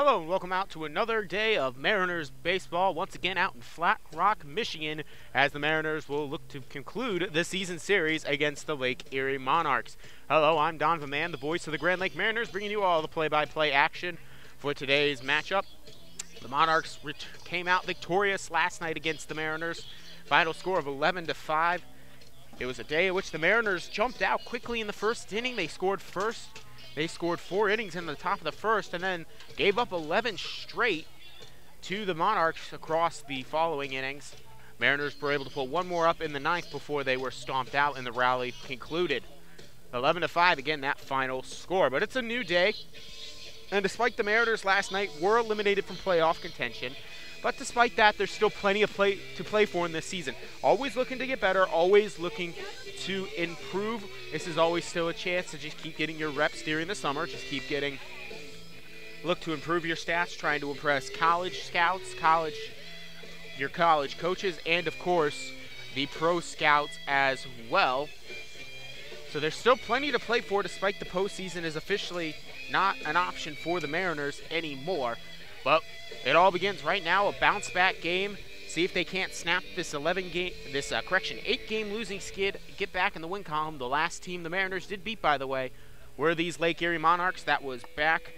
Hello and welcome out to another day of Mariners baseball, once again out in Flat Rock, Michigan, as the Mariners will look to conclude the season series against the Lake Erie Monarchs. Hello, I'm Donovan Mann, the voice of the Grand Lake Mariners, bringing you all the play-by-play action for today's matchup. The Monarchs came out victorious last night against the Mariners, final score of 11-5. It was a day in which the Mariners jumped out quickly in the first inning. They scored 4 innings in the top of the first and then gave up 11 straight to the Monarchs across the following innings. Mariners were able to put one more up in the ninth before they were stomped out and the rally concluded. 11-5, again, that final score. But it's a new day, and despite the Mariners last night were eliminated from playoff contention, but despite that, there's still plenty of play to play for in this season. Always looking to get better, always looking to improve. This is always still a chance to just keep getting your reps during the summer. Just keep look to improve your stats, trying to impress college scouts, your college coaches, and of course, the pro scouts as well. So there's still plenty to play for, despite the postseason is officially not an option for the Mariners anymore. But it all begins right now, a bounce-back game. See if they can't snap this 8-game losing skid, get back in the win column. The last team the Mariners did beat, by the way, were these Lake Erie Monarchs. That was back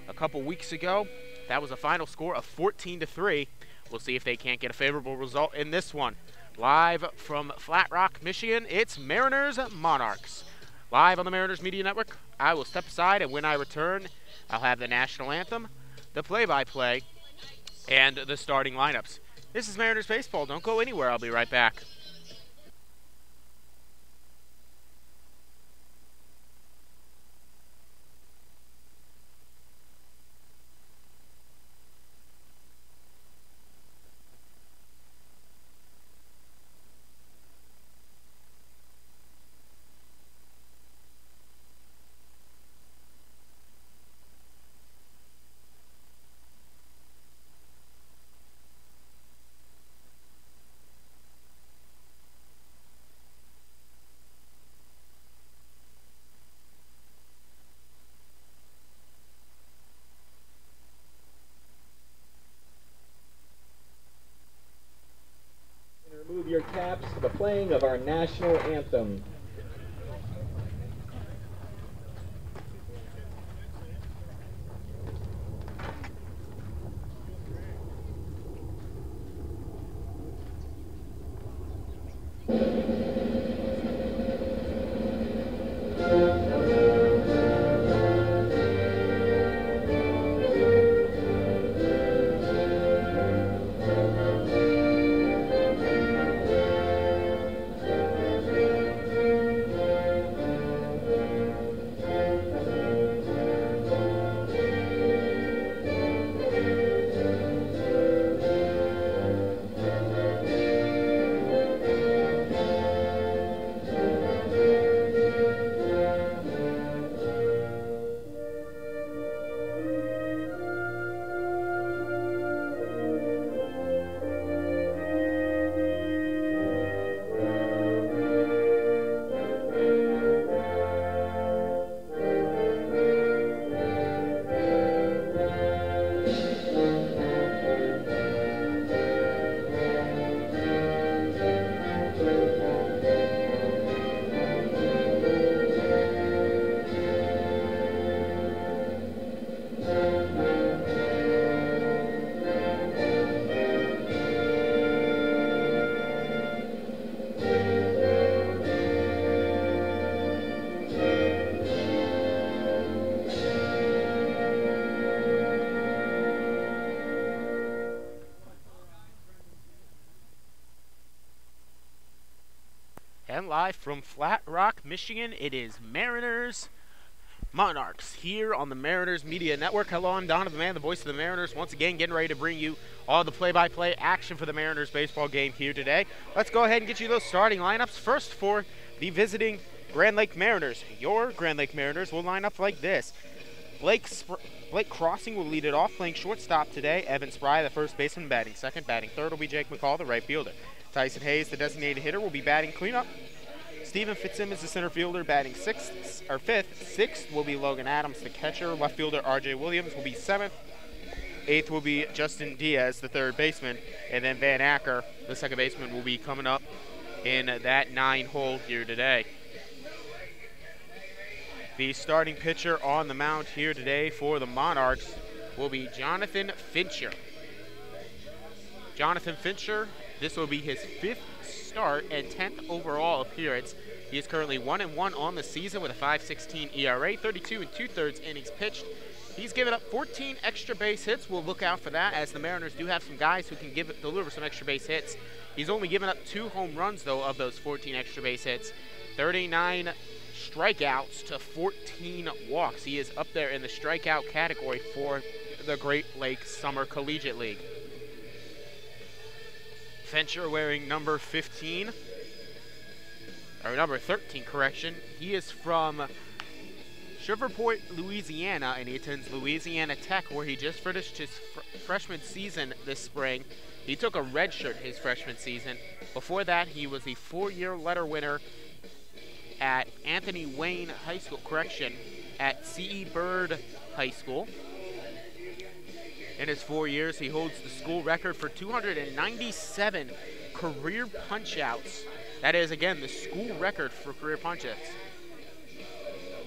a couple weeks ago. That was a final score of 14-3. We'll see if they can't get a favorable result in this one. Live from Flat Rock, Michigan, it's Mariners Monarchs. Live on the Mariners Media Network. I will step aside, and when I return, I'll have the national anthem, the play-by-play, and the starting lineups. This is Mariners Baseball. Don't go anywhere. I'll be right back. Remove your caps for the playing of our national anthem. And live from Flat Rock, Michigan, it is Mariners Monarchs here on the Mariners Media Network. Hello, I'm Donovan Mann, the voice of the Mariners, once again getting ready to bring you all the play-by-play action for the Mariners baseball game here today. Let's go ahead and get you those starting lineups. First, for the visiting Grand Lake Mariners. Your Grand Lake Mariners will line up like this. Blake Crossing will lead it off, playing shortstop today. Evan Spry, the first baseman, batting second. Batting third will be Jake McCall, the right fielder. Tyson Hayes, the designated hitter, will be batting cleanup. Steven Fitzsimmons, the center fielder, batting fifth. Sixth will be Logan Adams, the catcher. Left fielder R.J. Williams will be seventh. 8th will be Justin Diaz, the third baseman, and then Van Acker, the second baseman, will be coming up in that 9 hole here today. The starting pitcher on the mound here today for the Monarchs will be Jonathan Fincher. Jonathan Fincher, this will be his 5th start and 10th overall appearance. He is currently 1-1 on the season with a 5.16 ERA, 32 2/3 innings pitched. He's given up 14 extra base hits. We'll look out for that, as the Mariners do have some guys who can deliver some extra base hits. He's only given up 2 home runs, though, of those 14 extra base hits. 39 strikeouts to 14 walks. He is up there in the strikeout category for the Great Lakes Summer Collegiate League. Fincher wearing number 15, or number 13, correction. He is from Shreveport, Louisiana, and he attends Louisiana Tech, where he just finished his freshman season this spring. He took a red shirt his freshman season. Before that, he was a 4-year letter winner at Anthony Wayne High School, at C.E. Byrd High School. In his 4 years, he holds the school record for 297 career punch-outs. That is, again, the school record for career punch-outs.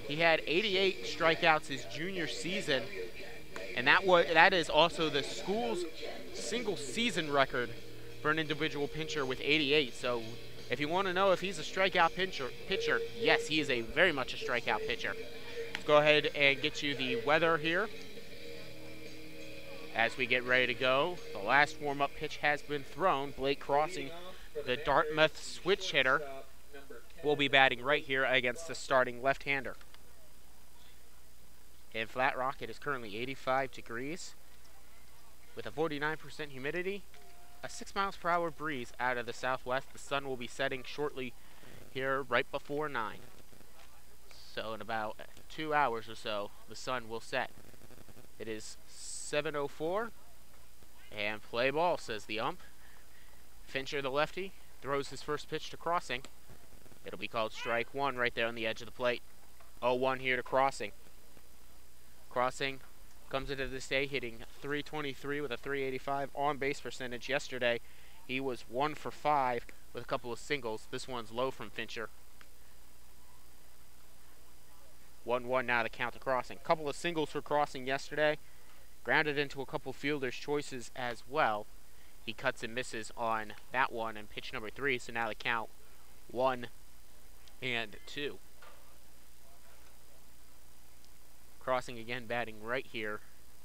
He had 88 strikeouts his junior season, and that is also the school's single season record for an individual pitcher with 88. So if you want to know if he's a strikeout pitcher, yes, he is very much a strikeout pitcher. Let's go ahead and get you the weather here as we get ready to go. The last warm-up pitch has been thrown. Blake Crossing, the Dartmouth switch hitter, will be batting right here against the starting left-hander. In Flat Rock, it is currently 85 degrees with a 49% humidity, a 6 miles per hour breeze out of the southwest. The sun will be setting shortly here right before 9. So in about 2 hours or so, the sun will set. It is 7:04, and play ball, says the ump. Fincher, the lefty, throws his first pitch to Crossing. It'll be called strike 1 right there on the edge of the plate. 0-1 here to Crossing. Crossing comes into this day hitting .323 with a .385 on-base percentage. Yesterday, he was 1 for 5 with a couple of singles. This one's low from Fincher. 1-1 now the count to Crossing. Couple of singles for Crossing yesterday. Grounded into a couple fielders' choices as well. He cuts and misses on that one and pitch number 3, so now the count 1-2. Crossing again batting right here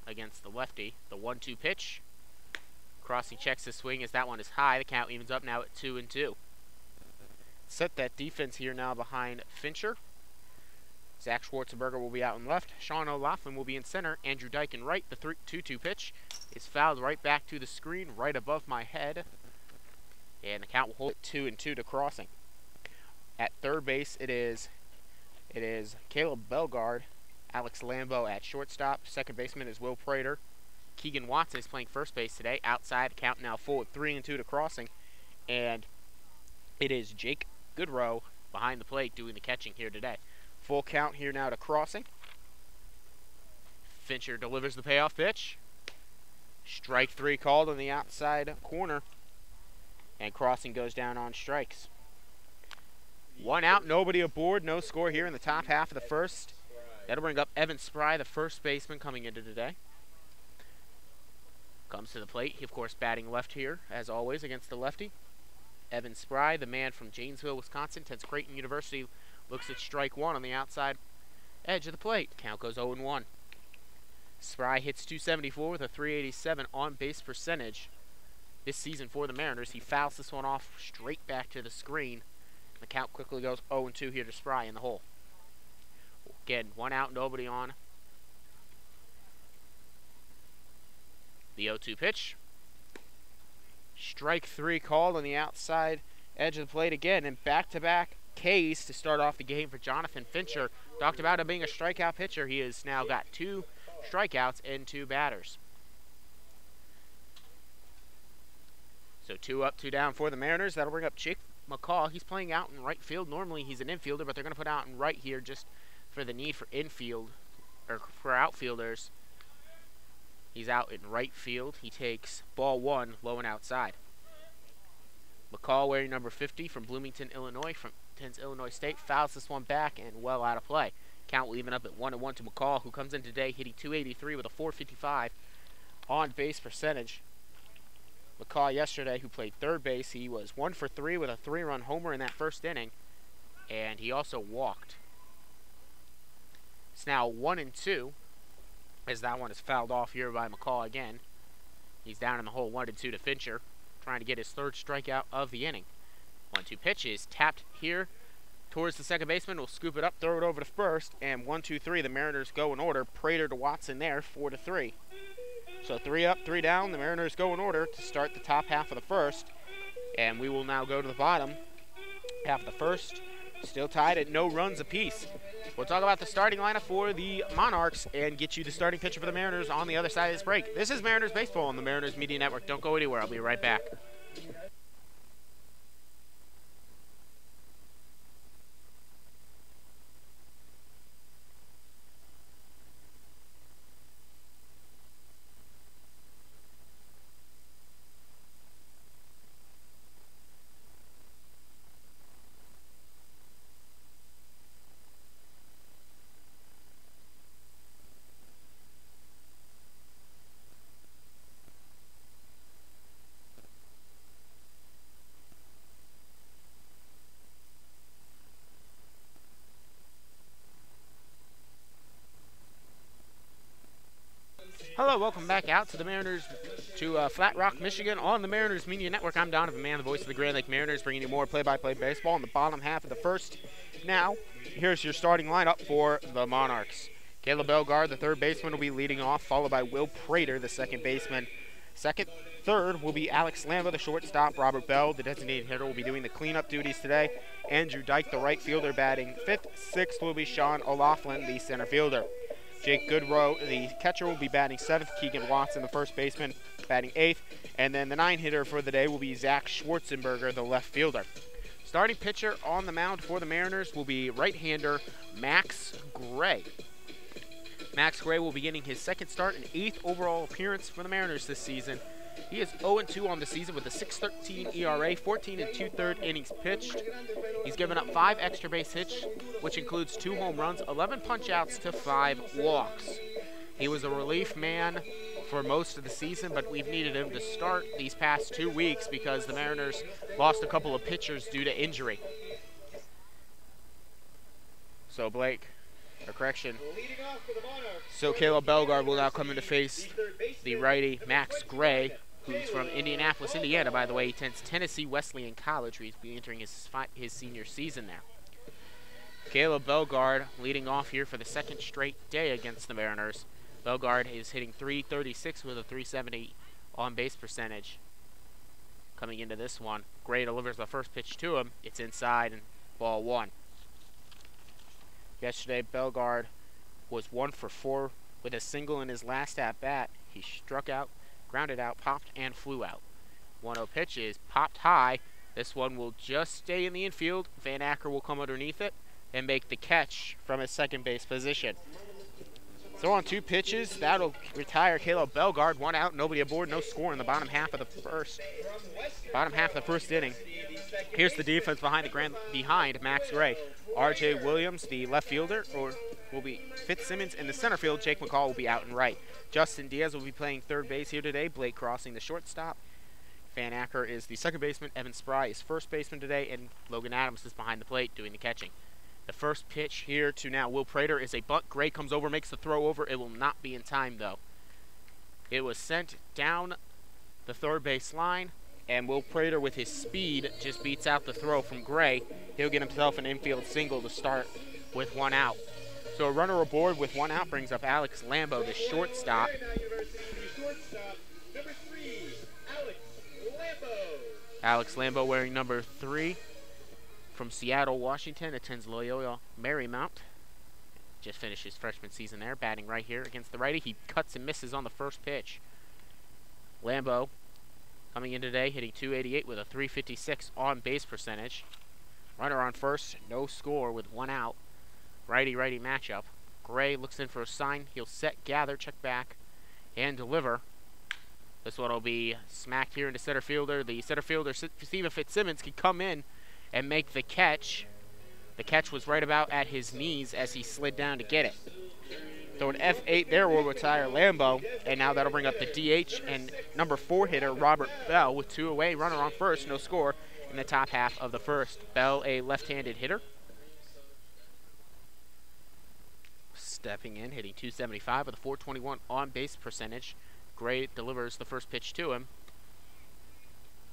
against the lefty. The 1-2 pitch. Crossing checks his swing as that one is high. The count evens up now at 2-2. Set that defense here now behind Fincher. Zach Schwarzenberger will be out in left. Sean O'Laughlin will be in center. Andrew Dyke in right. The 2-2 pitch is fouled right back to the screen right above my head. And the count will hold it 2-2 to Crossing. At third base, it is Caleb Bellegarde. Alex Lambo at shortstop. Second baseman is Will Prater. Keegan Watson is playing first base today. Outside, the count now full at 3-2 to Crossing. And it is Jake Goodrow behind the plate doing the catching here today. Full count here now to Crossing. Fincher delivers the payoff pitch. Strike 3 called on the outside corner. And Crossing goes down on strikes. 1 out, nobody aboard, no score here in the top half of the first. That'll bring up Evan Spry, the first baseman coming into today. Comes to the plate. He, of course, batting left here, as always, against the lefty. Evan Spry, the man from Janesville, Wisconsin, attends Creighton University, looks at strike 1 on the outside edge of the plate. Count goes 0-1. Spry hits .274 with a .387 on-base percentage this season for the Mariners. He fouls this one off straight back to the screen. The count quickly goes 0-2 here to Spry in the hole. Again, 1 out, nobody on. The 0-2 pitch. Strike 3 called on the outside edge of the plate again, and back-to-back Ks to start off the game for Jonathan Fincher. Talked about him being a strikeout pitcher. He has now got 2 strikeouts and 2 batters. So 2 up, 2 down for the Mariners. That'll bring up Jake McCaw. He's playing out in right field. Normally he's an infielder, but they're going to put out in right here just for the need for infield, or for outfielders. He's out in right field. He takes ball 1, low and outside. McCall, wearing number 50 from Bloomington, Illinois, from Illinois State, fouls this one back and well out of play. Count will even up at 1-1 to McCall, who comes in today hitting .283 with a .455 on base percentage. McCall yesterday, who played third base, he was 1 for 3 with a 3-run homer in that first inning, and he also walked. It's now 1-2, as that one is fouled off here by McCall again. He's down in the hole 1-2 to Fincher, trying to get his third strikeout of the inning. 1-2 pitch is tapped here towards the second baseman. Will scoop it up, throw it over to first, and 1-2-3. The Mariners go in order. Prater to Watson there, 4-3. So 3 up, 3 down. The Mariners go in order to start the top half of the first, and we will now go to the bottom half of the first. Still tied at no runs apiece. We'll talk about the starting lineup for the Monarchs and get you the starting pitcher for the Mariners on the other side of this break. This is Mariners Baseball on the Mariners Media Network. Don't go anywhere. I'll be right back. Hello, welcome back out to the Mariners, to Flat Rock, Michigan on the Mariners Media Network. I'm Donovan Mann, the voice of the Grand Lake Mariners, bringing you more play-by-play baseball in the bottom half of the first. Now, here's your starting lineup for the Monarchs. Caleb Bellegarde, the third baseman, will be leading off, followed by Will Prater, the second baseman. Third will be Alex Lamba, the shortstop. Robert Bell, the designated hitter, will be doing the cleanup duties today. Andrew Dyke, the right fielder, batting fifth. Sixth will be Sean O'Loughlin, the center fielder. Jake Goodrow, the catcher, will be batting seventh. Keegan Watson, the first baseman, batting eighth. And then the 9-hitter for the day will be Zach Schwarzenberger, the left fielder. Starting pitcher on the mound for the Mariners will be right-hander Max Gray. Max Gray will be getting his second start and 8th overall appearance for the Mariners this season. He is 0-2 on the season with a 6.13 ERA, 14 2/3 innings pitched. He's given up 5 extra base hits, which includes 2 home runs, 11 punch-outs to 5 walks. He was a relief man for most of the season, but we've needed him to start these past 2 weeks because the Mariners lost a couple of pitchers due to injury. So So Caleb Bellegarde will now come in to face the righty Max Gray, who's from Indianapolis, Indiana, by the way. He attends Tennessee Wesleyan College, where he's be entering his senior season there. Caleb Bellegarde leading off here for the second straight day against the Mariners. Bellegarde is hitting .336 with a .370 on base percentage. Coming into this one, Gray delivers the first pitch to him. It's inside and ball 1. Yesterday, Bellegarde was 1 for 4 with a single in his last at-bat. He struck out, grounded out, popped, and flew out. 1-0 pitch is popped high. This one will just stay in the infield. Van Acker will come underneath it and make the catch from his second base position. So on 2 pitches, that'll retire Caleb Bellegarde. 1 out, nobody aboard, no score in the bottom half of the first inning. Here's the defense behind Max Gray. R.J. Williams, the left fielder, will be Fitzsimmons in the center field. Jake McCall will be out and right. Justin Diaz will be playing third base here today. Blake Crossing, the shortstop. Van Acker is the second baseman. Evan Spry is first baseman today, and Logan Adams is behind the plate doing the catching. The first pitch here to now Will Prater is a bunt. Gray comes over, makes the throw over. It will not be in time, though. It was sent down the third base line, and Will Prater, with his speed, just beats out the throw from Gray. He'll get himself an infield single to start with 1 out. So a runner aboard with 1 out brings up Alex Lambo, the shortstop. Alex Lambo, wearing number 3, from Seattle, Washington, attends Loyola Marymount. Just finished his freshman season there, batting right here against the righty. He cuts and misses on the first pitch. Lambo, coming in today, hitting .288 with a .356 on base percentage. Runner on first, no score with 1 out. Righty-righty matchup. Gray looks in for a sign. He'll set, gather, check back, and deliver. This one will be smacked here into center fielder. The center fielder, Steven Fitzsimmons, can come in and make the catch. The catch was right about at his knees as he slid down to get it. So an F8 there will retire Lambo, and now that'll bring up the DH and number 4 hitter Robert Bell with 2 away, runner on first, no score in the top half of the first. Bell, a left-handed hitter. Stepping in, hitting .275 with a .421 on-base percentage. Gray delivers the first pitch to him.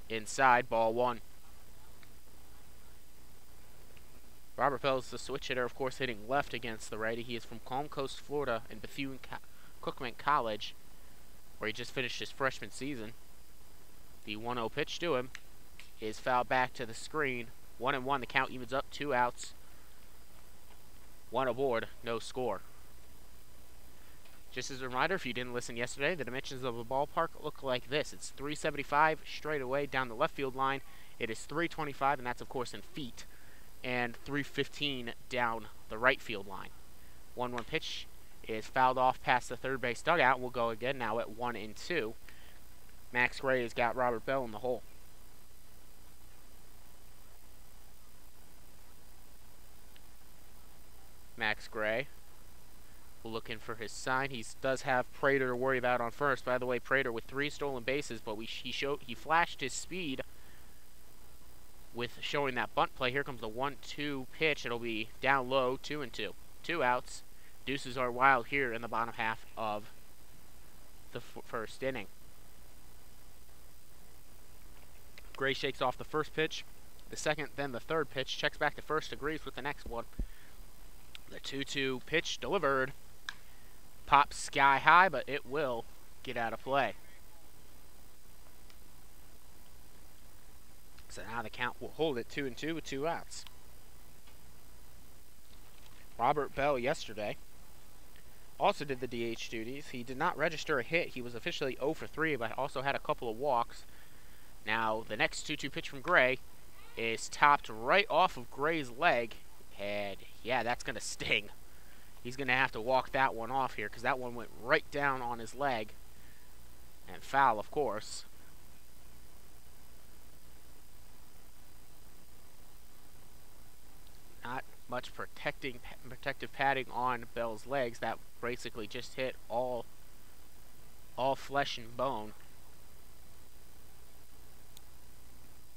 Inside, ball 1. Robert Bell is the switch hitter, of course, hitting left against the righty. He is from Palm Coast, Florida, in Bethune-Cookman College, where he just finished his freshman season. The 1-0 pitch to him is fouled back to the screen. 1-1, the count evens up, 2 outs. 1 aboard, no score. Just as a reminder, if you didn't listen yesterday, the dimensions of the ballpark look like this. It's 375 straight away down the left field line. It is 325, and that's, of course, in feet. And 315 down the right field line. 1-1 pitch is fouled off past the third base dugout. We'll go again now at 1-2. Max Gray has got Robert Bell in the hole. Max Gray looking for his sign. He does have Prater to worry about on first. By the way, Prater with 3 stolen bases, but he flashed his speed with showing that bunt play. Here comes the 1-2 pitch. It'll be down low, 2-2. 2 outs. Deuces are wild here in the bottom half of the first inning. Gray shakes off the first pitch, the second, then the third pitch. Checks back to first, agrees with the next one. The 2-2 pitch delivered. Pops sky high, but it will get out of play. So now the count will hold it 2-2 with 2 outs. Robert Bell yesterday also did the DH duties. He did not register a hit. He was officially 0 for 3, but also had a couple of walks. Now the next 2-2 pitch from Gray is topped right off of Gray's leg. And yeah, that's going to sting. He's going to have to walk that one off here because that one went right down on his leg. And foul, of course. Not much protective padding on Bell's legs. That basically just hit all flesh and bone.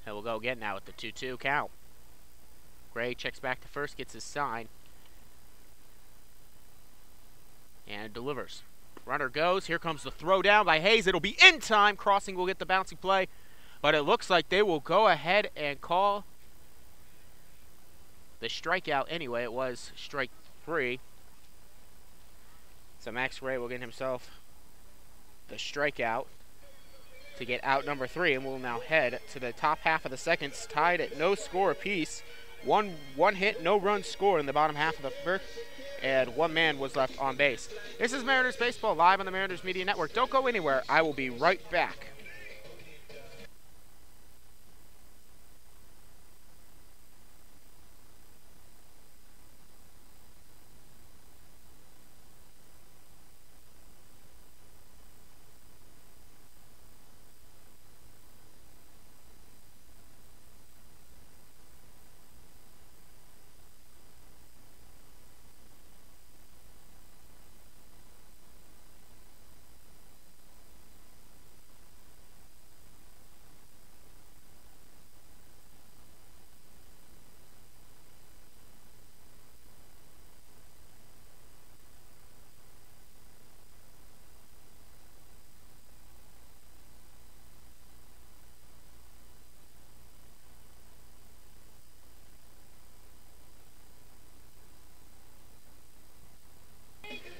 And we'll go again now with the 2-2 count. Gray checks back to first, gets his sign, and delivers. Runner goes. Here comes the throw down by Hayes. It'll be in time. Crossing will get the bouncing play, but it looks like they will go ahead and call the strikeout anyway. It was strike 3. So Max Gray will get himself the strikeout to get out number 3, and we'll now head to the top half of the second, tied at no score apiece. One hit, no run score in the bottom half of the first, and 1 man was left on base. This is Mariners Baseball live on the Mariners Media Network. Don't go anywhere. I will be right back.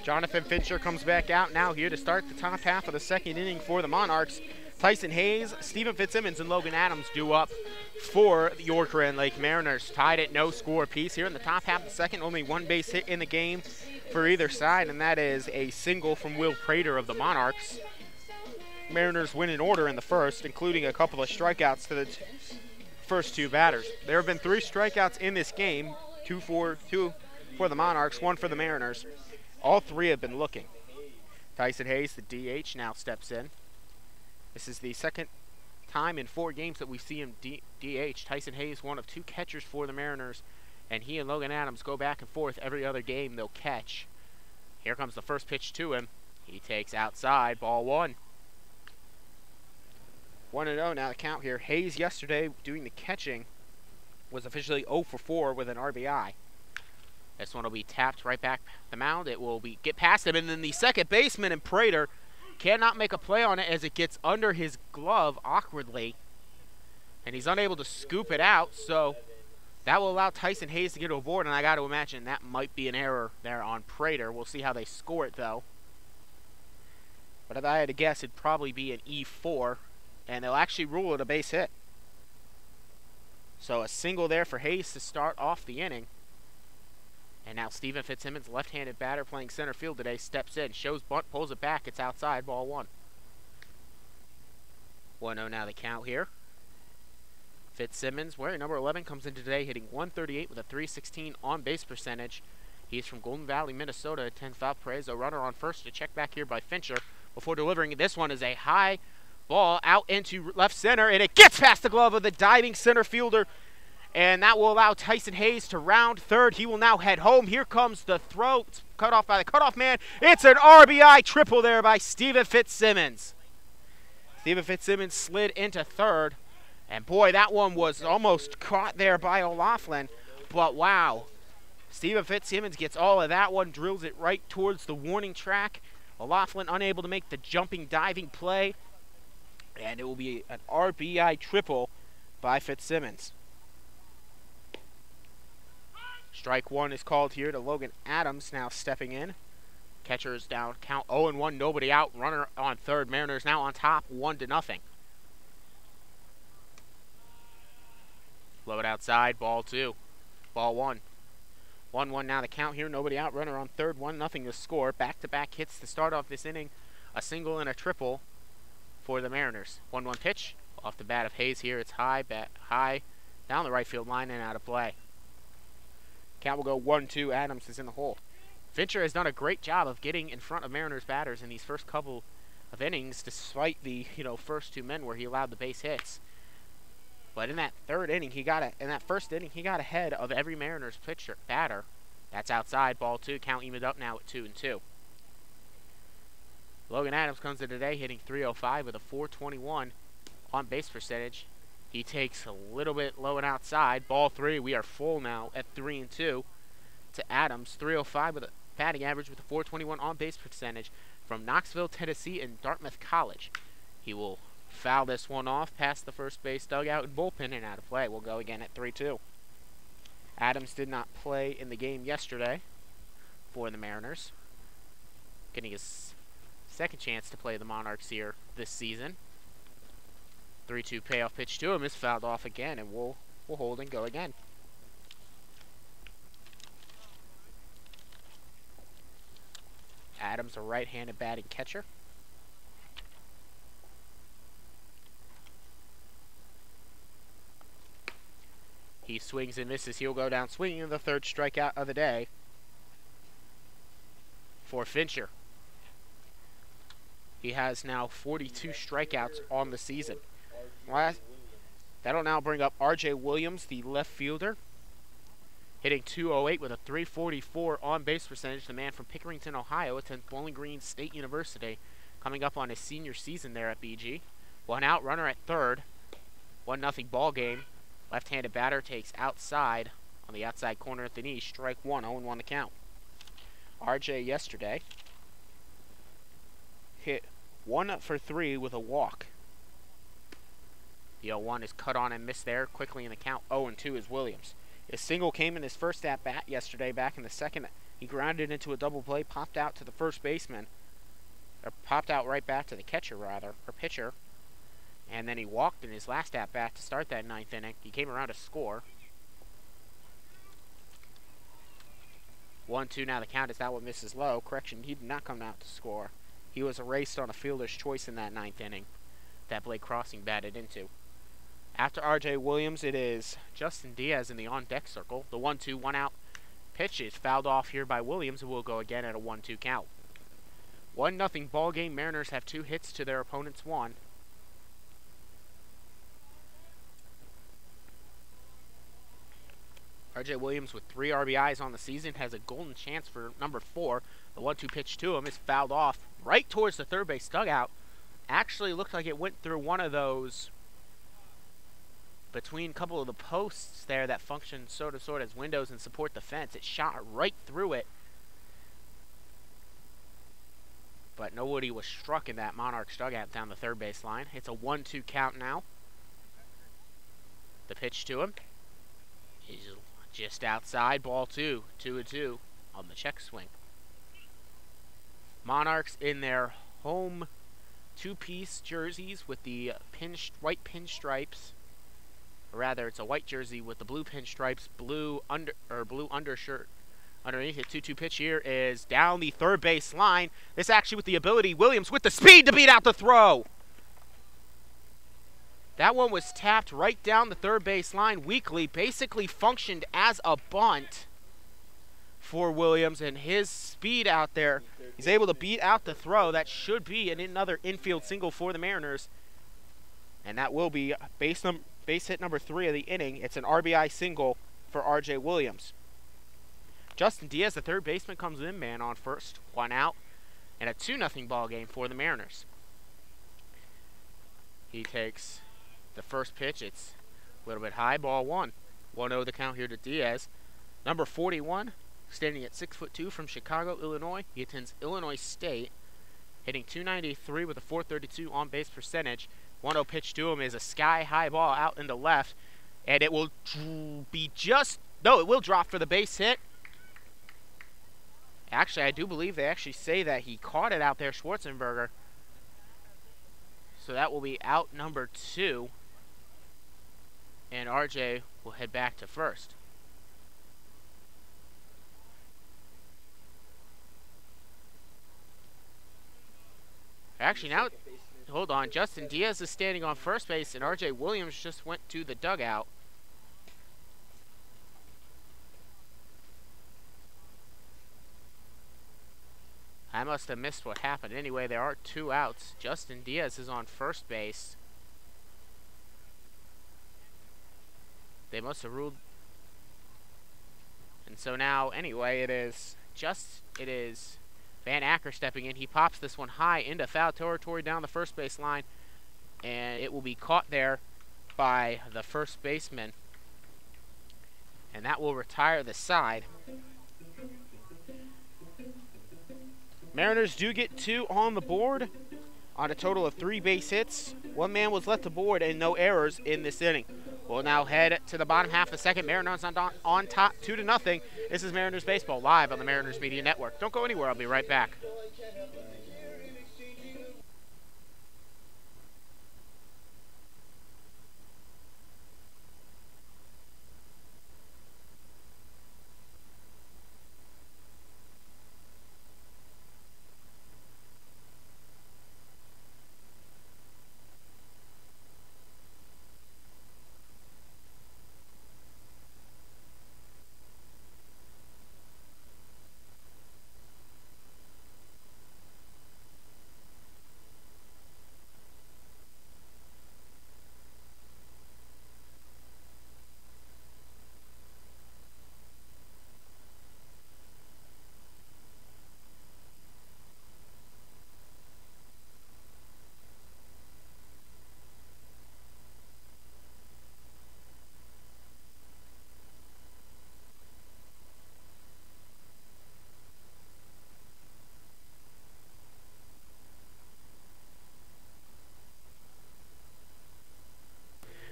Jonathan Fincher comes back out now here to start the top half of the second inning for the Monarchs. Tyson Hayes, Steven Fitzsimmons, and Logan Adams due up for the Yorker and Lake Mariners. Tied at no score apiece here in the top half of the second. Only 1 base hit in the game for either side, and that is a single from Will Prater of the Monarchs. Mariners win in order in the first, including a couple of strikeouts to the first 2 batters. There have been 3 strikeouts in this game, 2 for the Monarchs, 1 for the Mariners. All 3 have been looking. Tyson Hayes, the DH, now steps in. This is the second time in 4 games that we see him DH. Tyson Hayes, one of 2 catchers for the Mariners, and he and Logan Adams go back and forth every other game they'll catch. Here comes the first pitch to him. He takes outside, ball 1. 1-0 now the count here. Hayes yesterday doing the catching was officially 0 for 4 with an RBI. This one will be tapped right back the mound. It will be get past him, and then the second baseman and Prater cannot make a play on it as it gets under his glove awkwardly, and he's unable to scoop it out, so that will allow Tyson Hayes to get to a board, and I got to imagine that might be an error there on Prater. We'll see how they score it, though. But if I had to guess, it'd probably be an E4, and they'll actually rule it a base hit. So a single there for Hayes to start off the inning. And now Steven Fitzsimmons, left-handed batter playing center field today, steps in, shows bunt, pulls it back. It's outside, ball 1. 1-0 now the count here. Fitzsimmons, wearing number 11, comes in today hitting .138 with a .316 on-base percentage. He's from Golden Valley, Minnesota, attends Valparaiso. Runner on first to check back here by Fincher before delivering. This one is a high ball out into left center, and it gets past the glove of the diving center fielder. And that will allow Tyson Hayes to round third. He will now head home. Here comes the throw. It's cut off by the cutoff man. It's an RBI triple there by Steven Fitzsimmons. Steven Fitzsimmons slid into third. And boy, that one was almost caught there by O'Laughlin. But wow, Steven Fitzsimmons gets all of that one, drills it right towards the warning track. O'Laughlin unable to make the jumping, diving play. And it will be an RBI triple by Fitzsimmons. Strike 1 is called here to Logan Adams, now stepping in. Catcher is down, count 0-1, nobody out. Runner on third. Mariners now on top, 1-0. Low it outside, ball 2. Ball 1. 1-1 now the count here, nobody out. Runner on third, 1-0 to score. Back-to-back hits to start off this inning. A single and a triple for the Mariners. 1-1 pitch off the bat of Hayes here. It's high, down the right field line and out of play. Count will go 1-2. Adams is in the hole. Fincher has done a great job of getting in front of Mariners batters in these first couple of innings, despite the first 2 men where he allowed the base hits. But in that third inning, in that first inning, he got ahead of every Mariners batter. That's outside, ball 2. Count evened up now at 2-2. Logan Adams comes in today hitting .305 with a .421 on base percentage. He takes a little bit low and outside. Ball 3. We are full now at 3-2 to Adams. .305 with a batting average with a .421 on base percentage from Knoxville, Tennessee, and Dartmouth College. He will foul this one off past the first base dugout and bullpen and out of play. We'll go again at 3-2. Adams did not play in the game yesterday for the Mariners, getting his second chance to play the Monarchs here this season. 3-2 payoff pitch to him is fouled off again, and we'll hold and go again. Adams, a right-handed batting catcher. He swings and misses. He'll go down swinging in the third strikeout of the day for Fincher. He has now 42 strikeouts on the season. That'll now bring up R.J. Williams, the left fielder, hitting .208 with a .344 on-base percentage. The man from Pickerington, Ohio, attends Bowling Green State University, coming up on his senior season there at BG. 1 out, runner at third. 1-0 ball game. Left-handed batter takes outside on the outside corner at the knee. Strike 1, 0-1 the count. R.J. yesterday hit 1 for 3 with a walk. The 0-1 is cut on and missed there. Quickly in the count, 0-2 is Williams. His single came in his first at-bat yesterday. Back in the second, he grounded into a double play, popped out to the first baseman, or popped out right back to the catcher, rather, or pitcher. And then he walked in his last at-bat to start that 9th inning. He came around to score. 1-2 now the count is that one misses low. Correction, he did not come out to score. He was erased on a fielder's choice in that 9th inning that Blake Crossing batted into. After R.J. Williams, it is Justin Diaz in the on-deck circle. The 1-2, 1 out pitch is fouled off here by Williams, and will go again at a 1-2 count. 1-0 ball game. Mariners have 2 hits to their opponent's 1. R.J. Williams with 3 RBIs on the season has a golden chance for number 4. The 1-2 pitch to him is fouled off right towards the third base dugout. Actually looked like it went through one of those between a couple of the posts there that function sort of as windows and support the fence. It shot right through it. But nobody was struck in that Monarchs dugout down the third base line. It's a 1-2 count now. The pitch to him. He's just outside, ball 2, 2-2 on the check swing. Monarchs in their home 2-piece jerseys with the white pinstripes. Or rather, it's a white jersey with the blue pinstripes, blue undershirt underneath it. 2-2 pitch here is down the third base line. This actually with the ability, Williams with the speed to beat out the throw. That one was tapped right down the third base line weakly, basically functioned as a bunt for Williams, and his speed out there, he's able to beat out the throw. That should be another infield single for the Mariners, and that will be base hit number 3 of the inning. It's an RBI single for R.J. Williams. Justin Diaz, the third baseman, comes in, man on first, 1 out, and a 2-0 ball game for the Mariners. He takes the first pitch. It's a little bit high, ball 1. 1-0 the count here to Diaz. Number 41, standing at 6'2" from Chicago, Illinois. He attends Illinois State, hitting .293 with a .432 on-base percentage. 1-0 pitch to him is a sky-high ball out into left, and it will be it will drop for the base hit. Actually, I do believe they actually say that he caught it out there, Schwarzenberger. So that will be out number 2. And RJ will head back to first. Actually, now, hold on. Justin Diaz is standing on first base, and RJ Williams just went to the dugout. I must have missed what happened. Anyway, there are 2 outs. Justin Diaz is on first base. They must have ruled. And so now, anyway, it is Van Acker stepping in. He pops this one high into foul territory down the first base line, and it will be caught there by the first baseman. And that will retire the side. Mariners do get 2 on the board on a total of 3 base hits. 1 man was left aboard and no errors in this inning. We'll now head to the bottom half of the second. Mariners on top 2-0. This is Mariners Baseball live on the Mariners Media Network. Don't go anywhere. I'll be right back.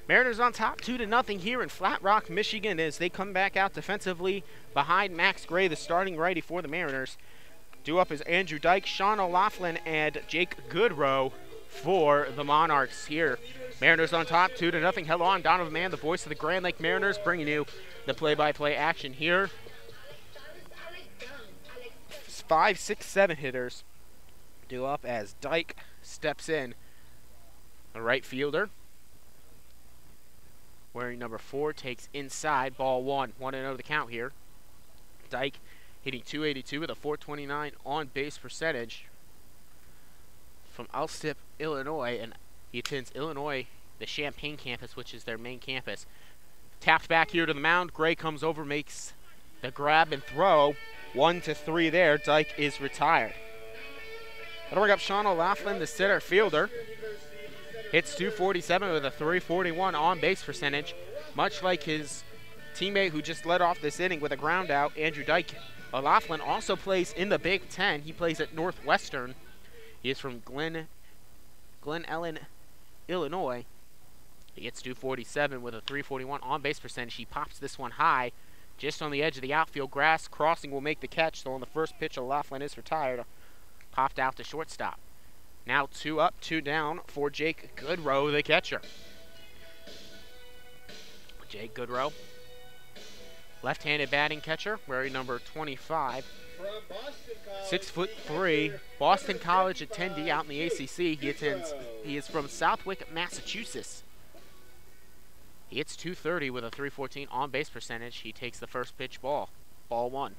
Mariners on top 2-0 here in Flat Rock, Michigan, as they come back out defensively behind Max Gray, the starting righty for the Mariners. Due up is Andrew Dyke, Sean O'Laughlin, and Jake Goodrow for the Monarchs here. Mariners on top 2-0. Hello, I'm Donovan Mann, the voice of the Grand Lake Mariners, bringing you the play-by-play action here. 5, 6, 7 hitters due up as Dyke steps in. The right fielder, wearing number 4, takes inside, ball 1. 1-0 the count here. Dyke hitting .282 with a .429 on-base percentage. from Alsip, Illinois, and he attends Illinois, the Champaign campus, which is their main campus. Tapped back here to the mound. Gray comes over, makes the grab and throw. 1-3 there. Dyke is retired. That'll bring up Sean O'Laughlin, the center fielder. Hits 247 with a 341 on-base percentage. Much like his teammate who just led off this inning with a ground out, Andrew Dyke, O'Laughlin also plays in the Big Ten. He plays at Northwestern. He is from Glen Ellen, Illinois. He hits 247 with a 341 on-base percentage. He pops this one high, just on the edge of the outfield. Grass crossing will make the catch. So on the first pitch, O'Laughlin is retired. Popped out to shortstop. Now 2 up, 2 down for Jake Goodrow, the catcher. Jake Goodrow, left-handed batting catcher, wearing number 25. 6'3", Boston College attendee out in the ACC. He is from Southwick, Massachusetts. He hits 230 with a 314 on-base percentage. He takes the first pitch ball. Ball 1.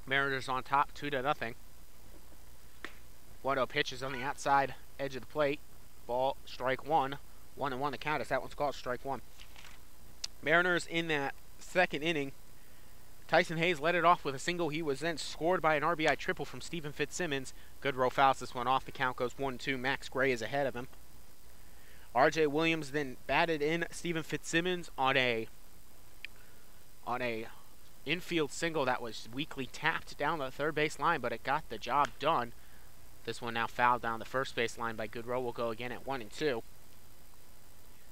Mariners on top, 2-0. 1-0 pitches on the outside edge of the plate. Ball, strike 1. 1-1 the count as that one's called strike 1. Mariners in that second inning. Tyson Hayes led it off with a single. He was then scored by an RBI triple from Stephen Fitzsimmons. Goodrow fouls this one off. The count goes 1-2. Max Gray is ahead of him. R.J. Williams then batted in Stephen Fitzsimmons on a infield single that was weakly tapped down the third base line, but it got the job done. This one now fouled down the first base line by Goodrow. Will go again at 1-2.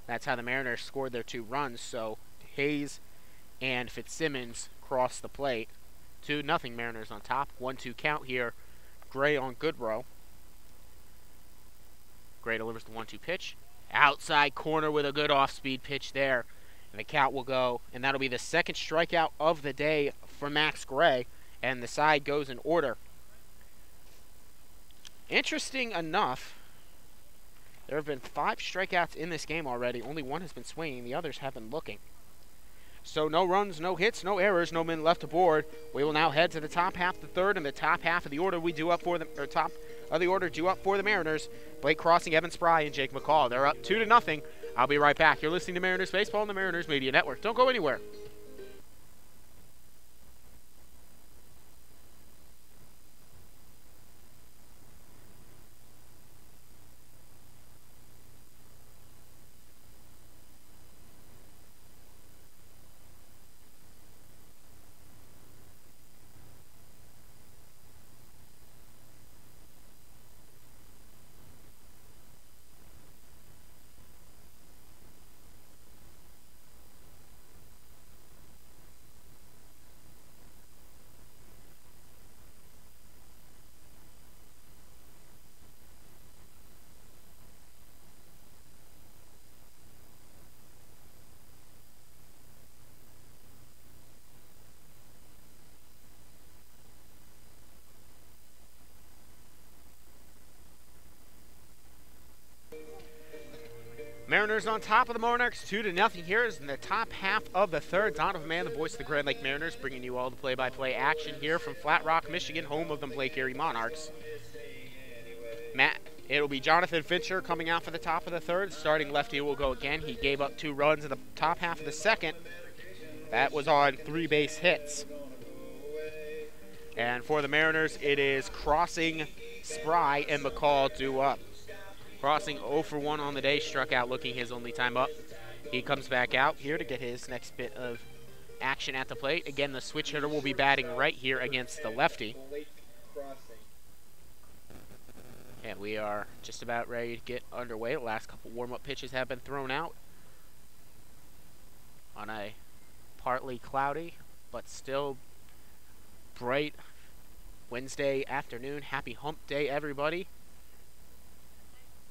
That's how the Mariners scored their 2 runs. So Hayes and Fitzsimmons cross the plate. 2-0 Mariners on top. 1-2 count here. Gray on Goodrow. Gray delivers the 1-2 pitch. Outside corner with a good off-speed pitch there. And the count will go, and that'll be the second strikeout of the day for Max Gray. And the side goes in order. Interesting enough, there have been 5 strikeouts in this game already. Only 1 has been swinging. The others have been looking. So no runs, no hits, no errors, no men left aboard. We will now head to the top half of the third and the top half of the order we do up for the top of the order due up for the Mariners. Blake Crossing, Evan Spry, and Jake McCall. They're up 2-0. I'll be right back. You're listening to Mariners Baseball on the Mariners Media Network. Don't go anywhere. Mariners on top of the Monarchs, 2-0 here is in the top half of the third. Donovan Mann, the voice of the Grand Lake Mariners, bringing you all the play-by-play action here from Flat Rock, Michigan, home of the Lake Erie Monarchs. It'll be Jonathan Fincher coming out for the top of the third. Starting lefty will go again. He gave up 2 runs in the top half of the second. That was on 3 base hits. And for the Mariners, it is Crossing, Spry, and McCall due up. Crossing 0 for 1 on the day, struck out looking his only time up. He comes back out here to get his next bit of action at the plate. Again, the switch hitter will be batting right here against the lefty. And we are just about ready to get underway. The last couple warm-up pitches have been thrown out on a partly cloudy but still bright Wednesday afternoon. Happy hump day, everybody.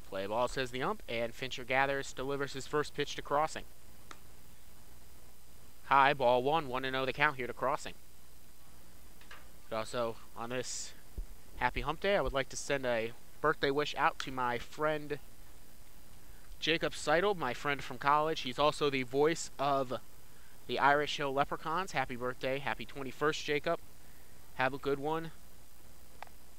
Play ball, says the ump, and Fincher gathers, delivers his first pitch to Crossing. High, ball 1, 1-0 the count here to Crossing. But also, on this happy hump day, I would like to send a birthday wish out to my friend Jacob Seidel, my friend from college. He's also the voice of the Irish Hill Leprechauns. Happy birthday, happy 21st, Jacob. have a good one,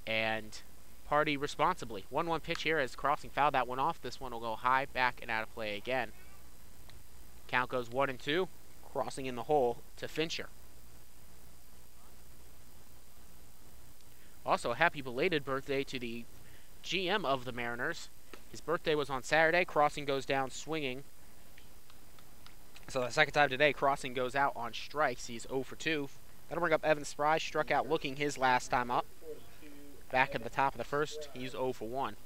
and party responsibly. 1-1 pitch here as Crossing fouled that one off. This one will go high, back, and out of play again. Count goes 1-2. Crossing in the hole to Fincher. Also, happy belated birthday to the GM of the Mariners. His birthday was on Saturday. Crossing goes down swinging. So the second time today, Crossing goes out on strikes. He's 0 for 2. That'll bring up Evan Spry. Struck out looking his last time up. Back at the top of the first, he's 0 for 1.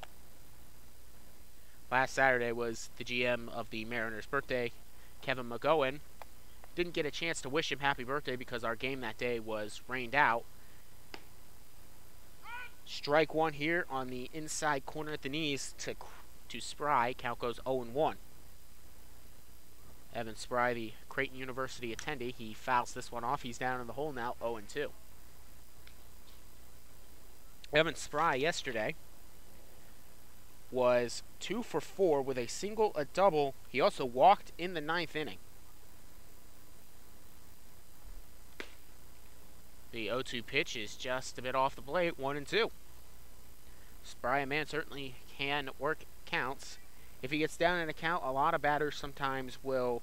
Last Saturday was the GM of the Mariners' birthday, Kevin McGowan. Didn't get a chance to wish him happy birthday because our game that day was rained out. Strike one here on the inside corner at the knees to Spry. Count goes 0-1. Evan Spry, the Creighton University attendee, he fouls this one off. He's down in the hole now, 0-2. Evan Spry yesterday was 2 for 4 with a single, a double. He also walked in the 9th inning. The 0-2 pitch is just a bit off the plate, 1-2. Spry, a man, certainly can work counts. If he gets down in a count, a lot of batters sometimes will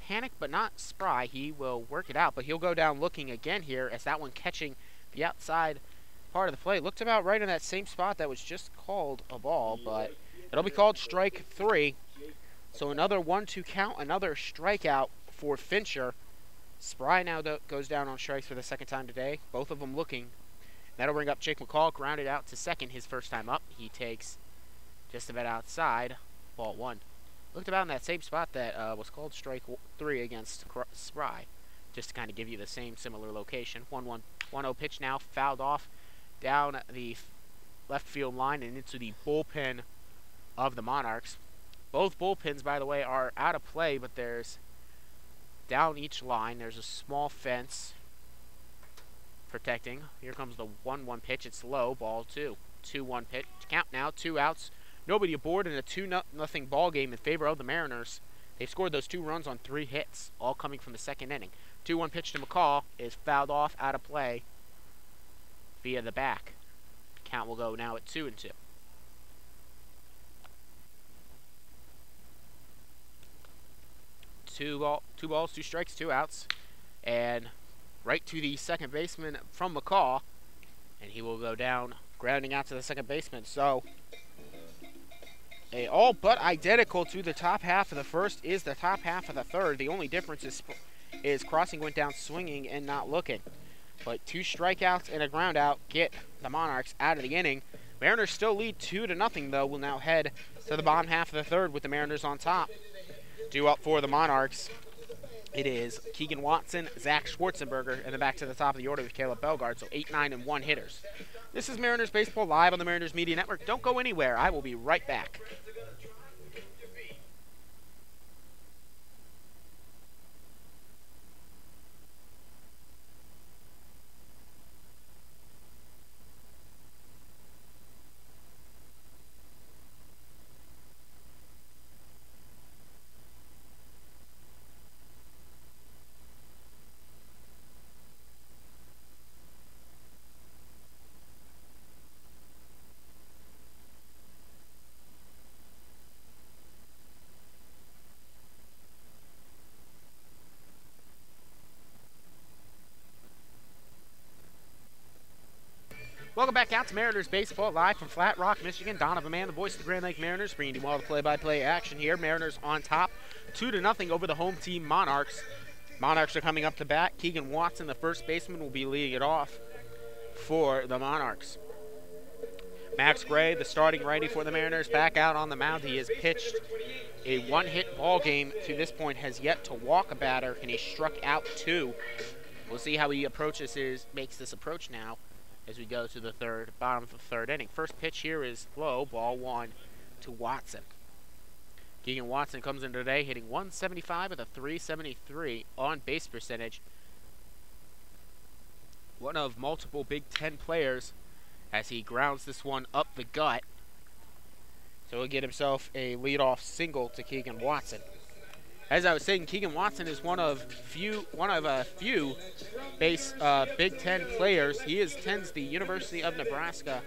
panic, but not Spry. He will work it out, but he'll go down looking again here as that one catching the outside part of the plate. Looked about right in that same spot that was just called a ball, but it'll be called strike 3. So another 1-2 count, another strikeout for Fincher. Spry now goes down on strikes for the second time today. Both of them looking. That'll bring up Jake McCall, grounded out to second his first time up. He takes just about outside, ball 1. Looked about in that same spot that was called strike 3 against Spry, just to kind of give you the same similar location. 1-1, 1-0 pitch now, fouled off down the left field line and into the bullpen of the Monarchs. Both bullpens, by the way, are out of play, but there's down each line, there's a small fence protecting. Here comes the 1-1 pitch. It's low, ball 2. 2-1 pitch. Count now, 2 outs. Nobody aboard in a 2-0 ball game in favor of the Mariners. They've scored those 2 runs on 3 hits, all coming from the second inning. 2-1 pitch to McCall is fouled off, out of play via the back. Count will go now at 2-2. Two balls, 2 strikes, 2 outs, and right to the second baseman from McCall, and he will go down, grounding out to the second baseman. So all but identical to the top half of the first is the top half of the third. The only difference is Crossing went down swinging and not looking. But 2 strikeouts and a ground out get the Monarchs out of the inning. Mariners still lead 2-0 though. Will now head to the bottom half of the third with the Mariners on top. Due up for the Monarchs, it is Keegan Watson, Zach Schwarzenberger, and then back to the top of the order with Caleb Belgard. So 8, 9, and 1 hitters. This is Mariners Baseball live on the Mariners Media Network. Don't go anywhere. I will be right back. Welcome back out to Mariners Baseball, live from Flat Rock, Michigan. Donovan Mann, the voice of the Grand Lake Mariners, bringing you all the play-by-play action here. Mariners on top, 2-0 over the home team Monarchs. Monarchs are coming up to bat. Keegan Watson, the first baseman, will be leading it off for the Monarchs. Max Gray, the starting righty for the Mariners, back out on the mound. He has pitched a 1-hit ball game to this point, has yet to walk a batter, and he struck out 2. We'll see how he makes this approach now as we go to the bottom of the third inning. First pitch here is low, ball 1 to Watson. Keegan Watson comes in today hitting 175 with a 373 on base percentage. One of multiple Big Ten players as he grounds this one up the gut. So he'll get himself a leadoff single to Keegan Watson. As I was saying, Keegan Watson is one of a few Big Ten players. He attends the University of Nebraska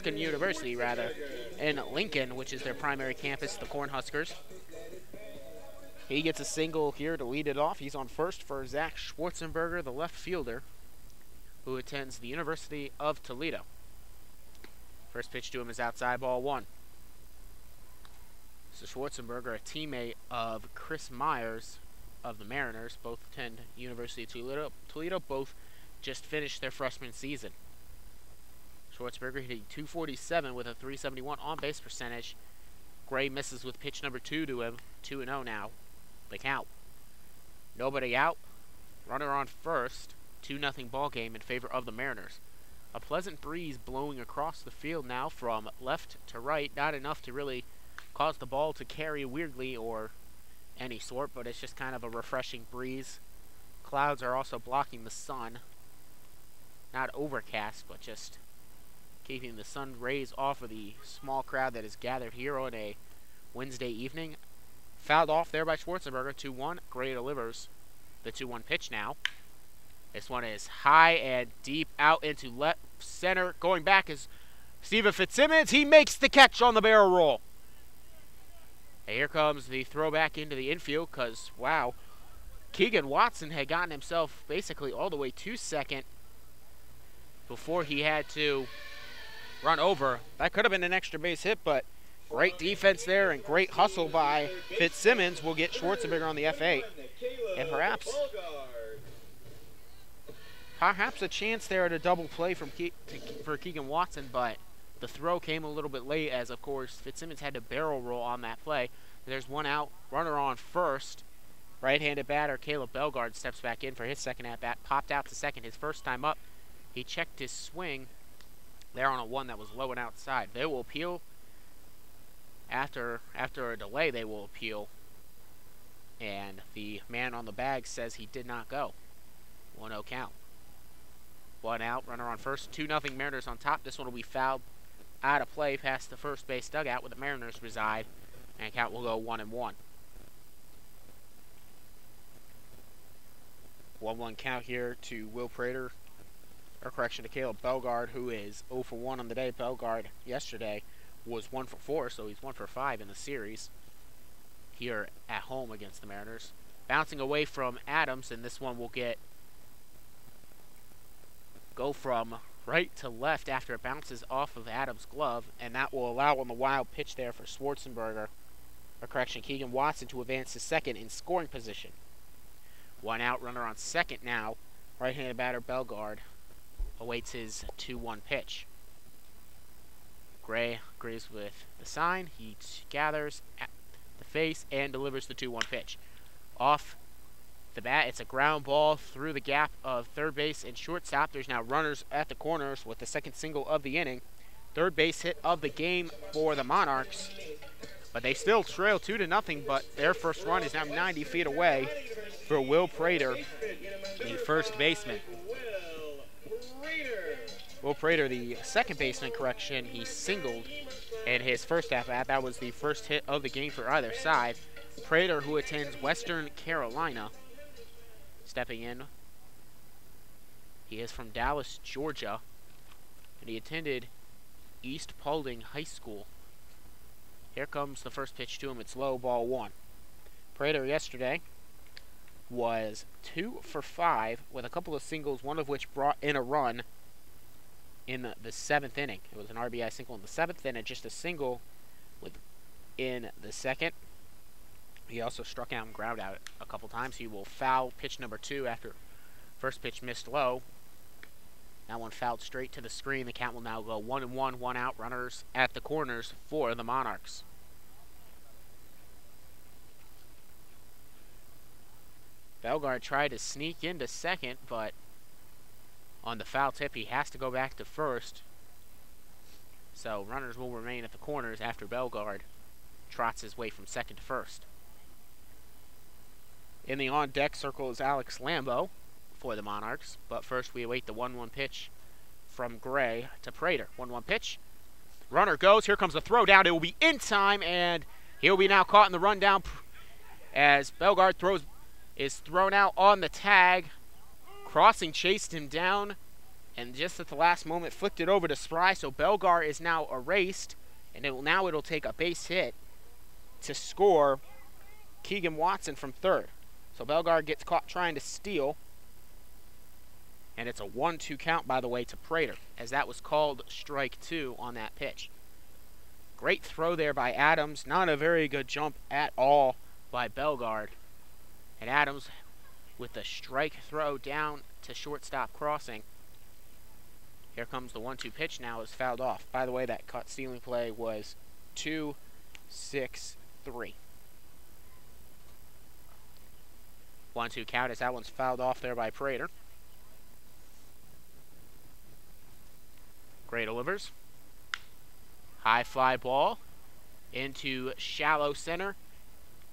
University rather, in Lincoln, which is their primary campus, the Cornhuskers. He gets a single here to lead it off. He's on first for Zach Schwarzenberger, the left fielder, who attends the University of Toledo. First pitch to him is outside, ball one. So Schwarzenberger, a teammate of Chris Myers of the Mariners, both attend University of Toledo, both just finished their freshman season. Schwarzenberger hitting .247 with a .371 on-base percentage. Gray misses with pitch number 2 to him. 2-0 now. The count. Nobody out. Runner on first. 2-0 ball game in favor of the Mariners. A pleasant breeze blowing across the field now from left to right. Not enough to really cause the ball to carry weirdly or any sort, but it's just kind of a refreshing breeze. Clouds are also blocking the sun. Not overcast, but just keeping the sun rays off of the small crowd that is gathered here on a Wednesday evening. Fouled off there by Schwarzenberger, 2-1. Gray delivers the 2-1 pitch now. This one is high and deep out into left center. Going back is Steven Fitzsimmons. He makes the catch on the barrel roll. And here comes the throwback into the infield because, wow, Keegan Watson had gotten himself basically all the way to second before he had to run over. That could have been an extra base hit, but great defense there and great hustle by Fitzsimmons will get Schwarzenberger on the F8. And perhaps a chance there at a double play for Keegan Watson, but the throw came a little bit late as, of course, Fitzsimmons had to barrel roll on that play. There's one out, runner on first. Right-handed batter Caleb Bellegarde steps back in for his second at-bat. Popped out to second his first time up. He checked his swing there on a one that was low and outside. They will appeal. After a delay, they will appeal. And the man on the bag says he did not go. 1-0 count. One out, runner on first. 2-0 Mariners on top. This one will be fouled out of play past the first base dugout where the Mariners reside. And count will go 1-1. 1-1 count here to Will Prater. Or correction, to Caleb Bellegarde, who is 0 for 1 on the day. Bellegarde yesterday was 1 for 4, so he's 1 for 5 in the series here at home against the Mariners. Bouncing away from Adams, and this one will go from right to left after it bounces off of Adams' glove, and that will allow on the wild pitch there for Schwarzenberger, or correction, Keegan Watson, to advance to second in scoring position. One out, runner on second now. Right-handed batter Bellegarde awaits his 2-1 pitch. Gray agrees with the sign. He gathers at the face and delivers the 2-1 pitch. Off the bat, it's a ground ball through the gap of third base and shortstop. There's now runners at the corners with the second single of the inning. Third base hit of the game for the Monarchs. But they still trail 2-0, but their first run is now 90 feet away for Will Prater, the first baseman. Will Prater, the second baseman, correction, he singled in his first at-bat. That was the first hit of the game for either side. Prater, who attends Western Carolina, stepping in. He is from Dallas, Georgia, and he attended East Paulding High School. Here comes the first pitch to him. It's low, ball one. Prater yesterday was 2 for 5 with a couple of singles, one of which brought in a run in the seventh inning. It was an RBI single in the seventh, and just a single in the second. He also struck out and ground out a couple times. He will foul pitch number 2 after first pitch missed low. That one fouled straight to the screen. The count will now go 1-1, 1 out, runners at the corners for the Monarchs. Bellegarde tried to sneak into second, but on the foul tip, he has to go back to first. So runners will remain at the corners after Bellegarde trots his way from second to first. In the on-deck circle is Alex Lambo for the Monarchs. But first we await the 1-1 pitch from Gray to Prater. 1-1 pitch. Runner goes. Here comes the throw down. It will be in time, and he'll be now caught in the rundown. as Bellegarde is thrown out on the tag. Crossing chased him down, and just at the last moment flicked it over to Spry, so Bellegarde is now erased, and it'll take a base hit to score Keegan Watson from third. So Bellegarde gets caught trying to steal, and it's a 1-2 count, by the way, to Prater, as that was called strike 2 on that pitch. Great throw there by Adams. Not a very good jump at all by Bellegarde. And Adams with the strike throw down to shortstop crossing. Here comes the 1-2 pitch now, is fouled off. By the way, that caught stealing play was 2-6-3. 1-2 count as that one's fouled off there by Prater. Gray delivers. High fly ball into shallow center.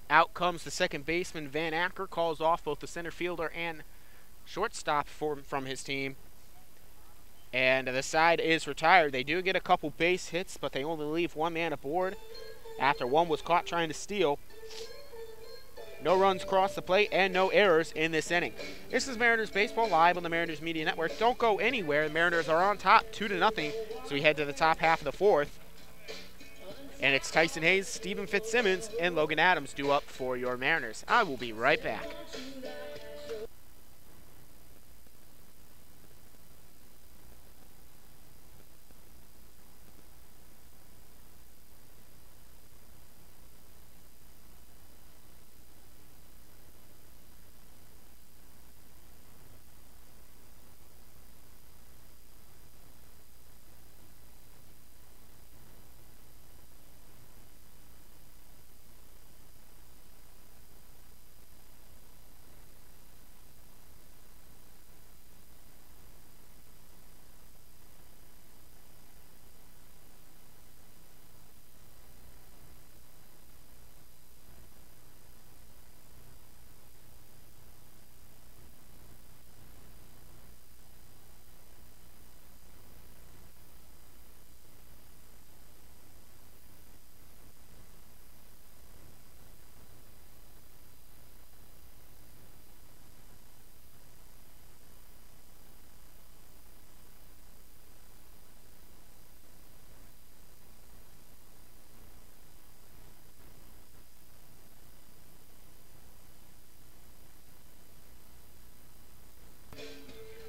Out comes the second baseman, Van Acker, calls off both the center fielder and shortstop from his team. And the side is retired. They do get a couple base hits, but they only leave one man aboard after one was caught trying to steal. No runs cross the plate and no errors in this inning. This is Mariners Baseball live on the Mariners Media Network. Don't go anywhere. The Mariners are on top 2-0, so we head to the top half of the fourth. And it's Tyson Hayes, Stephen Fitzsimmons, and Logan Adams due up for your Mariners. I will be right back.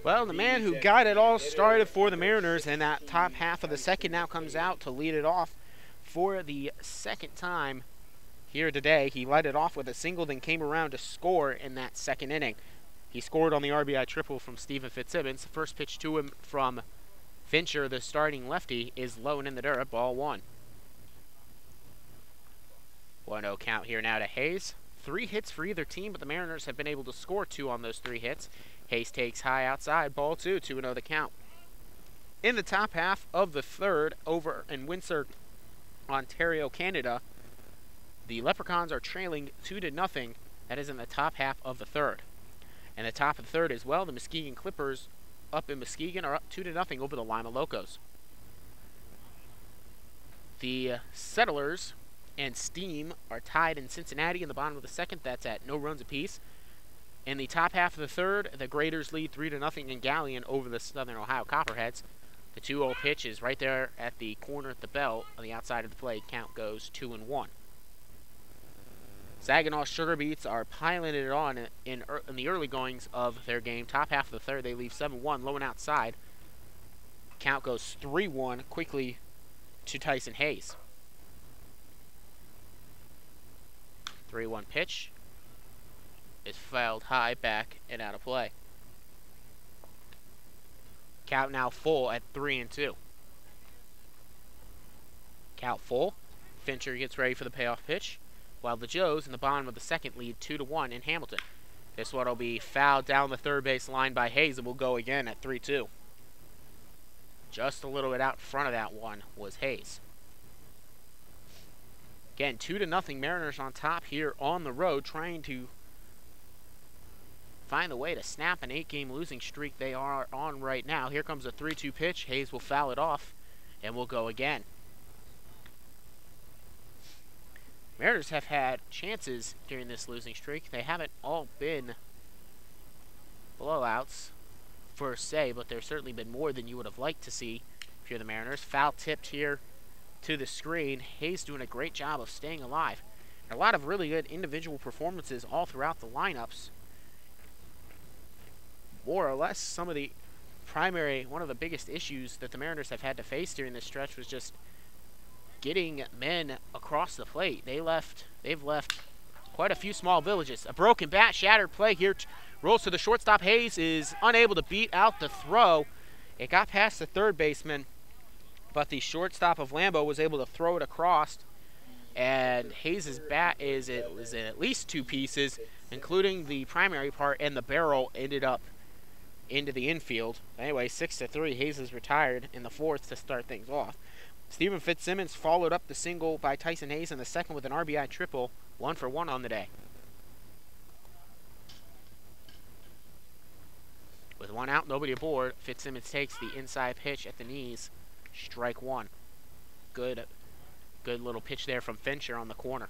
Well, the man who got it all started for the Mariners in that top half of the second now comes out to lead it off for the second time here today. He led it off with a single, then came around to score in that second inning. He scored on the RBI triple from Stephen Fitzsimmons. The first pitch to him from Fincher, the starting lefty, is low and in the dirt, ball one. 1-0 count here now to Hayes. 3 hits for either team, but the Mariners have been able to score 2 on those 3 hits. Hayes takes high outside, ball 2, 2-0 the count. In the top half of the third, over in Windsor, Ontario, Canada, the Leprechauns are trailing 2-0. That is in the top half of the third. And the top of the third as well, the Muskegon Clippers up in Muskegon are up 2-0 over the Lima Locos. The Settlers and Steam are tied in Cincinnati in the bottom of the second. That's at no runs apiece. In the top half of the third, the Graders lead 3-0 in Galleon over the Southern Ohio Copperheads. The 2-0 pitch is right there at the corner at the bell on the outside of the plate. Count goes 2-1. Saginaw Sugar Beets are piling it on in the early goings of their game. Top half of the third, they leave 7-1, low and outside. Count goes 3-1 quickly to Tyson Hayes. 3-1 pitch is fouled high, back, and out of play. Count now full at 3-2. Count full. Fincher gets ready for the payoff pitch, while the Joes in the bottom of the second lead 2-1 in Hamilton. This one will be fouled down the third base line by Hayes and will go again at 3-2. Just a little bit out in front of that one was Hayes. Again, 2-0 Mariners on top here on the road, trying to find a way to snap an 8-game losing streak they are on right now. Here comes a 3-2 pitch. Hayes will foul it off and will go again. Mariners have had chances during this losing streak. They haven't all been blowouts, per se, but there's certainly been more than you would have liked to see if you're the Mariners. Foul tipped here to the screen. Hayes doing a great job of staying alive. And a lot of really good individual performances all throughout the lineups. More or less, some of the one of the biggest issues that the Mariners have had to face during this stretch was just getting men across the plate. They've left quite a few small villages. A broken bat, shattered play here. Rolls to the shortstop. Hayes is unable to beat out the throw. It got past the third baseman, but the shortstop of Lambeau was able to throw it across. And Hayes' bat is in at least two pieces, including the primary part, and the barrel ended up into the infield. Anyway, 6-3. Hayes is retired in the fourth to start things off. Stephen Fitzsimmons followed up the single by Tyson Hayes in the second with an RBI triple, 1-for-1 on the day. With one out, nobody aboard, Fitzsimmons takes the inside pitch at the knees. Strike one. Good little pitch there from Fincher on the corner.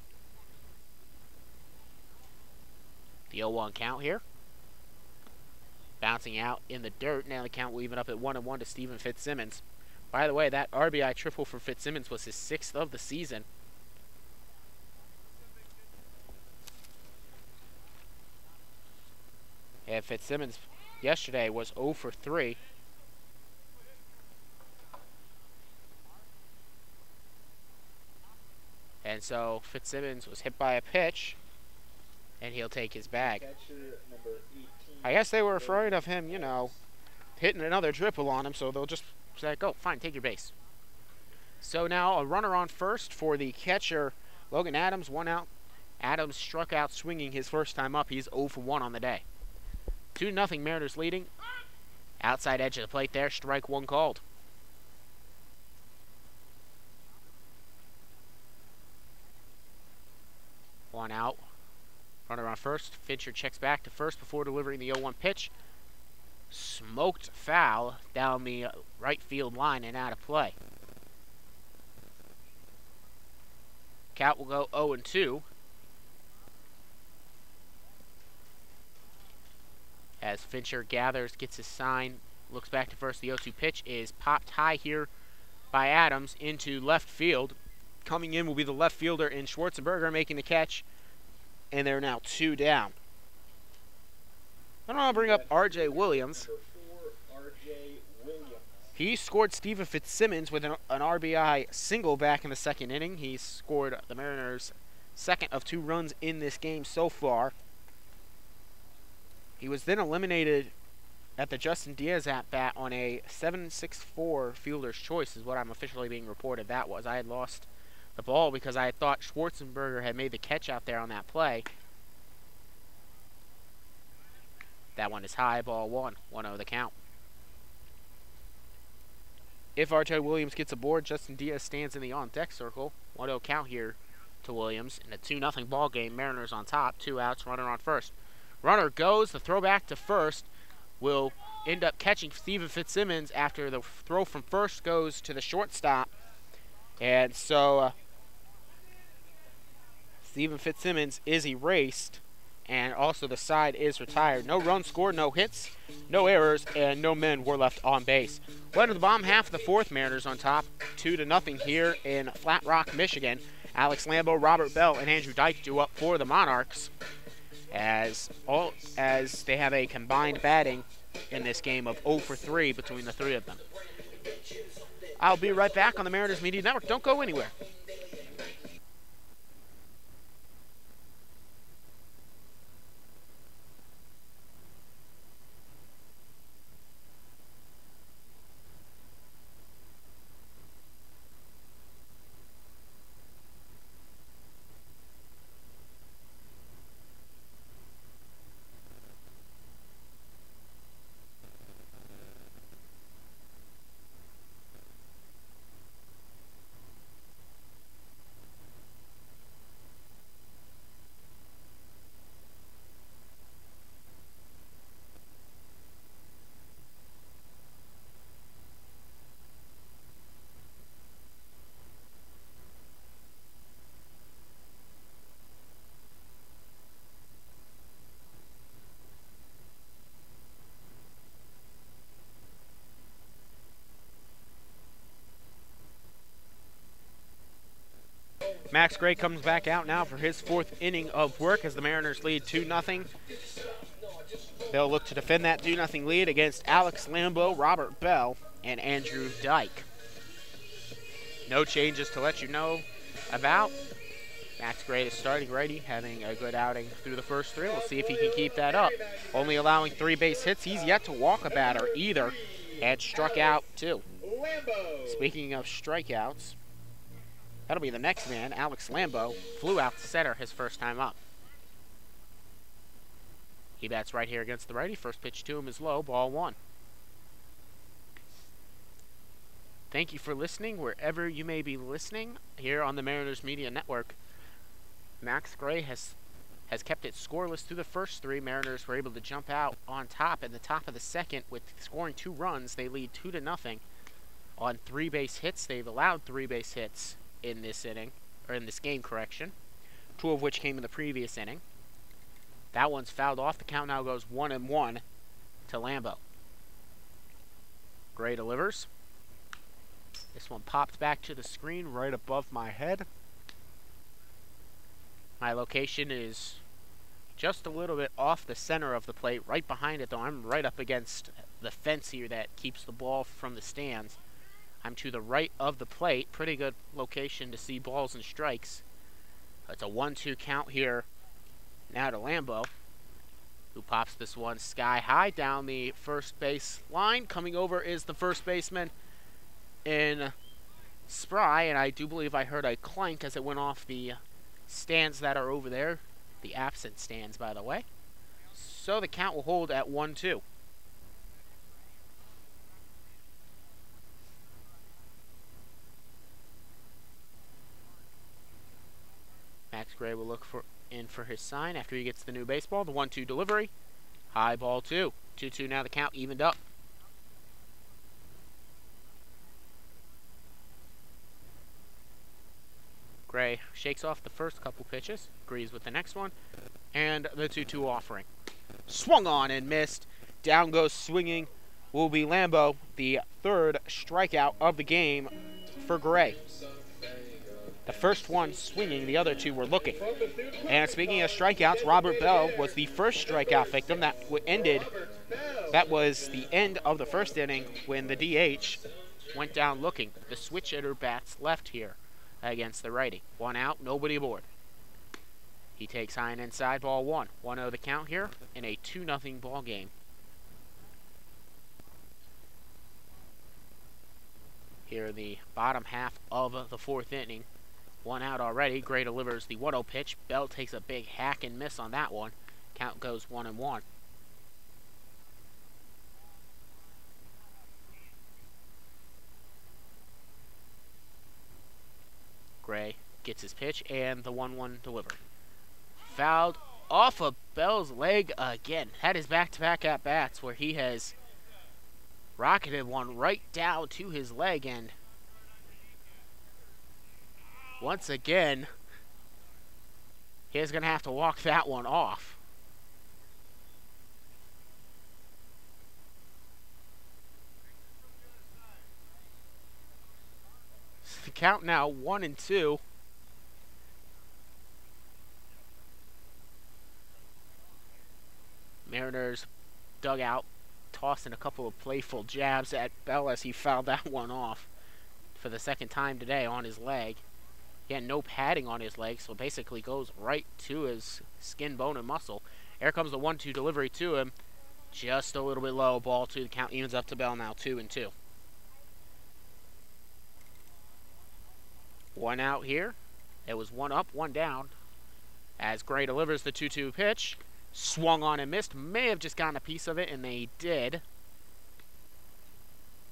The 0-1 count here. Bouncing out in the dirt. Now the count will even up at 1-1 to Stephen Fitzsimmons. By the way, that RBI triple for Fitzsimmons was his 6th of the season. And Fitzsimmons yesterday was 0-for-3. And so Fitzsimmons was hit by a pitch, and he'll take his bag. I guess they were afraid of him, hitting another triple on him, so they'll just say, go, fine, take your base. So now a runner on first for the catcher, Logan Adams, 1 out. Adams struck out swinging his first time up. He's 0-for-1 on the day. 2-0 Mariners leading. Outside edge of the plate there, strike one called. 1 out. Runner on first. Fincher checks back to first before delivering the 0-1 pitch. Smoked foul down the right field line and out of play. Count will go 0-2. As Fincher gathers, gets his sign, looks back to first. The 0-2 pitch is popped high here by Adams into left field. Coming in will be the left fielder in Schwarzenberger making the catch. And they're now 2 down. I don't want to bring up R.J. Williams. He scored Stephen Fitzsimmons with an RBI single back in the second inning. He scored the Mariners' second of 2 runs in this game so far. He was then eliminated at the Justin Diaz at-bat on a 7-6-4 fielder's choice is what I'm officially being reported that was. I had lost the ball because I thought Schwarzenberger had made the catch out there on that play. That one is high, ball 1. 1-0 the count. If R.J. Williams gets aboard, Justin Diaz stands in the on-deck circle. 1-0 count here to Williams. In a 2-0 ball game, Mariners on top. 2 outs, runner on first. Runner goes, the throw back to first will end up catching Stephen Fitzsimmons after the throw from first goes to the shortstop. And so Stephen Fitzsimmons is erased, and also the side is retired. No runs scored, no hits, no errors, and no men were left on base. Well, to the bottom half of the fourth, Mariners on top, 2-0 here in Flat Rock, Michigan. Alex Lambeau, Robert Bell, and Andrew Dyke do up for the Monarchs as they have a combined batting in this game of 0-for-3 between the 3 of them. I'll be right back on the Mariners Media Network. Don't go anywhere. Max Gray comes back out now for his 4th inning of work as the Mariners lead 2-0. They'll look to defend that 2-0 lead against Alex Lambo, Robert Bell, and Andrew Dyke. No changes to let you know about. Max Gray is starting righty, having a good outing through the first 3. We'll see if he can keep that up. Only allowing 3 base hits. He's yet to walk a batter either, and struck out 2. Speaking of strikeouts, that'll be the next man. Alex Lambo flew out to center his first time up. He bats right here against the righty. First pitch to him is low, ball 1. Thank you for listening wherever you may be listening here on the Mariners Media Network. Max Gray has kept it scoreless through the first 3. Mariners were able to jump out on top in the top of the second with scoring 2 runs. They lead 2-0 on 3 base hits. They've allowed 3 base hits in this inning, or in this game, correction. 2 of which came in the previous inning. That one's fouled off. The count now goes 1-1 to Lambo. Gray delivers. This one pops back to the screen right above my head. My location is just a little bit off the center of the plate, right behind it though. I'm right up against the fence here that keeps the ball from the stands. I'm to the right of the plate. Pretty good location to see balls and strikes. It's a 1-2 count here. Now to Lambo, who pops this one sky high down the first base line. Coming over is the first baseman in Spry, and I do believe I heard a clank as it went off the stands that are over there. The absent stands, by the way. So the count will hold at 1-2. Max Gray will look in for his sign after he gets the new baseball. The 1-2 delivery. High ball 2. 2-2 now, the count evened up. Gray shakes off the first couple pitches, agrees with the next one, and the 2-2 offering. Swung on and missed. Down goes swinging will be Lambo, the 3rd strikeout of the game for Gray. The first one swinging, the other 2 were looking. And speaking of strikeouts, Robert Bell was the first strikeout victim that ended. That was the end of the first inning when the DH went down looking. The switch hitter bats left here against the righty. 1 out, nobody aboard. He takes high and inside, ball 1. 1-0 the count here in a 2-0 ball game. Here in the bottom half of the 4th inning. 1 out already. Gray delivers the 1-0 pitch. Bell takes a big hack and miss on that one. Count goes 1-1. Gray gets his pitch and the 1-1 delivery. Fouled off of Bell's leg again. Had his back-to-back at-bats where he has rocketed one right down to his leg, and once again, he's going to have to walk that one off. The count now 1-2. Mariners dugout tossing a couple of playful jabs at Bell as he fouled that one off for the 2nd time today on his leg. He had no padding on his leg, so basically goes right to his skin, bone, and muscle. Here comes the 1-2 delivery to him. Just a little bit low. Ball 2. The count evens up to Bell now, 2-2. 1 out here. It was 1 up, 1 down. As Gray delivers the 2-2 pitch. Swung on and missed. May have just gotten a piece of it, and they did.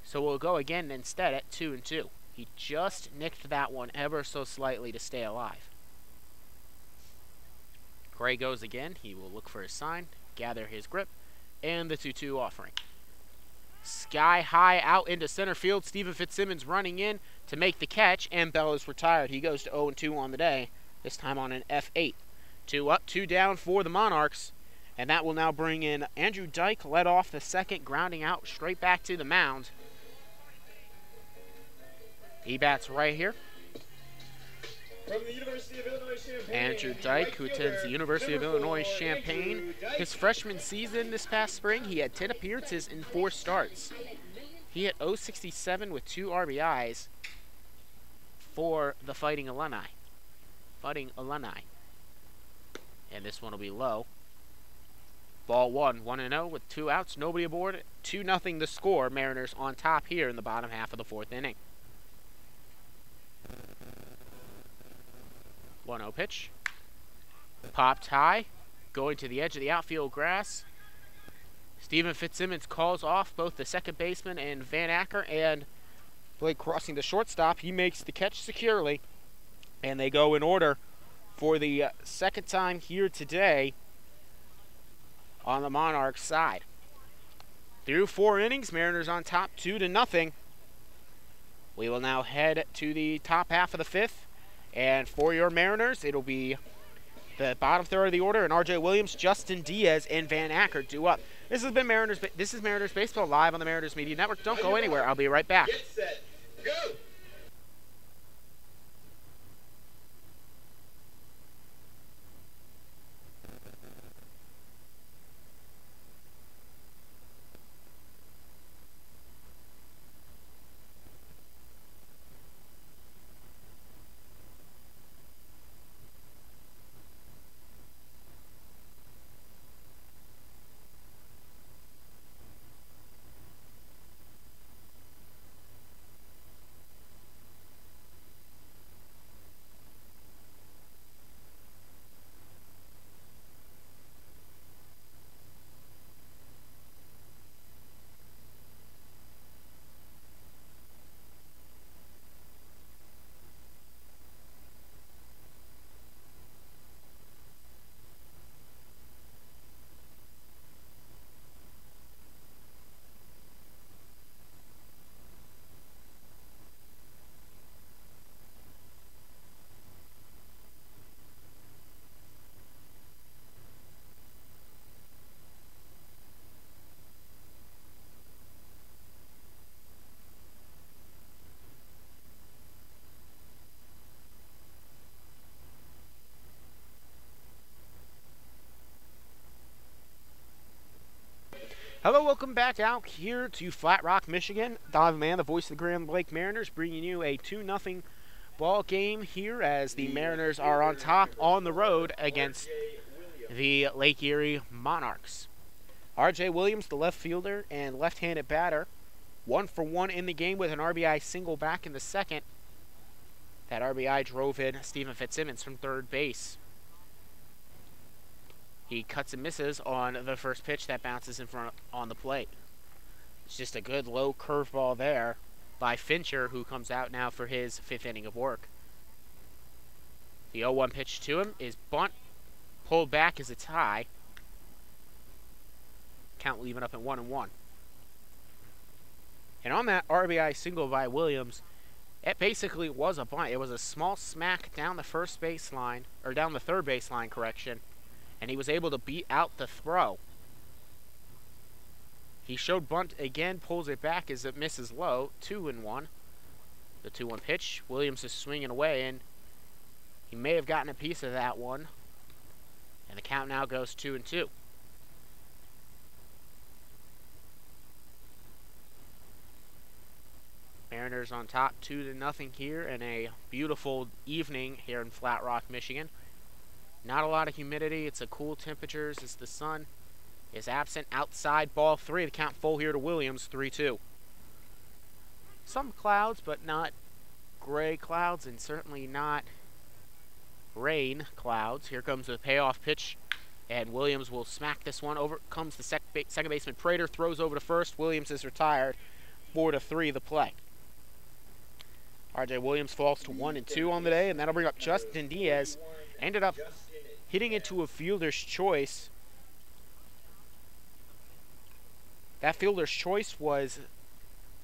So we'll go again instead at 2-2. He just nicked that one ever so slightly to stay alive. Gray goes again. He will look for his sign, gather his grip, and the 2-2 offering. Sky high out into center field. Stephen Fitzsimmons running in to make the catch, and Bell is retired. He goes to 0-2 on the day, this time on an F8. 2 up, 2 down for the Monarchs, and that will now bring in Andrew Dyke, led off the 2nd, grounding out straight back to the mound. He bats right here. From the University of Illinois Champaign, Andrew Dyke, who attends the University of Illinois Champaign. His freshman season this past spring, he had 10 appearances in 4 starts. He hit .067 with 2 RBIs for the Fighting Illini. And this one will be low. Ball 1, 1-0 with 2 outs, nobody aboard. 2-0 the score. Mariners on top here in the bottom half of the 4th inning. 1-0 pitch. Popped high, going to the edge of the outfield grass. Stephen Fitzsimmons calls off both the second baseman and Van Acker, and Blake crossing the shortstop. He makes the catch securely, and they go in order for the second time here today on the Monarchs side. Through 4 innings, Mariners on top 2-0. We will now head to the top half of the 5th, and for your Mariners, it'll be the bottom third of the order, and R.J. Williams, Justin Diaz, and Van Acker due up. This is Mariners Baseball live on the Mariners Media Network. Don't go anywhere. I'll be right back. Get set, go! Hello, welcome back out here to Flat Rock, Michigan. Donovan Mann, the voice of the Grand Lake Mariners, bringing you a 2-0 ball game here as the Mariners are on top on the road against the Lake Erie Monarchs. R.J. Williams, the left fielder and left-handed batter, 1 for 1 in the game with an RBI single back in the second. That RBI drove in Stephen Fitzsimmons from third base. He cuts and misses on the first pitch that bounces in front on the plate. It's just a good low curveball there by Fincher, who comes out now for his 5th inning of work. The 0-1 pitch to him is bunt, pulled back as a tie. Count leaving up at 1-1. And on that RBI single by Williams, it basically was a bunt. It was a small smack down the first baseline, or down the third baseline, correction. And he was able to beat out the throw. He showed bunt again, pulls it back as it misses low, 2-1. The 2-1 pitch, Williams is swinging away, and he may have gotten a piece of that one. And the count now goes 2-2. Mariners on top 2-0 here in a beautiful evening here in Flat Rock, Michigan. Not a lot of humidity. It's a cool temperatures as the sun is absent. Outside, ball 3. The count full here to Williams, 3-2. Some clouds, but not gray clouds, and certainly not rain clouds. Here comes the payoff pitch, and Williams will smack this one over. Comes the second baseman Prater, throws over to first. Williams is retired. 4-3 the play. R.J. Williams falls to 1-2 on the day, and that'll bring up Justin Diaz. Ended up hitting into a fielder's choice. That fielder's choice was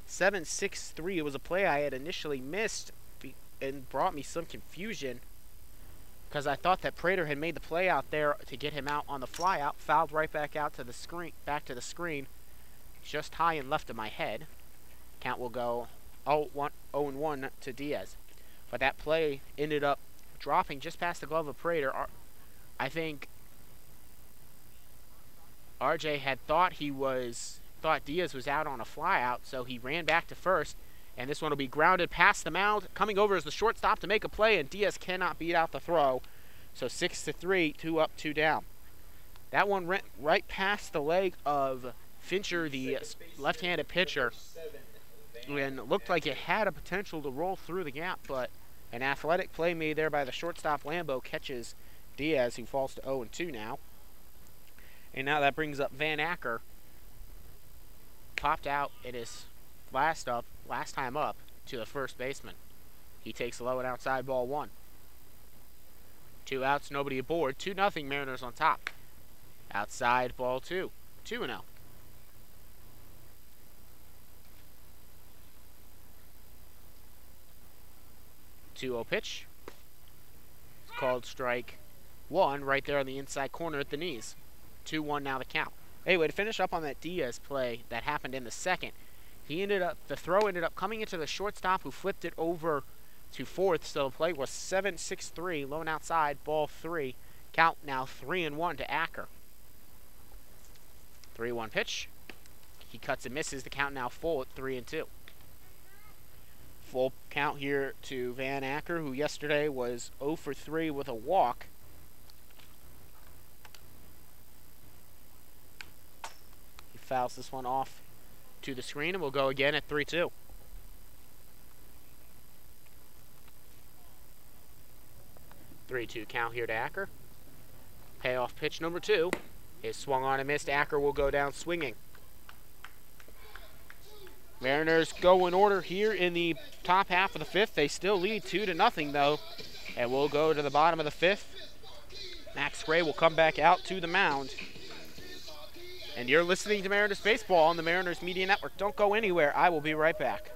7-6-3. It was a play I had initially missed and brought me some confusion because I thought that Prater had made the play out there to get him out on the fly out, fouled right back out to the screen, back to the screen, just high and left of my head. Count will go 0-1 to Diaz. But that play ended up dropping just past the glove of Prater. I think RJ had thought Diaz was out on a flyout, so he ran back to first, and this one will be grounded past the mound. Coming over is the shortstop to make a play, and Diaz cannot beat out the throw. So 6-3, 2 up, 2 down. That one went right past the leg of Fincher, the left-handed pitcher, and looked like it had a potential to roll through the gap, but an athletic play made there by the shortstop Lambo catches Diaz, who falls to 0-2 now. And now that brings up Van Acker. Popped out in his last time up to the first baseman. He takes a low and outside, ball 1. 2 outs, nobody aboard. 2-0 Mariners on top. Outside, ball 2. 2-0. 2-0 pitch. It's called strike 1 right there on the inside corner at the knees. 2-1 now the count. Anyway, to finish up on that Diaz play that happened in the second, the throw ended up coming into the shortstop, who flipped it over to fourth. So the play was 7-6-3, low and outside, ball 3. Count now 3-1 to Acker. 3-1 pitch. He cuts and misses. The count now full at 3-2. Full count here to Van Acker, who yesterday was 0 for 3 with a walk. He fouls this one off to the screen, and we'll go again at 3-2. Count here to Acker. Payoff pitch number 2 is swung on and missed. Acker will go down swinging. Mariners go in order here in the top half of the 5th. They still lead 2-0 though, and we'll go to the bottom of the 5th. Max Gray will come back out to the mound. And you're listening to Mariners Baseball on the Mariners Media Network. Don't go anywhere. I will be right back.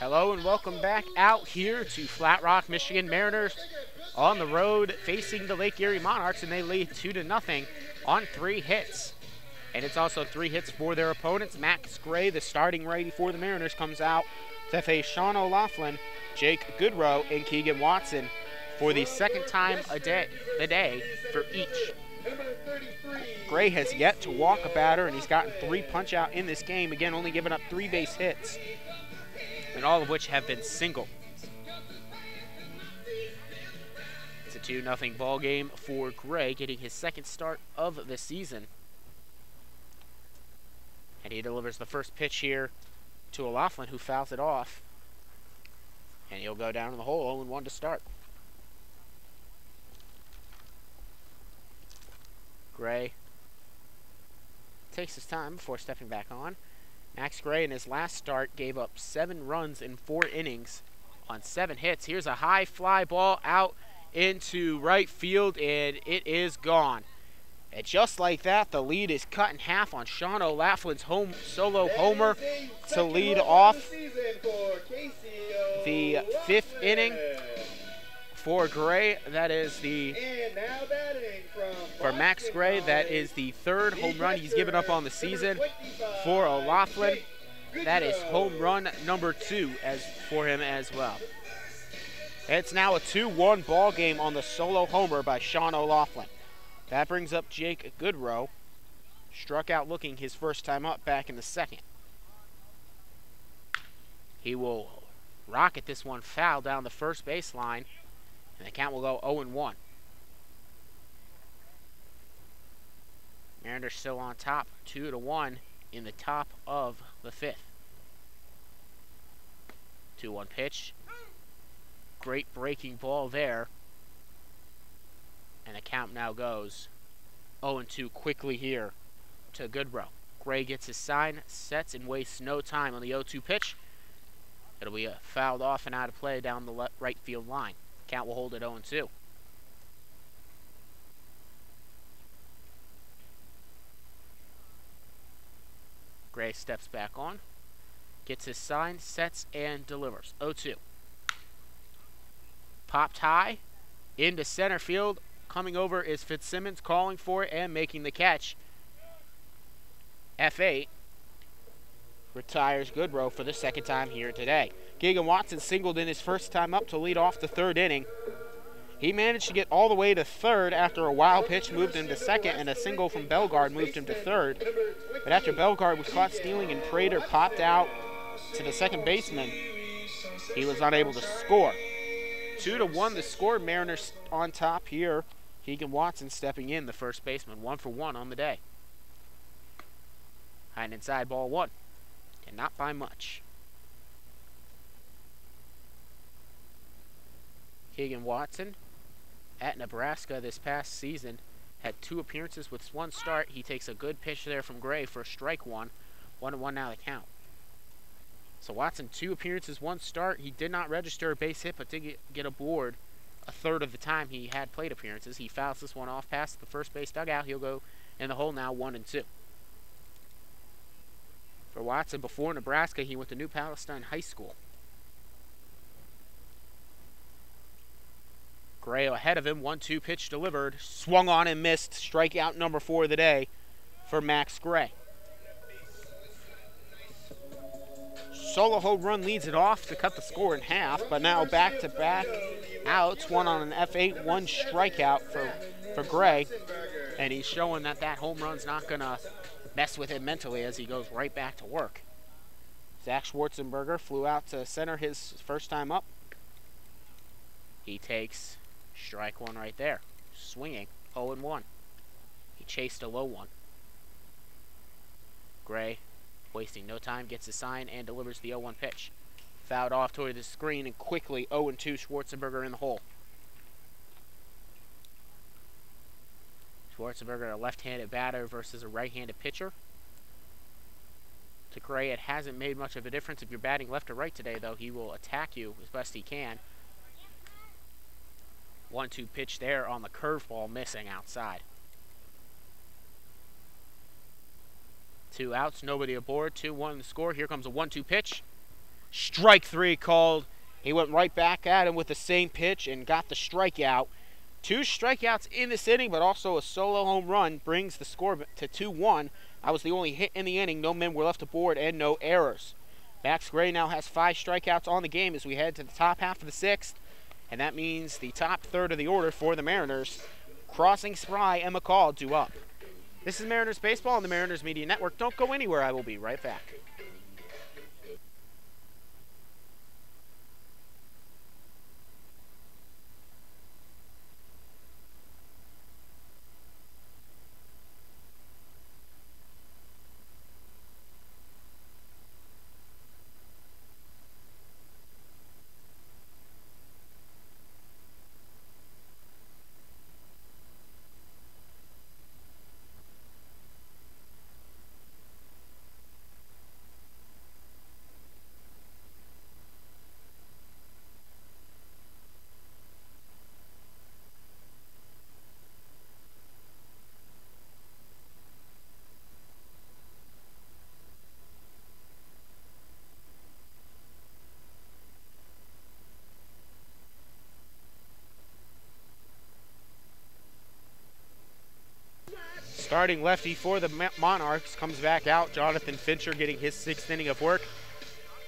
Hello and welcome back out here to Flat Rock, Michigan. Mariners on the road facing the Lake Erie Monarchs, and they lead 2-0 on 3 hits. And it's also 3 hits for their opponents. Max Gray, the starting righty for the Mariners, comes out to face Sean O'Laughlin, Jake Goodrow, and Keegan Watson for the second time the day for each. Gray has yet to walk a batter, and he's gotten 3 punch-out in this game. Again, only giving up 3 base hits, and all of which have been single. It's a 2-0 ball game for Gray, getting his second start of the season. And he delivers the first pitch here to O'Laughlin, who fouls it off. And he'll go down in the hole, 0-1 to start. Gray takes his time before stepping back on. Max Gray in his last start gave up 7 runs in 4 innings on 7 hits. Here's a high fly ball out into right field, and it is gone. And just like that, the lead is cut in half on Sean O'Loughlin's solo homer to lead off the 5th inning for Gray. That is for Max Gray, that is the 3rd home run he's given up on the season. For O'Laughlin, that is home run number 2 for him as well. It's now a 2-1 ball game on the solo homer by Sean O'Laughlin. That brings up Jake Goodrow. Struck out looking his first time up back in the second. He will rocket this one foul down the first baseline, and the count will go 0-1. Mariners still on top, 2-1 in the top of the fifth. 2-1 pitch. Great breaking ball there. And the count now goes 0-2 quickly here to Goodrow. Gray gets his sign, sets, and wastes no time on the 0-2 pitch. It'll be fouled off and out of play down the right field line. Count will hold at 0-2. Gray steps back on, gets his sign, sets, and delivers. 0-2. Popped high into center field. Coming over is Fitzsimmons, calling for it and making the catch. F8 retires Goodrow for the second time here today. Keegan Watson singled in his first time up to lead off the third inning. He managed to get all the way to third after a wild pitch moved him to second, and a single from Bellegarde moved him to third. But after Bellegarde was caught stealing and Prater popped out to the second baseman, he was unable to score. 2-1 the score. Mariners on top here. Keegan Watson stepping in, the first baseman, 1 for 1 on the day. High and inside, ball 1, and not by much. Keegan Watson at Nebraska this past season had 2 appearances with 1 start. He takes a good pitch there from Gray for strike 1. 1-1 now the count. So Watson, 2 appearances, 1 start. He did not register a base hit, but did get aboard a third of the time he had plate appearances. He fouls this one off past the first base dugout. He'll go in the hole now, 1-2. For Watson, before Nebraska, he went to New Palestine High School. Gray ahead of him, 1-2 pitch delivered, swung on and missed. Strikeout number 4 of the day for Max Gray. Solo home run leads it off to cut the score in half, but now back-to-back outs, one on an F8, 1 strikeout for Gray, and he's showing that home run's not going to mess with him mentally as he goes right back to work. Zach Schwarzenberger flew out to center his first time up. He takes strike 1 right there, swinging, 0-1. He chased a low one. Gray, wasting no time, gets a sign and delivers the 0-1 pitch. Fouled off toward the screen, and quickly 0-2 Schwarzenberger in the hole. Schwarzenberger, a left-handed batter versus a right-handed pitcher. To Gray, it hasn't made much of a difference if you're batting left or right today, though. He will attack you as best he can. 1-2 pitch there on the curveball, missing outside. 2 outs, nobody aboard, 2-1 the score. Here comes a 1-2 pitch. Strike 3 called. He went right back at him with the same pitch and got the strikeout. 2 strikeouts in this inning, but also a solo home run brings the score to 2-1. That was the only hit in the inning. No men were left aboard and no errors. Max Gray now has 5 strikeouts on the game as we head to the top half of the 6th. And that means the top third of the order for the Mariners. Crossing, Spry, and McCall due up. This is Mariners Baseball on the Mariners Media Network. Don't go anywhere. I will be right back. Starting lefty for the Monarchs comes back out. Jonathan Fincher getting his 6th inning of work.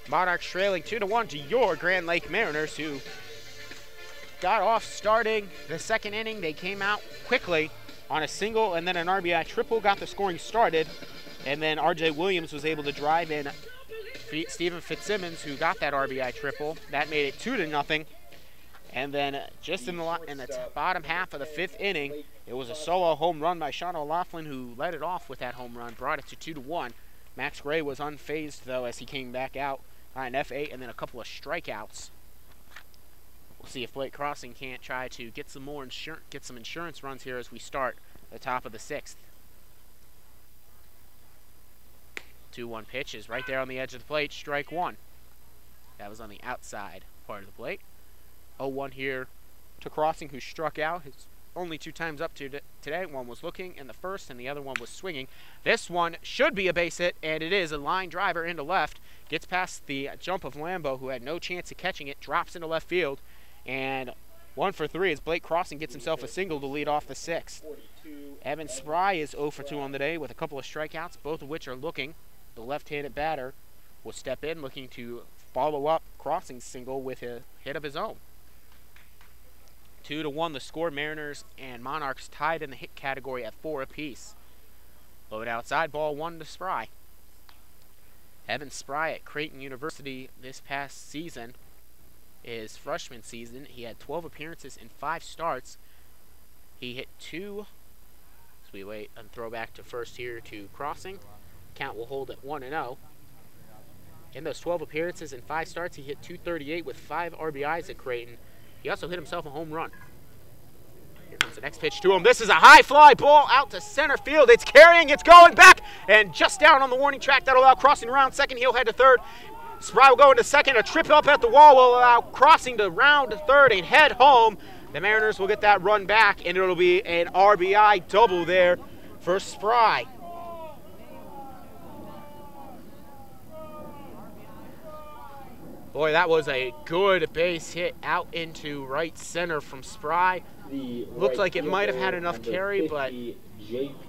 Monarchs trailing 2-1 to your Grand Lake Mariners, who got off starting the 2nd inning. They came out quickly on a single and then an RBI triple got the scoring started. And then R.J. Williams was able to drive in Stephen Fitzsimmons, who got that RBI triple. That made it 2-0. And then just in the bottom half of the 5th inning, it was a solo home run by Sean O'Laughlin, who led it off with that home run, brought it to 2-1. Max Gray was unfazed, though, as he came back out by an F8 and then a couple of strikeouts. We'll see if Blake Crossing can't try to get some insurance runs here as we start the top of the 6th. 2-1 pitch is right there on the edge of the plate, strike one. That was on the outside part of the plate. 0-1 here to Crossing, who struck out his only 2 times up to today. One was looking in the first, and the other one was swinging. This one should be a base hit, and it is a line driver into left. Gets past the jump of Lambo, who had no chance of catching it, drops into left field, and 1 for 3 as Blake Crossing gets himself a single to lead off the 6th. Evan Spry is 0 for 2 on the day with a couple of strikeouts, both of which are looking. The left-handed batter will step in, looking to follow up Crossing's single with a hit of his own. 2-1 the score. Mariners and Monarchs tied in the hit category at 4 apiece. Load outside, ball 1 to Spry. Evan Spry at Creighton University this past season, his freshman season, he had 12 appearances and 5 starts. He hit 2, as we wait and throw back to first here to Crossing. Count will hold at 1-0. In those 12 appearances and 5 starts, he hit .238 with 5 RBIs at Creighton. He also hit himself a home run. Here comes the next pitch to him. This is a high fly ball out to center field. It's carrying, it's going back, and just down on the warning track. That'll allow Crossing around second. He'll head to third. Spry will go into second. A trip up at the wall will allow Crossing to round to third and head home. The Mariners will get that run back, and it'll be an RBI double there for Spry. Boy, that was a good base hit out into right center from Spry. Looked like it might have had enough carry, but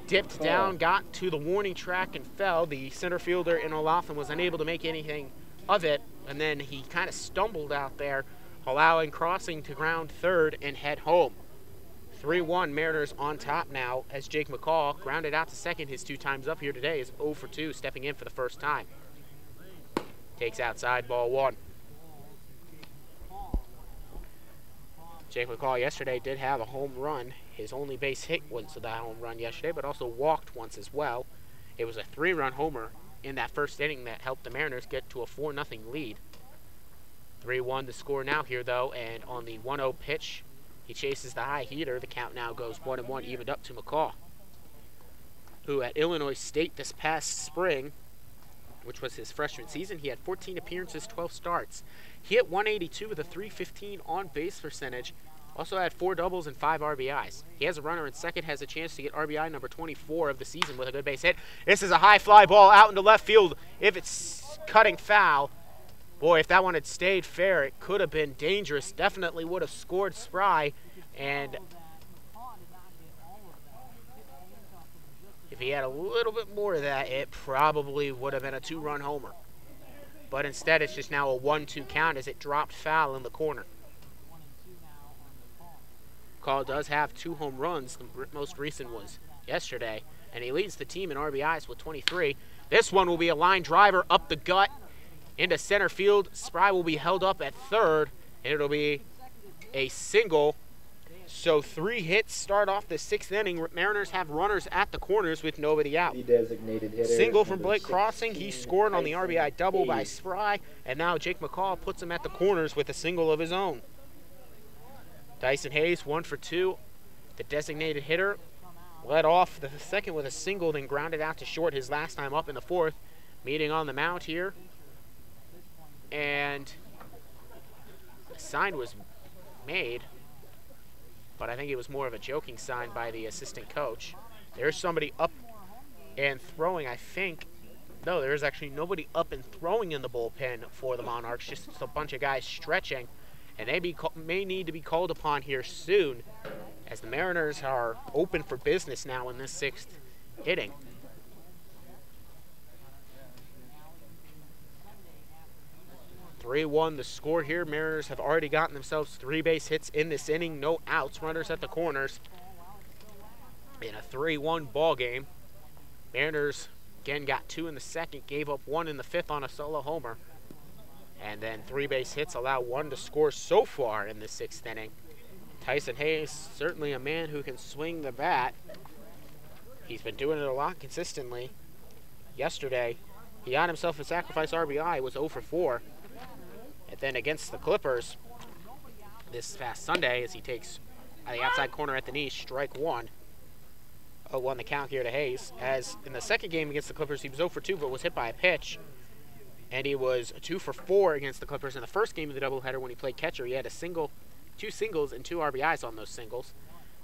dipped down, got to the warning track, and fell. The center fielder in O'Laughlin was unable to make anything of it, and then he kind of stumbled out there, allowing Crossing to ground third and head home. 3-1, Mariners on top now as Jake McCall grounded out to second. His 2 times up here today is 0 for 2, stepping in for the first time. Takes outside, ball 1. Jake McCall yesterday did have a home run. His only base hit was the home run yesterday, but also walked once as well. It was a 3-run homer in that first inning that helped the Mariners get to a 4-0 lead. 3-1 the score now here, though, and on the 1-0 pitch, he chases the high heater. The count now goes 1-1, evened up to McCall, who at Illinois State this past spring, which was his freshman season, he had 14 appearances, 12 starts. He hit .182 with a .315 on-base percentage. Also had 4 doubles and 5 RBIs. He has a runner in second, has a chance to get RBI number 24 of the season with a good base hit. This is a high fly ball out into left field. If it's cutting foul, boy, if that one had stayed fair, it could have been dangerous. Definitely would have scored Spry, and if he had a little bit more of that, it probably would have been a 2-run homer. But instead, it's just now a 1-2 count as it dropped foul in the corner. Call does have 2 home runs. The most recent was yesterday, and he leads the team in RBIs with 23. This one will be a line driver up the gut into center field. Spry will be held up at third, and it'll be a single. So 3 hits start off the 6th inning. Mariners have runners at the corners with nobody out. The designated hitter, single from Blake Crossing. He scored on the RBI double by Spry, and now Jake McCall puts him at the corners with a single of his own. Dyson Hayes 1 for 2. The designated hitter led off the second with a single, then grounded out to short his last time up in the 4th. Meeting on the mound here, and a sign was made, but I think it was more of a joking sign by the assistant coach. There's somebody up and throwing, I think. No, there's actually nobody up and throwing in the bullpen for the Monarchs, just a bunch of guys stretching, and they may need to be called upon here soon, as the Mariners are open for business now in this 6th inning. (3-1) the score here. Mariners have already gotten themselves 3 base hits in this inning. No outs. Runners at the corners. in a 3-1 ball game. Mariners again got 2 in the second, gave up 1 in the 5th on a solo homer. And then 3 base hits allow 1 to score so far in the 6th inning. Tyson Hayes, certainly a man who can swing the bat. He's been doing it a lot consistently. Yesterday, he got himself a sacrifice RBI, was 0 for 4. And then against the Clippers, this past Sunday, as he takes the outside corner at the knee, strike 1. 0-1 the count here to Hayes. As in the second game against the Clippers, he was 0 for 2, but was hit by a pitch. And he was 2 for 4 against the Clippers in the first game of the doubleheader when he played catcher. He had 2 singles and 2 RBIs on those singles.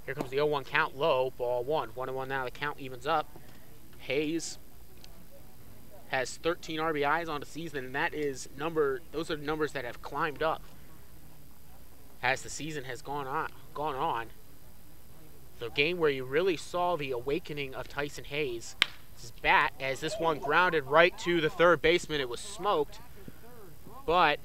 Here comes the 0-1 count, low, ball 1. 1-1 now, the count evens up. Hayes has 13 RBIs on the season, and those are numbers that have climbed up as the season has gone on. The game where you really saw the awakening of Tyson Hayes' bat, as this one grounded right to the third baseman. It was smoked, but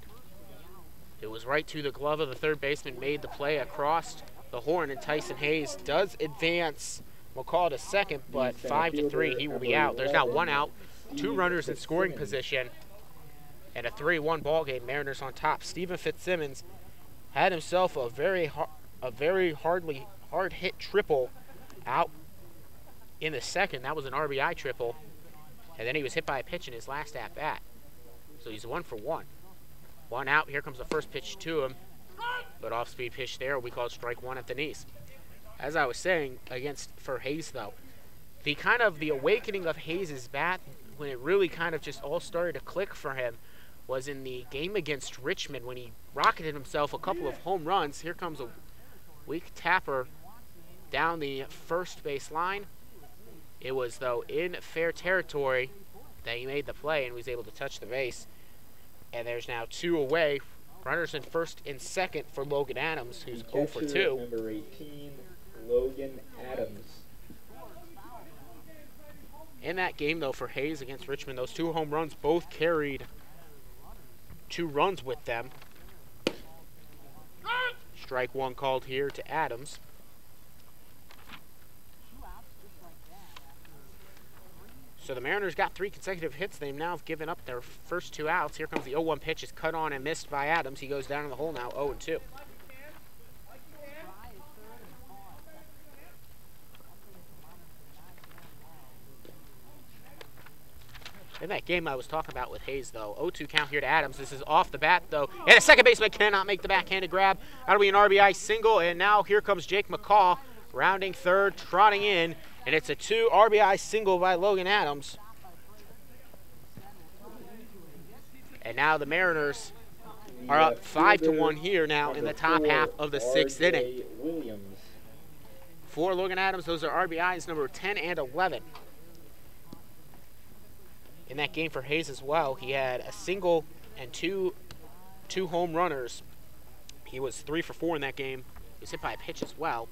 it was right to the glove of the third baseman, made the play across the horn, and Tyson Hayes does advance. We'll call it a second, but 5-3, he will be out. There's now 1 out, 2 runners in scoring position, and a 3-1 ball game. Mariners on top. Stephen Fitzsimmons had himself a very hard hit triple out in the second. That was an RBI triple, and then he was hit by a pitch in his last at bat. So he's 1 for 1. 1 out. Here comes the first pitch to him, but off-speed pitch there. We call it strike 1 at the knees. As I was saying, for Hayes though, the awakening of Hayes' bat, when it really kind of just all started to click for him, was in the game against Richmond when he rocketed himself a couple of home runs. Here comes a weak tapper down the first base line. It was, though, in fair territory that he made the play and was able to touch the base. And there's now 2 away. Runners in first and second for Logan Adams, who's 0 for 2. Number 18, Logan Adams. In that game, though, for Hayes against Richmond, those 2 home runs both carried 2 runs with them. Strike 1 called here to Adams. So the Mariners got 3 consecutive hits. They now have given up their first 2 outs. Here comes the 0-1 pitch. It's cut on and missed by Adams. He goes down in the hole now, 0-2. In that game I was talking about with Hayes, though, 0-2 count here to Adams. This is off the bat, though, and the second baseman cannot make the backhanded grab. That'll be an RBI single, and now here comes Jake McCall, rounding third, trotting in, and it's a 2 RBI single by Logan Adams. And now the Mariners are up 5-1 here now in the top half of the 6th inning. For Logan Adams, those are RBIs number 10 and 11. In that game for Hayes as well, he had a single and two home runners. He was 3 for 4 in that game. He was hit by a pitch as well.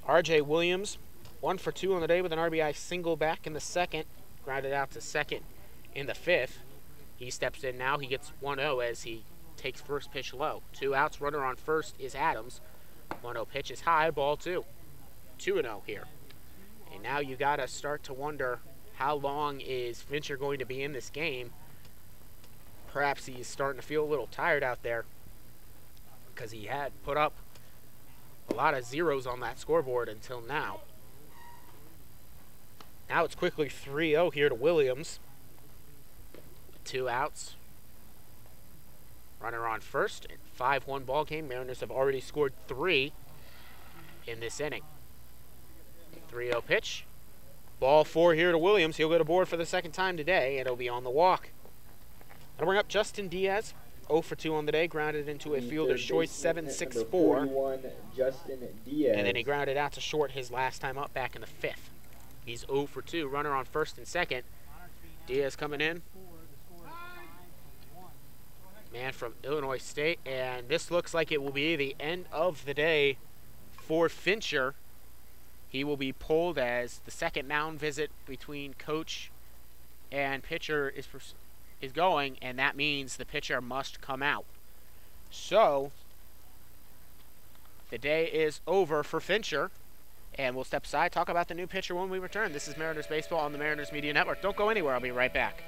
R.J. Williams, 1 for 2 on the day with an RBI single back in the second. Grounded out to second in the 5th. He steps in now. He gets 1-0 as he takes first pitch low. 2 outs. Runner on first is Adams. 1-0 pitch is high. Ball 2. 2-0 here. And now you got to start to wonder, how long is Fincher going to be in this game? Perhaps he's starting to feel a little tired out there, because he had put up a lot of zeros on that scoreboard until now. Now it's quickly 3-0 here to Williams. 2 outs. Runner on first. 5-1 ball game. Mariners have already scored 3 in this inning. 3-0 pitch. Ball 4 here to Williams. He'll get aboard for the second time today, and he'll be on the walk. I'll bring up Justin Diaz. 0 for 2 on the day. Grounded into a fielder's choice, 7-6-4. Justin Diaz. And then he grounded out to short his last time up back in the 5th. He's 0 for 2. Runner on first and second. Diaz coming in. Man from Illinois State. And this looks like it will be the end of the day for Fincher. He will be pulled as the second mound visit between coach and pitcher is going, and that means the pitcher must come out. So the day is over for Fincher. And we'll step aside, talk about the new pitcher when we return. This is Mariners Baseball on the Mariners Media Network. Don't go anywhere. I'll be right back.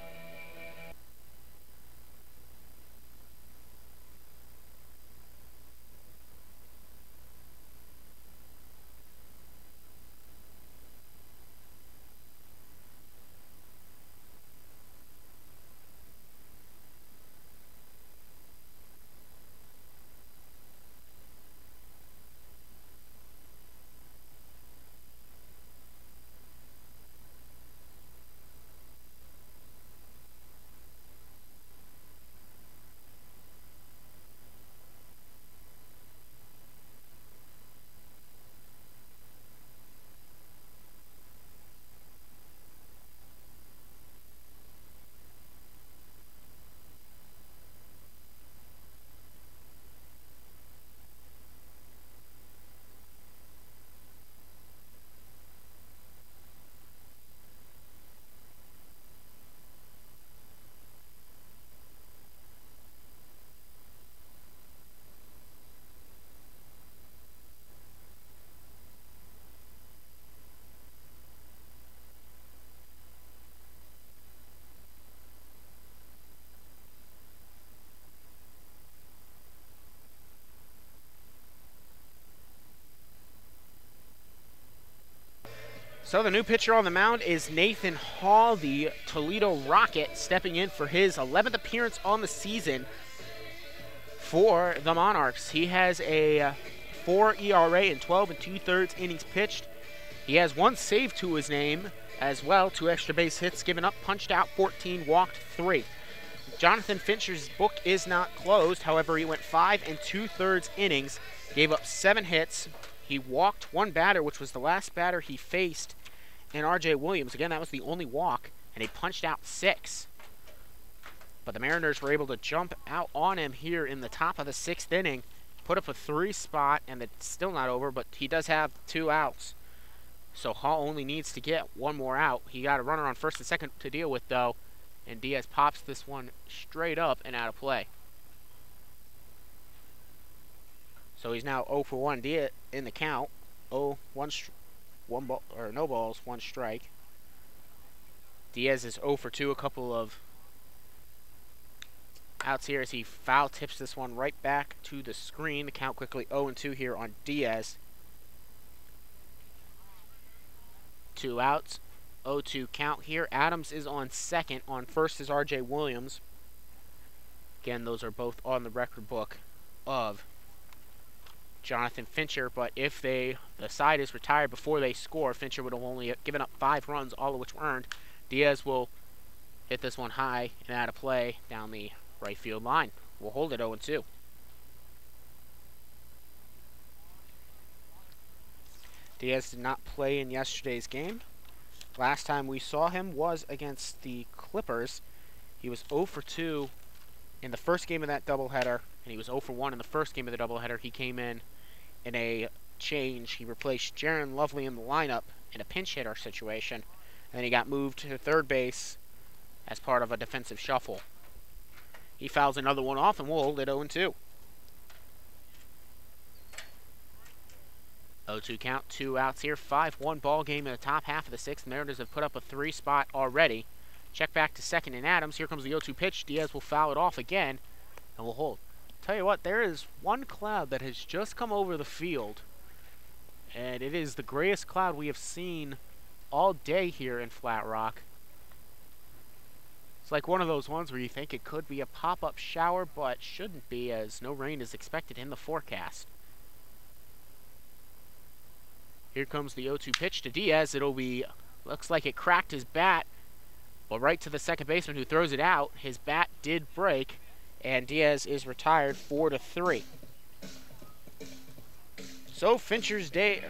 So the new pitcher on the mound is Nathan Hall, the Toledo Rocket, stepping in for his 11th appearance on the season for the Monarchs. He has a 4 ERA in 12 2/3 innings pitched. He has 1 save to his name as well, 2 extra base hits given up, punched out 14, walked 3. Jonathan Fincher's book is not closed. However, he went 5 2/3 innings, gave up 7 hits. He walked 1 batter, which was the last batter he faced in R.J. Williams. Again, that was the only walk, and he punched out 6. But the Mariners were able to jump out on him here in the top of the 6th inning, put up a 3 spot, and it's still not over, but he does have 2 outs. So Hall only needs to get 1 more out. He got a runner on first and second to deal with, though, and Diaz pops this one straight up and out of play. So he's now 0 for 1 in the count. 1 ball, or no balls, 1 strike. Diaz is 0 for 2, a couple of outs here as he foul tips this one right back to the screen. The count quickly 0-2 here on Diaz. 2 outs, 0-2 count here. Adams is on second. On first is R.J. Williams. Again, those are both on the record book of Jonathan Fincher, but if the side is retired before they score, Fincher would have only given up 5 runs, all of which were earned. Diaz will hit this one high and out of play down the right field line. We'll hold it 0-2. Diaz did not play in yesterday's game. Last time we saw him was against the Clippers. He was 0 for 2 in the first game of that doubleheader, and he was 0 for 1 in the first game of the doubleheader. He came in a change. He replaced Jaron Lovely in the lineup in a pinch hitter situation, and then he got moved to third base as part of a defensive shuffle. He fouls another one off, and we'll hold it 0-2. 0-2 count, 2 outs here. 5-1 ball game in the top half of the 6th. Mariners have put up a 3 spot already. Check back to second and Adams. Here comes the 0-2 pitch. Diaz will foul it off again, and we'll hold. Tell you what, there is one cloud that has just come over the field, and it is the grayest cloud we have seen all day here in Flat Rock. It's like one of those ones where you think it could be a pop-up shower, but shouldn't be, as no rain is expected in the forecast. Here comes the 0-2 pitch to Diaz. It'll be, looks like it cracked his bat, but right to the second baseman who throws it out. His bat did break, and Diaz is retired 4-3. So Fincher's day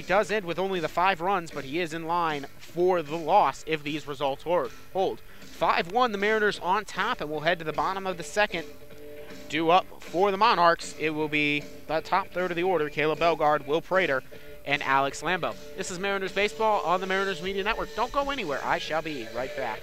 does end with only the 5 runs, but he is in line for the loss if these results hold. 5-1, the Mariners on top, and we'll head to the bottom of the 2nd. Due up for the Monarchs, it will be the top third of the order: Caleb Bellegarde, Will Prater, and Alex Lambo. This is Mariners Baseball on the Mariners Media Network. Don't go anywhere. I shall be right back.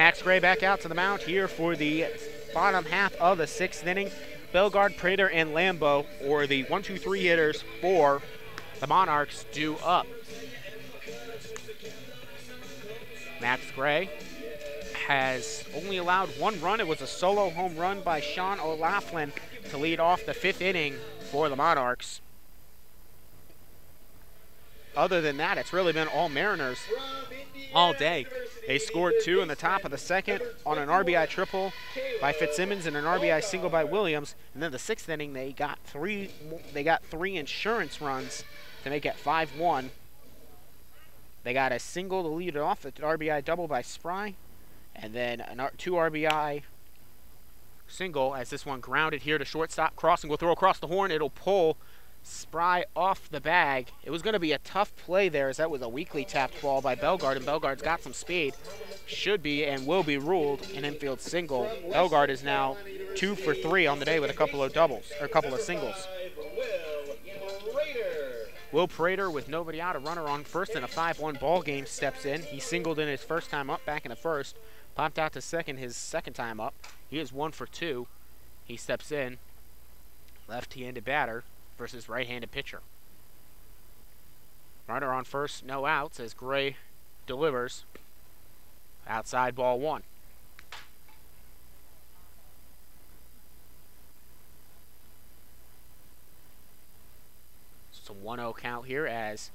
Max Gray back out to the mound here for the bottom half of the 6th inning. Bellegarde, Prater, and Lambo, or the 1-2-3 hitters for the Monarchs, due up. Max Gray has only allowed 1 run. It was a solo home run by Sean O'Laughlin to lead off the 5th inning for the Monarchs. Other than that, it's really been all Mariners all day. They scored 2 in the top of the 2nd on an RBI triple by Fitzsimmons and an RBI single by Williams. And then the 6th inning, they got three insurance runs to make it 5-1. They got a single to lead it off, an RBI double by Spry, and then a 2 RBI single as this one grounded here to shortstop. Crossing will throw across the horn. It'll pull Spry off the bag. It was going to be a tough play there as that was a weakly tapped ball by Bellegarde, and Bellegarde's got some speed. Should be and will be ruled an infield single. Bellegarde is now 2 for 3 on the day with a couple of doubles, or a couple of singles. Will Prater, with nobody out, a runner on first in a 5-1 ball game, steps in. He singled in his first time up back in the first. Popped out to second his second time up. He is 1 for 2. He steps in. Left-handed batter versus right-handed pitcher. Runner on first, no outs as Gray delivers. Outside ball 1. It's a 1-0 count here as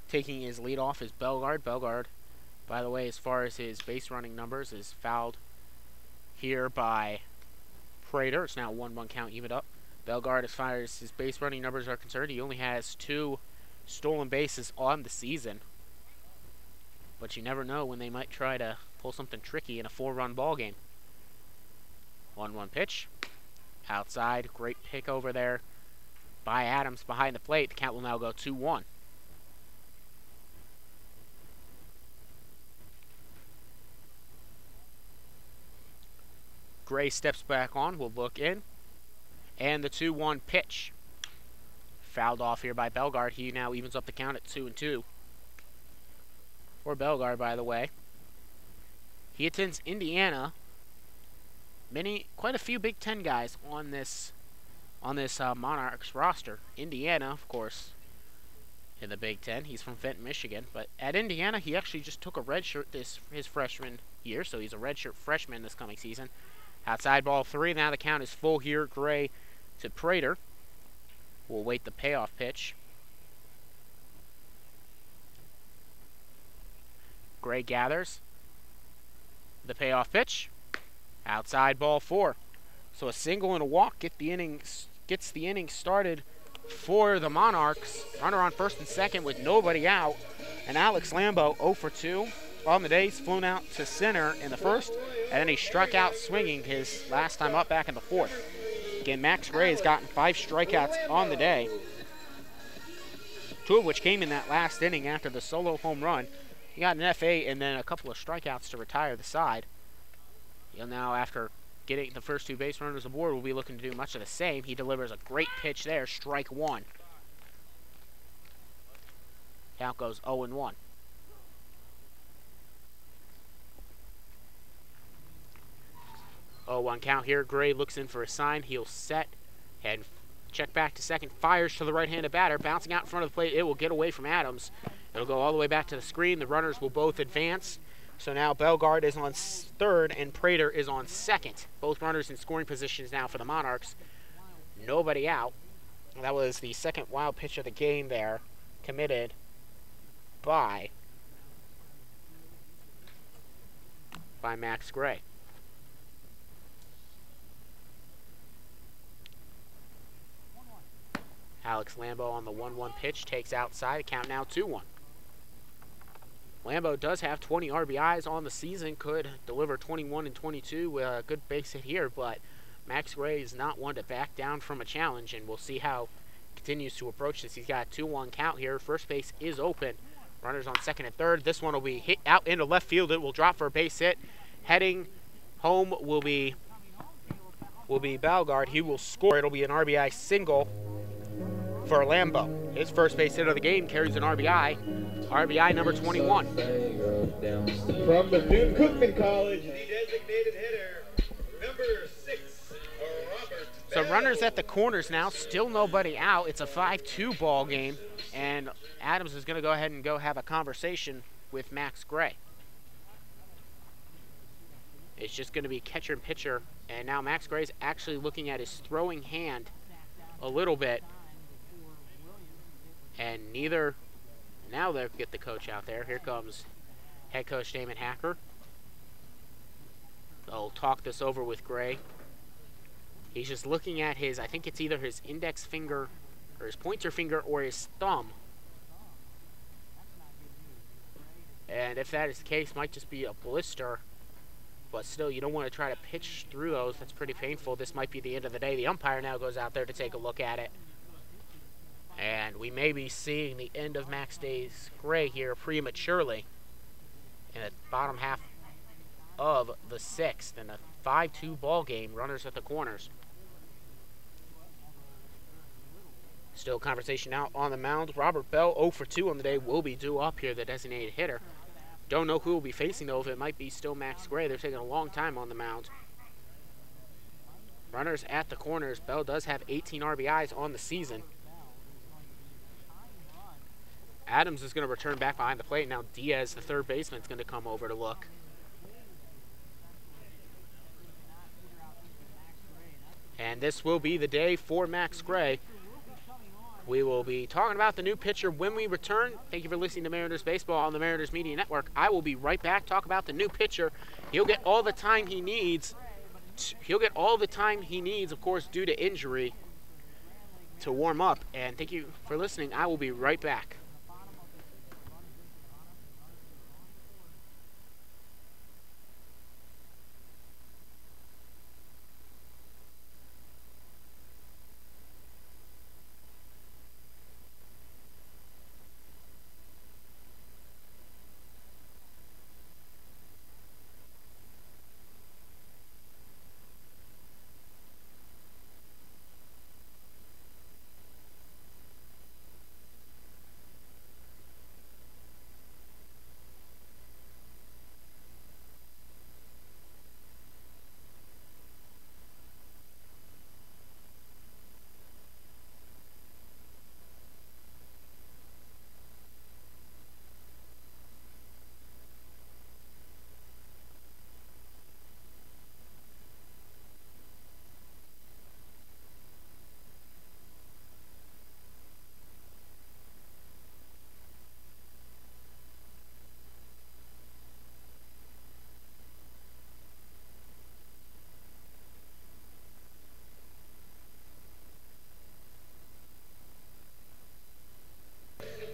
taking his lead off is Bellegarde. Bellegarde, by the way, as far as his base running numbers, is fouled here by Prater. It's now 1-1 count, even up. Bellegarde, as far as his base running numbers are concerned, he only has 2 stolen bases on the season. But you never know when they might try to pull something tricky in a 4-run ball game. 1-1 pitch. Outside, great pick over there by Adams behind the plate. The count will now go 2-1. Gray steps back on, will look in. And the 2-1 pitch. Fouled off here by Bellegarde. He now evens up the count at 2-2. For Bellegarde, by the way. He attends Indiana. Quite a few Big Ten guys on this Monarchs roster. Indiana, of course, in the Big Ten. He's from Fenton, Michigan. But at Indiana, he actually just took a red shirt his freshman year, so he's a redshirt freshman this coming season. Outside ball 3. Now the count is full here. Gray to Prater. We'll wait the payoff pitch. Gray gathers. The payoff pitch. Outside ball 4. So a single and a walk gets the inning started for the Monarchs. Runner on first and second with nobody out. And Alex Lambo 0 for 2 on the day. He's flown out to center in the first, and then he struck out swinging his last time up back in the 4th. Again, Max Gray has gotten 5 strikeouts on the day, 2 of which came in that last inning after the solo home run. He got an FA and then a couple of strikeouts to retire the side. He'll now, after getting the first 2 base runners aboard, will be looking to do much of the same. He delivers a great pitch there, strike 1. Count goes 0-1. Oh, 1 count here. Gray looks in for a sign. He'll set and check back to second. Fires to the right-handed batter. Bouncing out in front of the plate. It will get away from Adams. It'll go all the way back to the screen. The runners will both advance. So now Bellegarde is on third and Prater is on second. Both runners in scoring positions now for the Monarchs. Nobody out. That was the second wild pitch of the game there, committed by Max Gray. Alex Lambo on the 1-1 pitch takes outside. Count now 2-1. Lambo does have 20 RBIs on the season, could deliver 21 and 22 with a good base hit here, but Max Gray is not one to back down from a challenge, and we'll see how he continues to approach this. He's got a 2-1 count here. First base is open. Runners on second and third. This one will be hit out into left field. It will drop for a base hit. Heading home will be Bellegarde. He will score. It'll be an RBI single for Lambo. His first base hit of the game carries an RBI. RBI number 21. From Bethune-Cookman College, the designated hitter, number 6, Robert So Bell. runners at the corners now, still nobody out. It's a 5-2 ball game, and Adams is going to go ahead and go have a conversation with Max Gray. It's just going to be catcher and pitcher, and now Max Gray's actually looking at his throwing hand a little bit, and now they'll get the coach out there. Here comes head coach Damon Hacker. They'll talk this over with Gray. He's just looking at his, I think it's either his index finger or his pointer finger or his thumb. And if that is the case, might just be a blister. But still, you don't want to try to pitch through those. That's pretty painful. This might be the end of the day. The umpire now goes out there to take a look at it. And we may be seeing the end of Max Gray here prematurely in the bottom half of the 6th. In a 5-2 ball game, runners at the corners. Still conversation out on the mound. Robert Bell, 0 for 2 on the day, will be due up here, the designated hitter. Don't know who will be facing, though, if it might be still Max Gray. They're taking a long time on the mound. Runners at the corners. Bell does have 18 RBIs on the season. Adams is going to return back behind the plate. Now Diaz, the third baseman, is going to come over to look. And this will be the day for Max Gray. We will be talking about the new pitcher when we return. Thank you for listening to Mariners Baseball on the Mariners Media Network. I will be right back, talk about the new pitcher. He'll get all the time he needs. Of course, due to injury, to warm up. And thank you for listening. I will be right back.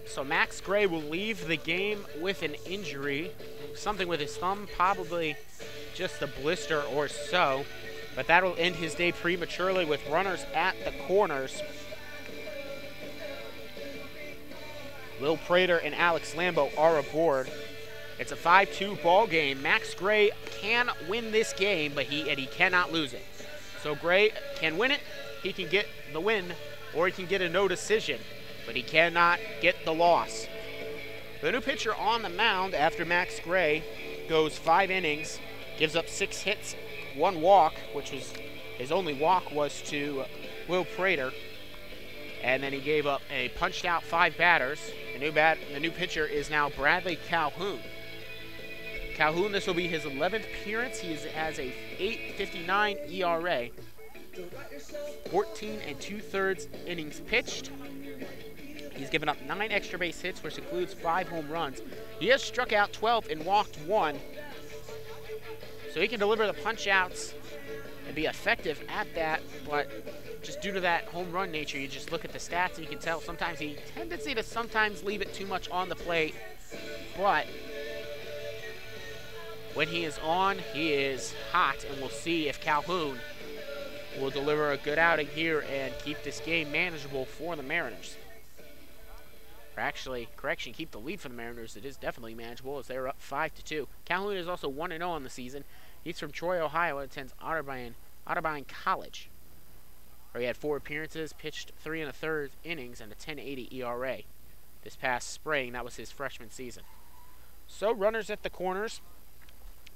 So Max Gray will leave the game with an injury, something with his thumb, probably just a blister or so. But that'll end his day prematurely with runners at the corners. Will Prater and Alex Lambo are aboard. It's a 5-2 ball game. Max Gray can win this game, but he cannot lose it. So Gray can win it, he can get the win, or he can get a no decision, but he cannot get the loss. The new pitcher on the mound after Max Gray goes 5 innings, gives up 6 hits, 1 walk, which was his only walk was to Will Prater, and then he gave up a punched out 5 batters. The new pitcher is now Bradley Calhoun. Calhoun, this will be his 11th appearance. He has a 8.59 ERA, 14 2/3 innings pitched. He's given up 9 extra base hits, which includes 5 home runs. He has struck out 12 and walked 1. So he can deliver the punch outs and be effective at that, but just due to that home run nature, you just look at the stats and you can tell sometimes he tendency to sometimes leave it too much on the plate, but when he is on, he is hot, and we'll see if Calhoun will deliver a good outing here and keep this game manageable for the Mariners. Or actually, correction, keep the lead for the Mariners. It is definitely manageable as they're up 5-2. Calhoun is also 1-0 on the season. He's from Troy, Ohio, and attends Otterbein College. where he had 4 appearances, pitched 3 1/3 innings, and a 10.80 ERA. This past spring, that was his freshman season. So runners at the corners.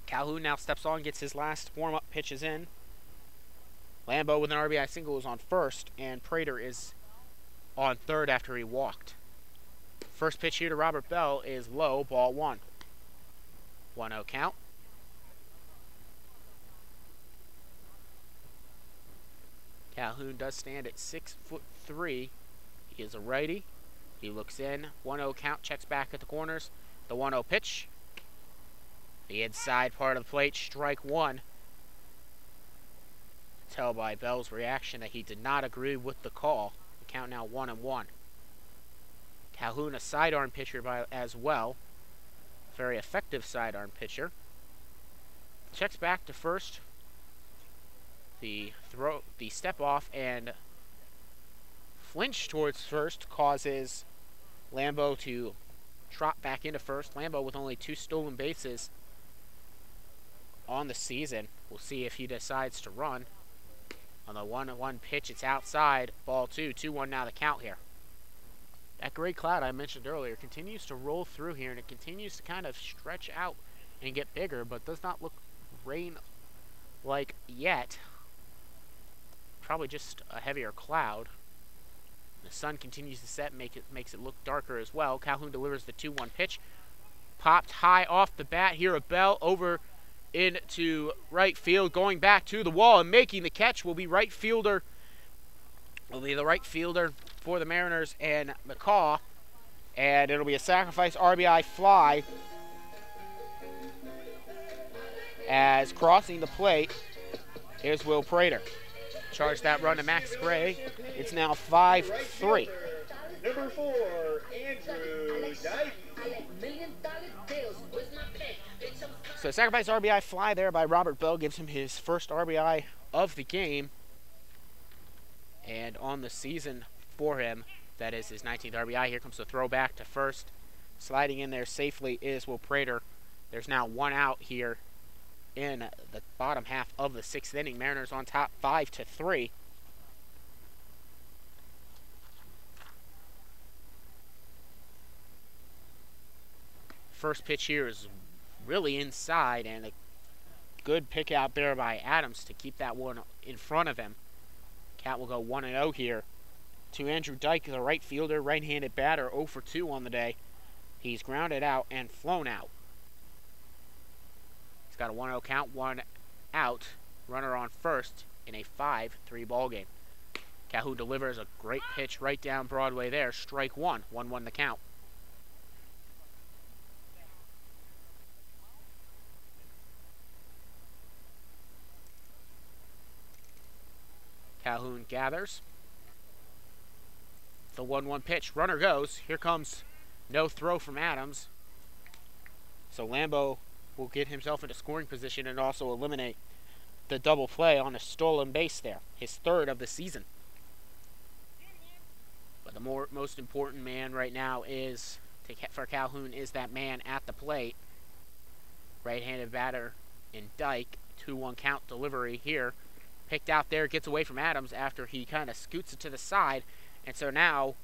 Calhoun now steps on, gets his last warm-up pitches in. Lambeau with an RBI single is on first, and Prater is on third after he walked. First pitch here to Robert Bell is low, ball 1. 1-0 count. Calhoun does stand at 6'3". He is a righty. He looks in. 1-0 count, checks back at the corners. The 1-0 pitch. The inside part of the plate, strike 1. Tell by Bell's reaction that he did not agree with the call. The count now 1-1. Calhoun, a sidearm pitcher as well. Very effective sidearm pitcher. Checks back to first. The step off and flinch towards first causes Lambeau to trot back into first. Lambeau with only 2 stolen bases on the season. We'll see if he decides to run. On the 1-1 pitch, it's outside. Ball 2. 2-1 now the count here. That gray cloud I mentioned earlier continues to roll through here, and it continues to kind of stretch out and get bigger, but does not look rain-like yet. Probably just a heavier cloud. The sun continues to set, makes it look darker as well. Calhoun delivers the 2-1 pitch. Popped high off the bat here. A Bell over into right field, going back to the wall and making the catch will be the right fielder for the Mariners and McCaw, and it'll be a sacrifice RBI fly as crossing the plate is Will Prater. Charge that run to Max Gray. It's now 5-3. Number 4, Andrew Dyke. So sacrifice RBI fly there by Robert Bell gives him his first RBI of the game. And on the season for him, that is his 19th RBI. Here comes the throw back to first. Sliding in there safely is Will Prater. There's now 1 out here in the bottom half of the 6th inning. Mariners on top 5-3. First pitch here is really inside, and a good pick out there by Adams to keep that one in front of him. Count will go 1-0 here to Andrew Dyke, the right fielder, right-handed batter, 0 for 2 on the day. He's grounded out and flown out. He's got a 1-0 count, 1 out, runner on first in a 5-3 ball game. Calhoun delivers a great pitch right down Broadway there, strike 1, 1-1 the count. Calhoun gathers. The 1-1 pitch. Runner goes. Here comes no throw from Adams. So Lambeau will get himself into scoring position and also eliminate the double play on a stolen base there. His 3rd of the season. But the most important man right now for Calhoun is that man at the plate. Right-handed batter in Dyke. 2-1 count delivery here. Picked out there, gets away from Adams after he kind of scoots it to the side. And so now,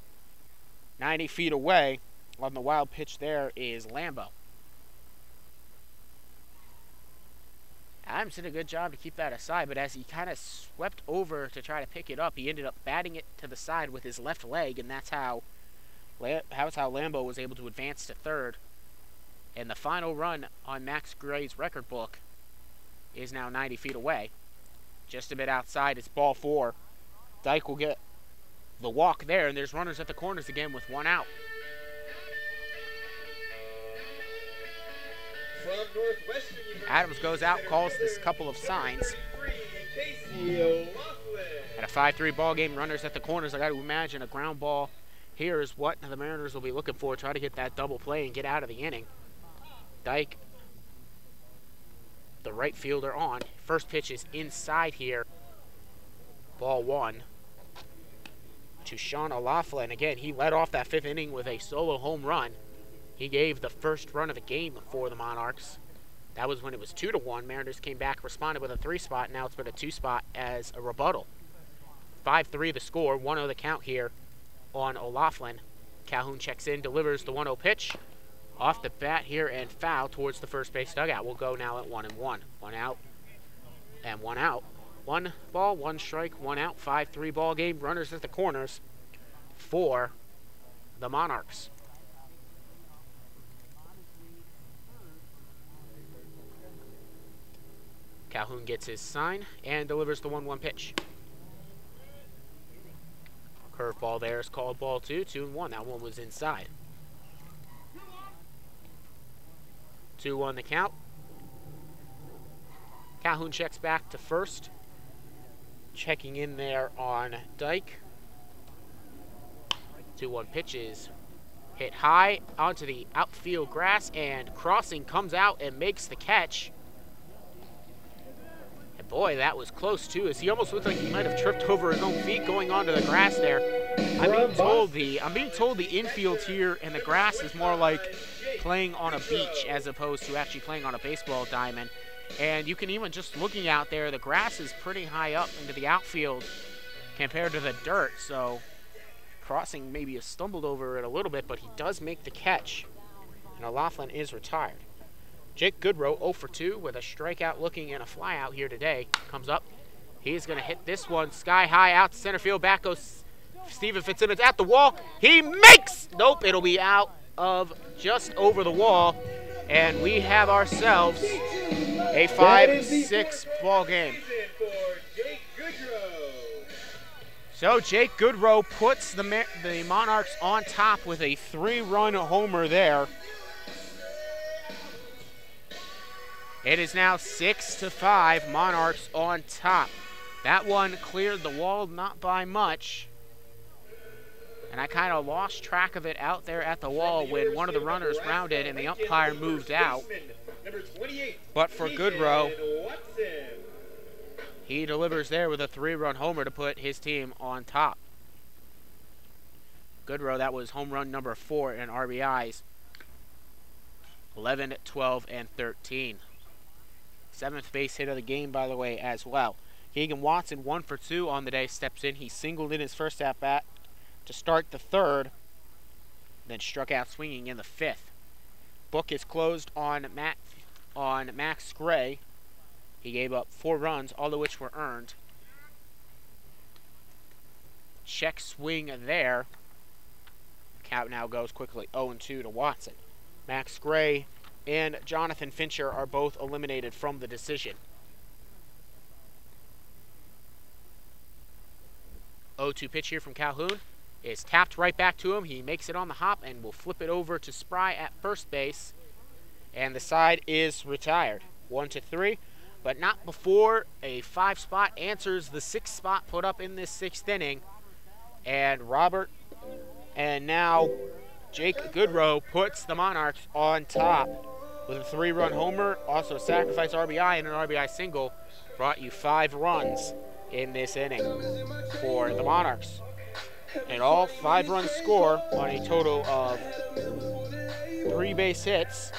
90 feet away on the wild pitch there is Lambeau. Adams did a good job to keep that aside, but as he kind of swept over to try to pick it up, he ended up batting it to the side with his left leg, and that's how Lambeau was able to advance to 3rd. And the final run on Max Gray's record book is now 90 feet away. Just a bit outside, it's ball 4. Dyke will get the walk there, and there's runners at the corners again with 1 out. From Northwestern Adams goes out, calls this couple of signs. At a 5-3 ball game, runners at the corners. I got to imagine a ground ball here is what the Mariners will be looking for. Try to get that double play and get out of the inning. Dyke, the right fielder, on. First pitch is inside here. Ball 1 to Sean O'Laughlin. Again, he led off that 5th inning with a solo home run. He gave the first run of the game for the Monarchs. That was when it was 2-1. Mariners came back, responded with a 3 spot. Now it's been a 2 spot as a rebuttal. 5-3 the score, 1-0 the count here on O'Laughlin. Calhoun checks in, delivers the 1-0 pitch. Off the bat here and foul towards the first base dugout. We'll go now at 1-1. 1 out and 1 out. 1 ball, 1 strike, 1 out. 5-3 ball game. Runners at the corners for the Monarchs. Calhoun gets his sign and delivers the 1-1 pitch. Curveball there is called ball 2, 2-1. That one was inside. 2-1 the count. Calhoun checks back to first. Checking in there on Dyke. 2-1 pitches. Hit high onto the outfield grass, and Crossing comes out and makes the catch. And boy, that was close too, as he almost looked like he might have tripped over his own feet going onto the grass there. I'm being told the infield here and the grass is more like playing on a beach as opposed to actually playing on a baseball diamond. And you can even just looking out there, the grass is pretty high up into the outfield compared to the dirt. So Crossing maybe has stumbled over it a little bit, but he does make the catch. And O'Laughlin is retired. Jake Goodrow 0 for 2 with a strikeout looking and a flyout here today. Comes up. He's going to hit this one sky high out to center field. Back goes Steven Fitzsimmons at the wall. He makes! Nope, it'll be out of just over the wall. And we have ourselves a 5-6 ball game. So Jake Goodrow puts the Monarchs on top with a 3-run homer there. It is now 6-5, Monarchs on top. That one cleared the wall, not by much. And I kind of lost track of it out there at the wall when one of the runners rounded and the umpire moved out. But for Goodrow, he delivers there with a 3-run homer to put his team on top. Goodrow, that was home run number 4 in RBIs. 11, 12, and 13. 7th base hit of the game, by the way, as well. Keegan Watson, 1 for 2 on the day, steps in. He singled in his first at-bat to start the 3rd, then struck out swinging in the 5th. Book is closed on Max Gray. He gave up 4 runs, all of which were earned. Check swing there. Count now goes quickly 0-2 to Watson. Max Gray and Jonathan Fincher are both eliminated from the decision. 0-2 pitch here from Calhoun is tapped right back to him. He makes it on the hop and will flip it over to Spry at first base. And the side is retired. 1-3, but not before a 5 spot answers the 6th spot put up in this 6th inning. And now Jake Goodrow puts the Monarchs on top with a 3-run homer, also a sacrifice RBI and an RBI single. Brought you 5 runs in this inning for the Monarchs. And all 5-run score on a total of 3 base hits.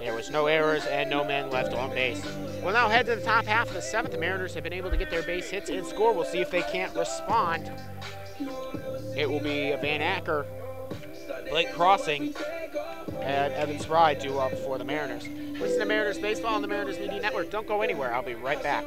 There was no errors and no men left on base. We'll now head to the top half of the 7th. The Mariners have been able to get their base hits and score. We'll see if they can't respond. It will be Van Acker, Blake Crossing, and Evan Spry due up for the Mariners. Listen to Mariners Baseball on the Mariners Media Network. Don't go anywhere. I'll be right back.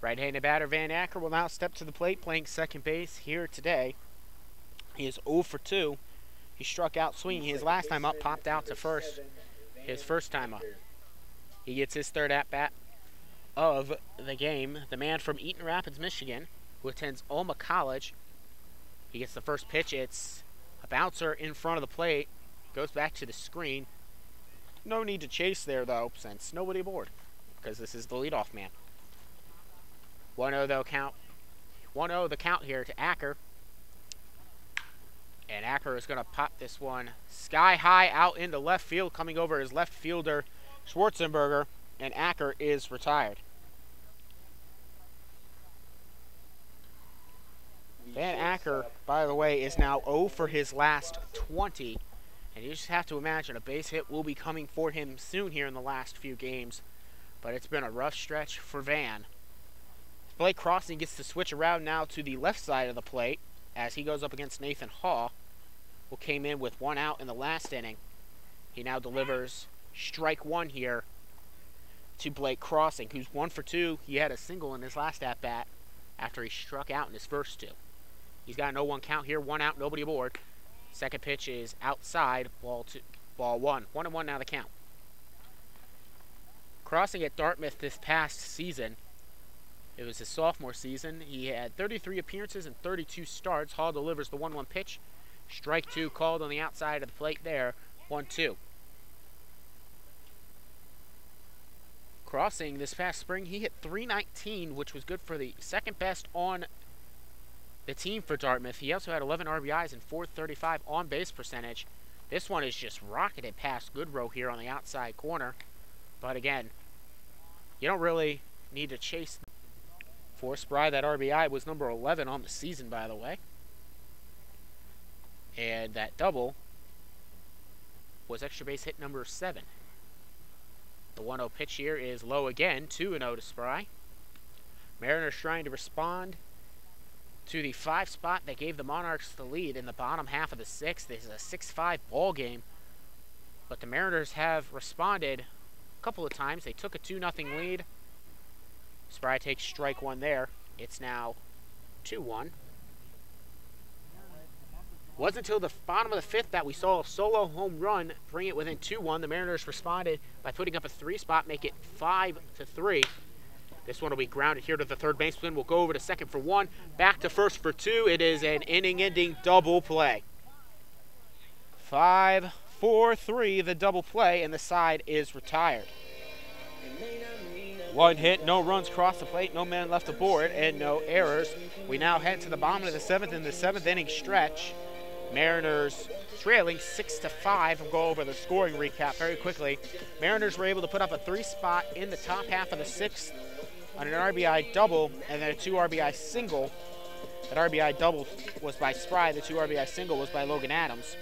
Right-handed batter Van Acker will now step to the plate, playing second base here today. He is 0 for 2. He struck out swinging his last time up, popped out to first his first time up. He gets his third at-bat of the game. The man from Eaton Rapids, Michigan, who attends Alma College. He gets the first pitch. It's a bouncer in front of the plate. Goes back to the screen. No need to chase there, though, since nobody aboard, because this is the leadoff man. 1-0 though count. 1-0 the count here to Acker. And Acker is going to pop this one sky high out into left field, coming over his left fielder, Schwarzenberger, and Acker is retired. Van Acker, by the way, is now 0 for his last 20. And you just have to imagine a base hit will be coming for him soon here in the last few games. But it's been a rough stretch for Van. Blake Crossing gets to switch around now to the left side of the plate as he goes up against Nathan Haw, who came in with 1 out in the last inning. He now delivers strike 1 here to Blake Crossing, who's 1 for 2. He had a single in his last at-bat after he struck out in his first 2. He's got an 0-1 count here, 1 out, nobody aboard. Second pitch is outside, ball 1. 1-1 now the count. Crossing at Dartmouth this past season, it was his sophomore season. He had 33 appearances and 32 starts. Hall delivers the 1-1 pitch. Strike 2 called on the outside of the plate there, 1-2. Crossing this past spring, he hit .319, which was good for the second best on the team for Dartmouth. He also had 11 RBIs and .435 on-base percentage. This one is just rocketed past Goodrow here on the outside corner. But again, you don't really need to chase. For Spry, that RBI was number 11 on the season, by the way. And that double was extra base hit number 7. The 1-0 pitch here is low again, 2-0 to Spry. Mariners trying to respond to the 5 spot that gave the Monarchs the lead in the bottom half of the 6th. This is a 6-5 ball game, but the Mariners have responded a couple of times. They took a 2-0 lead. Spry takes strike 1 there. It's now 2-1. Wasn't until the bottom of the 5th that we saw a solo home run bring it within 2-1. The Mariners responded by putting up a 3 spot, make it 5-3. This one will be grounded here to the third baseman. We'll go over to second for 1, back to first for 2. It is an inning-ending double play. 5-4-3, the double play, and the side is retired. 1 hit, no runs across the plate, no man left aboard, and no errors. We now head to the bottom of the 7th in the 7th inning stretch. Mariners trailing 6-5. We'll go over the scoring recap very quickly. Mariners were able to put up a 3 spot in the top half of the 6th on an RBI double and then a 2 RBI single. That RBI double was by Spry. The 2 RBI single was by Logan Adams.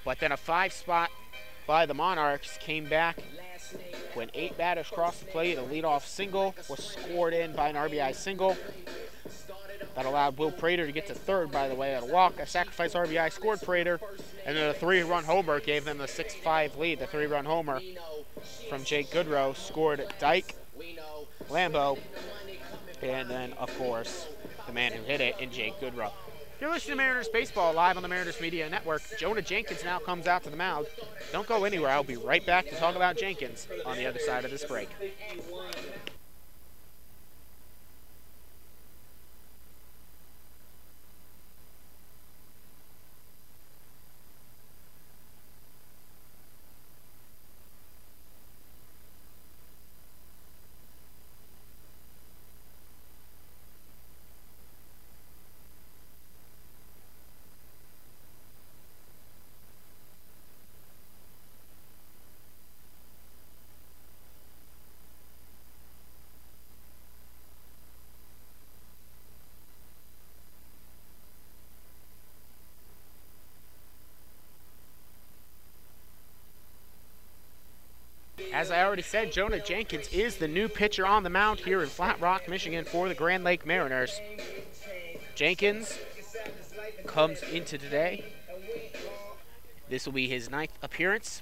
But then a 5 spot by the Monarchs came back when 8 batters crossed the plate. A leadoff single was scored in by an RBI single. That allowed Will Prater to get to third, by the way, on a walk. A sacrifice RBI scored Prater, and then a 3-run homer gave them the 6-5 lead. The 3-run homer from Jake Goodrow scored Dyke, Lambeau, and then, of course, the man who hit it in Jake Goodrow. You're listening to Mariners Baseball live on the Mariners Media Network. Jonah Jenkins now comes out to the mound. Don't go anywhere. I'll be right back to talk about Jenkins on the other side of this break. As I already said, Jonah Jenkins is the new pitcher on the mound here in Flat Rock, Michigan for the Grand Lake Mariners. Jenkins comes into today. This will be his 9th appearance.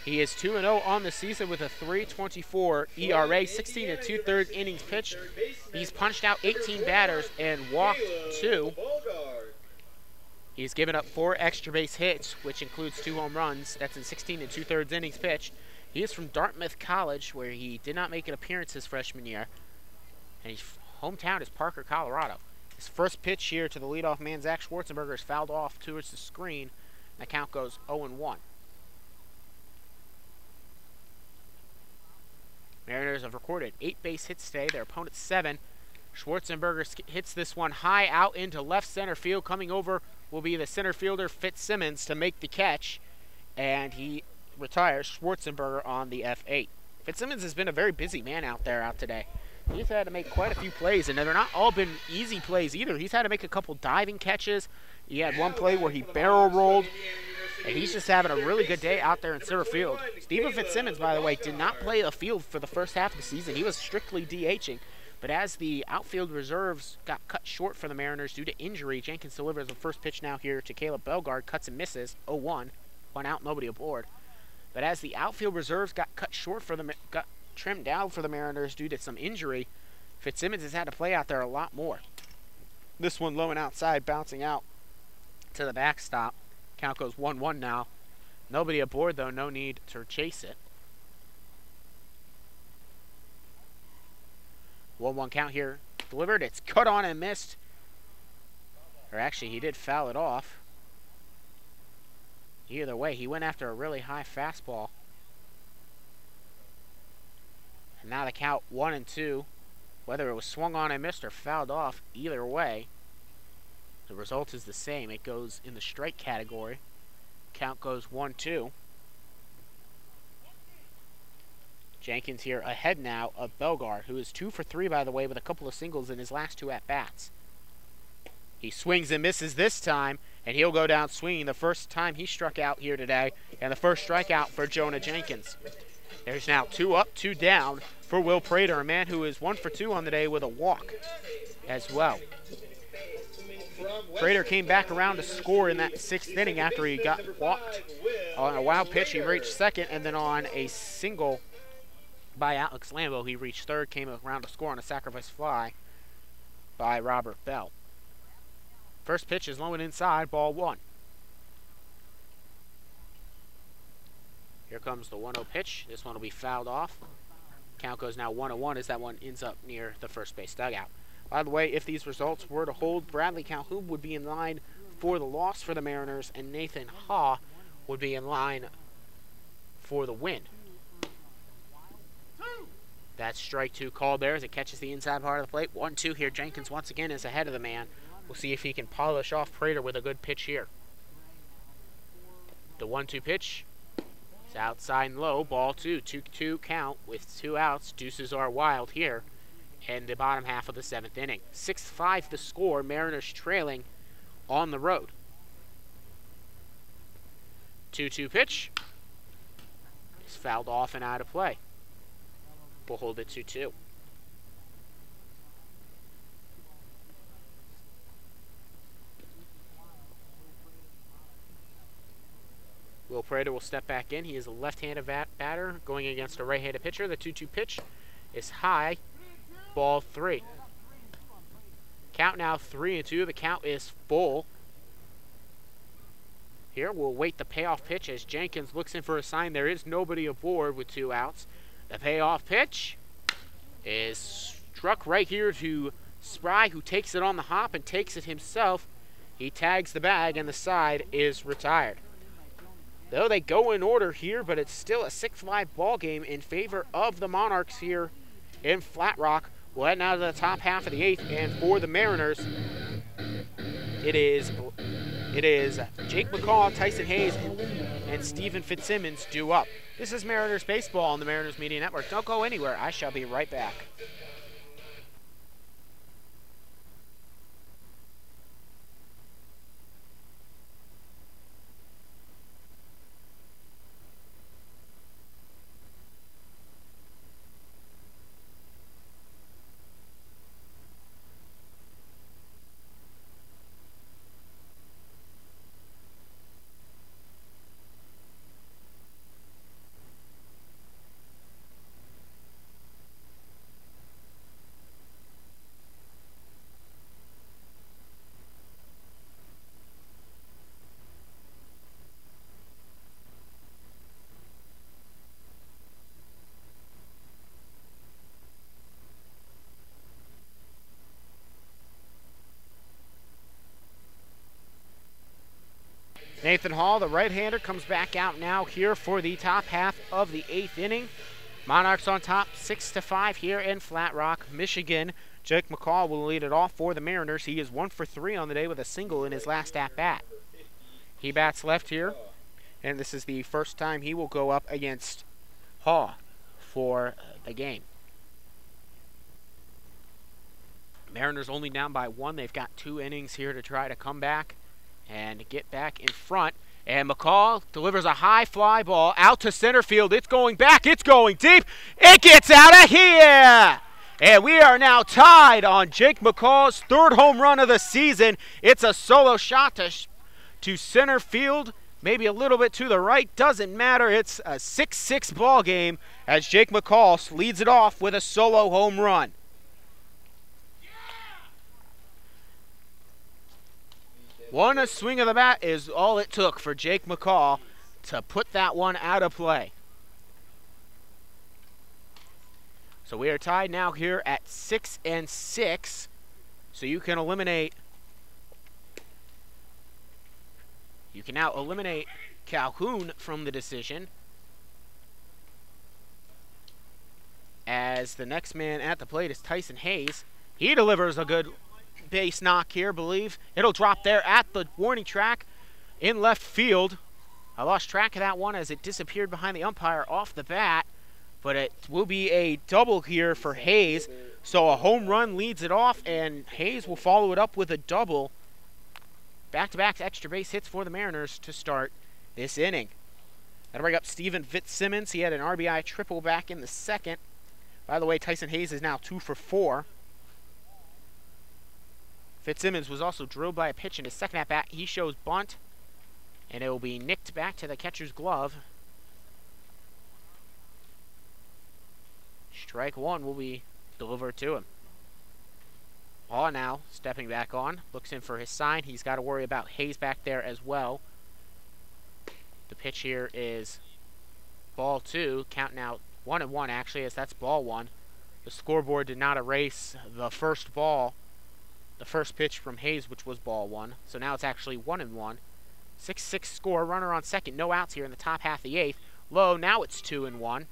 He is 2-0 on the season with a .324 ERA, 16 2/3 innings pitched. He's punched out 18 batters and walked 2. He's given up 4 extra base hits, which includes 2 home runs. That's in 16 and 2/3 innings pitched. He is from Dartmouth College, where he did not make an appearance his freshman year. And his hometown is Parker, Colorado. His first pitch here to the leadoff man, Zach Schwarzenberger, is fouled off towards the screen. And the count goes 0-1. Mariners have recorded 8 base hits today. Their opponent's 7. Schwarzenberger hits this one high out into left center field. Coming over will be the center fielder Fitzsimmons to make the catch. And he retires Schwarzenberger on the F8. Fitzsimmons has been a very busy man out today. He's had to make quite a few plays, and they're not all been easy plays either. He's had to make a couple diving catches. He had one play where he barrel rolled, and he's just having a really good day out there in center field. Stephen Fitzsimmons, by the way, did not play the field for the first half of the season. He was strictly DHing. But as the outfield reserves got cut short for the Mariners due to injury, Jenkins delivers the first pitch now here to Caleb Bellegarde. Cuts and misses, 0-1. 1 out, nobody aboard. But as the outfield reserves got cut short for got trimmed down for the Mariners due to some injury, Fitzsimmons has had to play out there a lot more. This one low and outside, bouncing out to the backstop. Count goes 1-1 now. Nobody aboard, though. No need to chase it. 1-1 count here. Delivered. It's cut on and missed. Or actually, he did foul it off. Either way, he went after a really high fastball. And now the count 1-2. Whether it was swung on and missed or fouled off, either way, the result is the same. It goes in the strike category. Count goes 1-2. Jenkins here ahead now of Bellegarde, who is 2 for 3, by the way, with a couple of singles in his last 2 at-bats. He swings and misses this time, and he'll go down swinging the first time he struck out here today, and the first strikeout for Jonah Jenkins. There's now 2 up, 2 down for Will Prater, a man who is 1 for 2 on the day with a walk as well. Prater came back around to score in that 6th inning after he got walked on a wild pitch. He reached second, and then on a single by Alex Lambo, he reached third, came around to score on a sacrifice fly by Robert Bell. First pitch is low and inside, ball 1. Here comes the 1-0 pitch. This one will be fouled off. Count goes now 1-1 as that one ends up near the first base dugout. By the way, if these results were to hold, Bradley Calhoun would be in line for the loss for the Mariners, and Nathan Haw would be in line for the win. That's strike 2 called there as it catches the inside part of the plate. 1-2 here. Jenkins once again is ahead of the man. We'll see if he can polish off Prater with a good pitch here. The 1-2 pitch is outside and low. Ball 2. 2-2 count with 2 outs. Deuces are wild here in the bottom half of the 7th inning. 6-5 the score. Mariners trailing on the road. 2-2 pitch is fouled off and out of play. We'll hold it 2-2. Will Prater will step back in. He is a left-handed batter going against a right-handed pitcher. The 2-2 pitch is high. Ball 3. Count now 3-2. The count is full. Here we'll wait the payoff pitch as Jenkins looks in for a sign. There is nobody aboard with 2 outs. The payoff pitch is struck right here to Spry, who takes it on the hop and takes it himself. He tags the bag, and the side is retired. Though they go in order here, but it's still a 6-5 ball game in favor of the Monarchs here in Flat Rock. We'll head now to the top half of the 8th, and for the Mariners, it is Jake McCall, Tyson Hayes, and Stephen Fitzsimmons due up. This is Mariners Baseball on the Mariners Media Network. Don't go anywhere. I shall be right back. Nathan Hall, the right-hander, comes back out now here for the top half of the 8th inning. Monarchs on top 6-5 here in Flat Rock, Michigan. Jake McCall will lead it off for the Mariners. He is 1 for 3 on the day with a single in his last at-bat. He bats left here, and this is the first time he will go up against Hall for the game. Mariners only down by 1. They've got 2 innings here to try to come back and get back in front. And McCall delivers a high fly ball out to center field. It's going back. It's going deep. It gets out of here. And we are now tied on Jake McCall's 3rd home run of the season. It's a solo shot to center field, maybe a little bit to the right. Doesn't matter. It's a 6-6 ball game as Jake McCall leads it off with a solo home run. One swing of the bat is all it took for Jake McCall to put that one out of play. So we are tied now here at 6-6. So you can eliminate. You can now eliminate Calhoun from the decision, as the next man at the plate is Tyson Hayes. He delivers a good base knock here, believe. It'll drop there at the warning track in left field. I lost track of that one as it disappeared behind the umpire off the bat, but it will be a double here for Hayes. So a home run leads it off, and Hayes will follow it up with a double. Back-to-back extra base hits for the Mariners to start this inning. That'll bring up Steven Fitzsimmons. He had an RBI triple back in the 2nd. By the way, Tyson Hayes is now 2 for 4. Fitzsimmons was also drilled by a pitch in his 2nd at-bat. He shows bunt, and it will be nicked back to the catcher's glove. Strike 1 will be delivered to him. Hall now stepping back on, looks in for his sign. He's got to worry about Hayes back there as well. The pitch here is ball 2, counting out 1-1 actually, as that's ball 1. The scoreboard did not erase the first ball, the first pitch from Hayes, which was ball 1. So now it's actually 1-1. 6-6 score, runner on second, no outs here in the top half of the 8th. Low, now it's 2-1.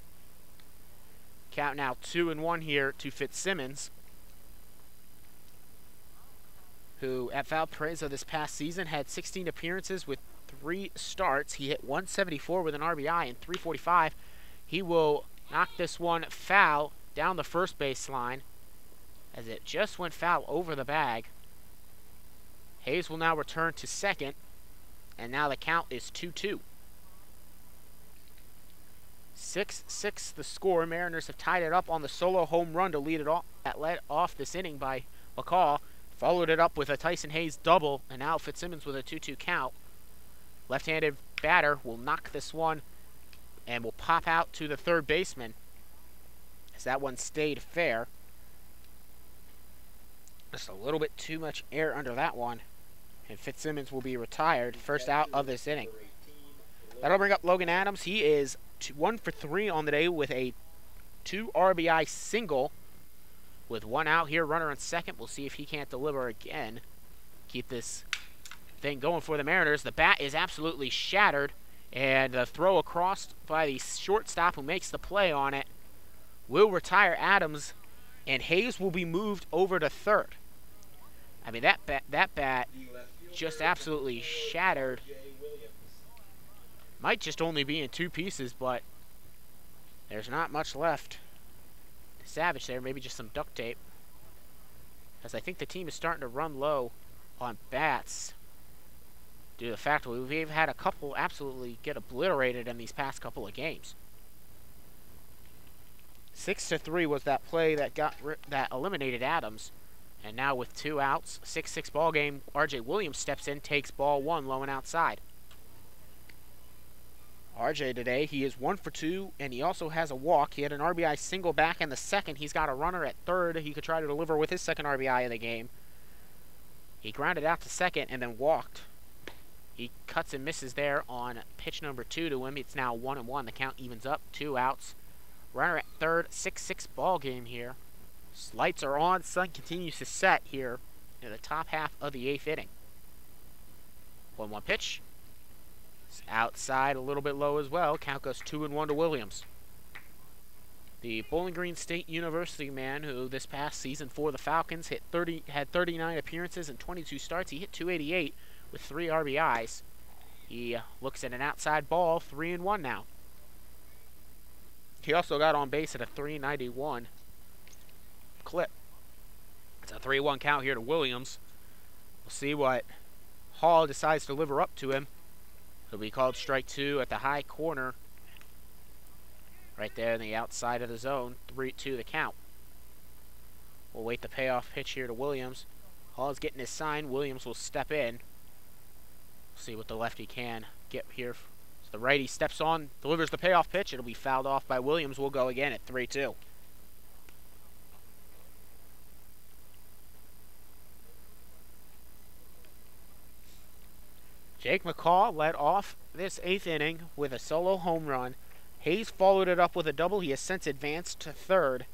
Count now 2-1 here to Fitzsimmons, who at Valparaiso this past season had 16 appearances with 3 starts. He hit 174 with an RBI and 345. He will knock this one foul down the first baseline, as it just went foul over the bag. Hayes will now return to second, and now the count is 2-2. 6-6 the score. Mariners have tied it up on the solo home run to lead it off. That led off this inning by McCall. Followed it up with a Tyson Hayes double, and now Fitzsimmons with a 2-2 count. Left-handed batter will knock this one and will pop out to the third baseman, as that one stayed fair. Just a little bit too much air under that one, and Fitzsimmons will be retired. First out of this inning. That'll bring up Logan Adams. He is 1 for 3 on the day with a 2 RBI single. With 1 out here, runner on second. We'll see if he can't deliver again. Keep this thing going for the Mariners. The bat is absolutely shattered, and the throw across by the shortstop, who makes the play on it, will retire Adams, and Hayes will be moved over to third. I mean, that bat just absolutely shattered. Might just only be in 2 pieces, but there's not much left. Savage there, maybe just some duct tape, as I think the team is starting to run low on bats due to the fact that we've had a couple absolutely get obliterated in these past couple of games. 6-3 was that play that that eliminated Adams, and now with 2 outs, 6-6 ball game. RJ Williams steps in, takes ball 1 low and outside. RJ today, he is 1 for 2, and he also has a walk. He had an RBI single back in the 2nd. He's got a runner at third. He could try to deliver with his 2nd RBI of the game. He grounded out to second and then walked. He cuts and misses there on pitch number 2 to him. It's now 1-1. The count evens up, 2 outs. Runner at third, 6-6 ball game here. Lights are on. Sun continues to set here in the top half of the 8th inning. 1-1 pitch. It's outside a little bit low as well. Count goes 2-1 to Williams. The Bowling Green State University man who this past season for the Falcons had 39 appearances and 22 starts. He hit 288 with 3 RBIs. He looks at an outside ball, 3-1 now. He also got on base at a 391 clip. It's a 3-1 count here to Williams. We'll see what Hall decides to deliver up to him. He'll be called strike 2 at the high corner. Right there on the outside of the zone. 3-2 the count. We'll wait the payoff pitch here to Williams. Hall's getting his sign. Williams will step in. See what the lefty can get here. So the righty steps on, delivers the payoff pitch. It'll be fouled off by Williams. We'll go again at 3-2. Jake McCall led off this 8th inning with a solo home run. Hayes followed it up with a double. He has since advanced to third.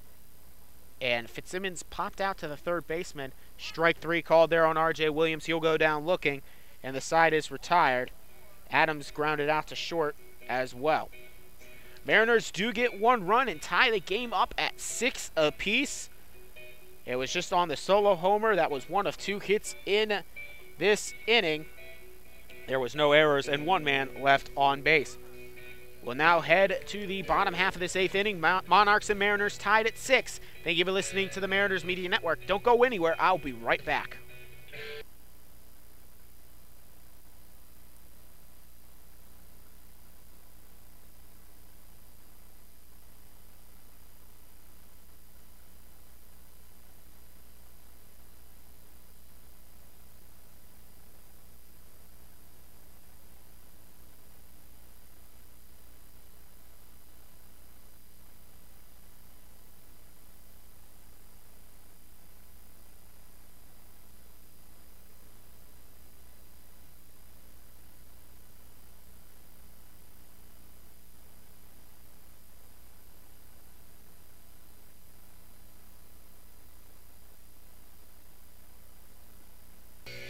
And Fitzsimmons popped out to the third baseman. Strike 3 called there on R.J. Williams. He'll go down looking, and the side is retired. Adams grounded out to short as well. Mariners do get 1 run and tie the game up at 6 apiece. It was just on the solo homer. That was 1 of 2 hits in this inning. There was no errors and 1 man left on base. We'll now head to the bottom half of this 8th inning. Monarchs and Mariners tied at 6. Thank you for listening to the Mariners Media Network. Don't go anywhere. I'll be right back.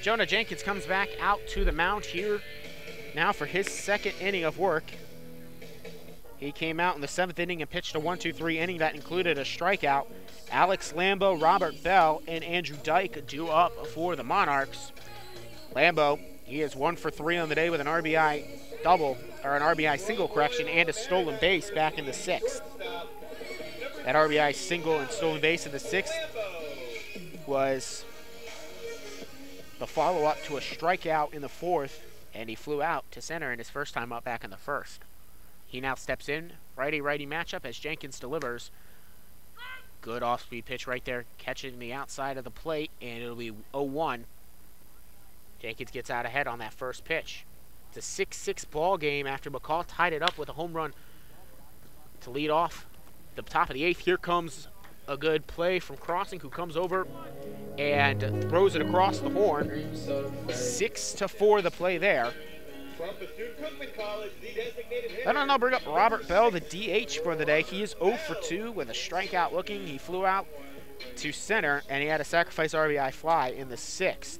Jonah Jenkins comes back out to the mound here now for his 2nd inning of work. He came out in the 7th inning and pitched a 1-2-3 inning that included a strikeout. Alex Lambo, Robert Bell, and Andrew Dyke due up for the Monarchs. Lambo, he is 1 for 3 on the day with an RBI double, or an RBI single correction, and a stolen base back in the 6th. That RBI single and stolen base in the 6th was the follow-up to a strikeout in the 4th, and he flew out to center in his first time up back in the 1st. He now steps in, righty-righty matchup as Jenkins delivers. Good off-speed pitch right there, catching the outside of the plate, and it'll be 0-1. Jenkins gets out ahead on that first pitch. It's a 6-6 ball game after McCall tied it up with a home run to lead off the top of the 8th. Here comes a good play from Crossing, who comes over and throws it across the horn. 6-4 the play there. Then I'll bring up Robert Bell, the DH for the day. He is 0 for 2 with a strikeout looking. He flew out to center, and he had a sacrifice RBI fly in the 6th.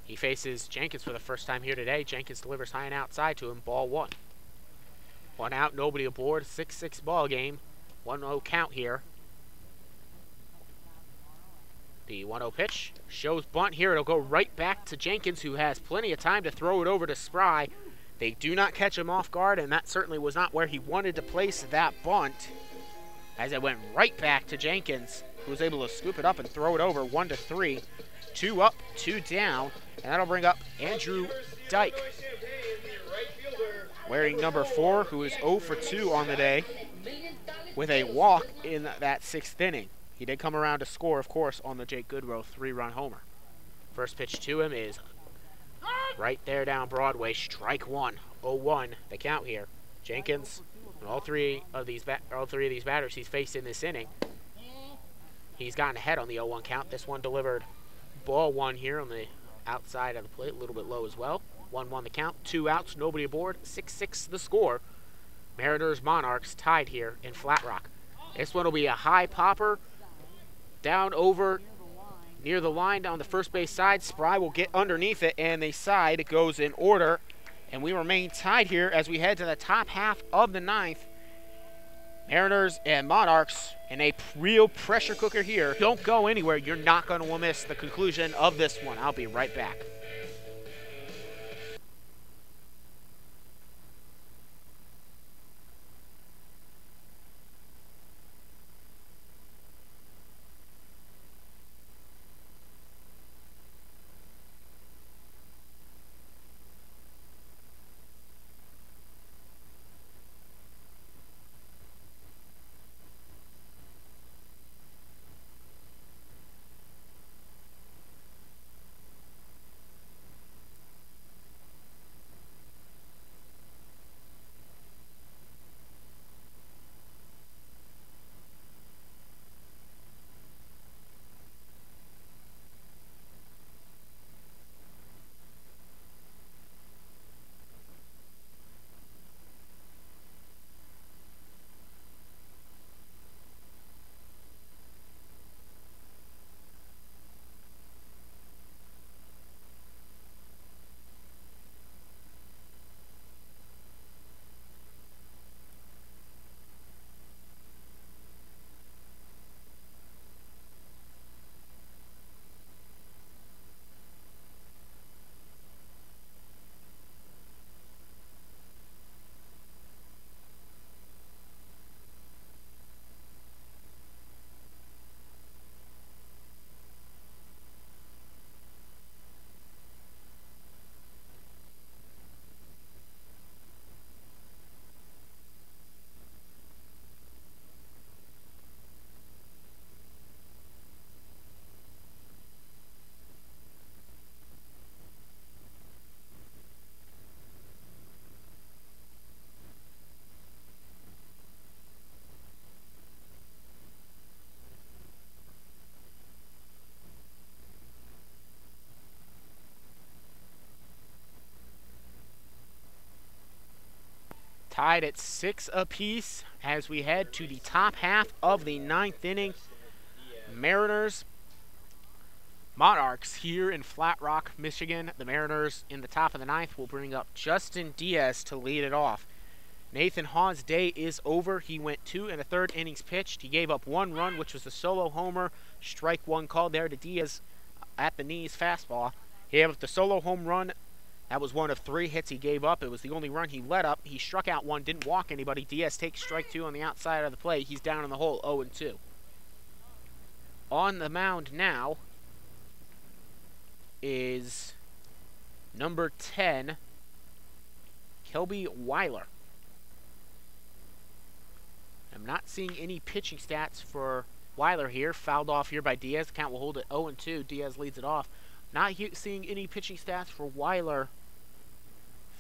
He faces Jenkins for the first time here today. Jenkins delivers high and outside to him, ball 1. 1 out, nobody aboard, 6-6 ball game. 1-0 count here. The 1-0 pitch shows bunt here. It'll go right back to Jenkins, who has plenty of time to throw it over to Spry. They do not catch him off guard, and that certainly was not where he wanted to place that bunt, as it went right back to Jenkins, who was able to scoop it up and throw it over. 1-3. 2 up, 2 down, and that'll bring up Andrew Dyke, wearing number 4, who is 0 for 2 on the day, with a walk in that 6th inning. He did come around to score, of course, on the Jake Goodrow 3-run homer. First pitch to him is right there down Broadway, strike 1, 0-1, the count here. Jenkins, and all three of these batters he's faced in this inning, he's gotten ahead on the 0-1 count. This one delivered ball 1 here on the outside of the plate, a little bit low as well. 1-1 the count, 2 outs, nobody aboard, 6-6 the score. Mariners Monarchs tied here in Flat Rock. This one will be a high popper down over near the line on the first base side. Spry will get underneath it, and the side goes in order. And we remain tied here as we head to the top half of the ninth. Mariners and Monarchs in a real pressure cooker here. Don't go anywhere. You're not going to miss the conclusion of this one. I'll be right back. Tied at 6 apiece as we head to the top half of the ninth inning. Mariners, Monarchs here in Flat Rock, Michigan. The Mariners in the top of the ninth will bring up Justin Diaz to lead it off. Nathan Hawes' day is over. He went 2 1/3 innings pitched. He gave up 1 run, which was a solo homer. Strike 1 called there to Diaz at the knees fastball. He gave up the solo home run. That was 1 of 3 hits he gave up. It was the only run he let up. He struck out 1, didn't walk anybody. Diaz takes strike 2 on the outside of the plate. He's down in the hole, 0-2. On the mound now is number 10, Kelby Weiler. I'm not seeing any pitching stats for Weiler here. Fouled off here by Diaz. Count will hold it 0-2. Diaz leads it off. Not seeing any pitching stats for Weiler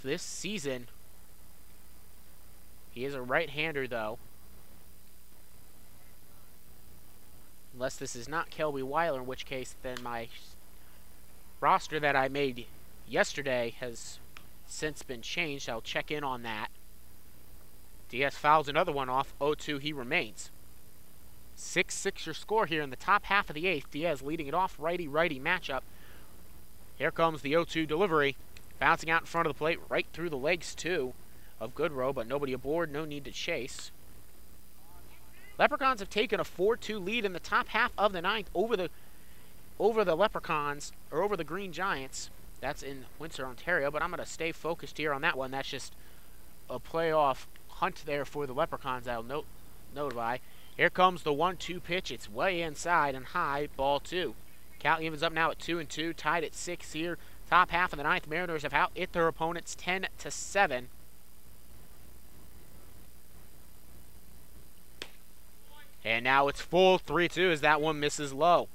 this season. He is a right-hander, though. Unless this is not Kelby Weiler, in which case then my roster that I made yesterday has since been changed. I'll check in on that. Diaz fouls another one off. 0-2, he remains. 6-6 your score here in the top half of the 8th. Diaz leading it off. Righty-righty matchup. Here comes the 0-2 delivery. Bouncing out in front of the plate, right through the legs, too, of Goodrow, but nobody aboard, no need to chase. Leprechauns have taken a 4-2 lead in the top half of the 9th over the Leprechauns, or over the Green Giants. That's in Windsor, Ontario, but I'm going to stay focused here on that one. That's just a playoff hunt there for the Leprechauns, I'll notify. Here comes the 1-2 pitch. It's way inside and high, ball 2. Count evens up now at 2-2, tied at 6 here. Top half of the 9th, Mariners have out-hit their opponents 10-7. And now it's full 3-2 as that one misses low.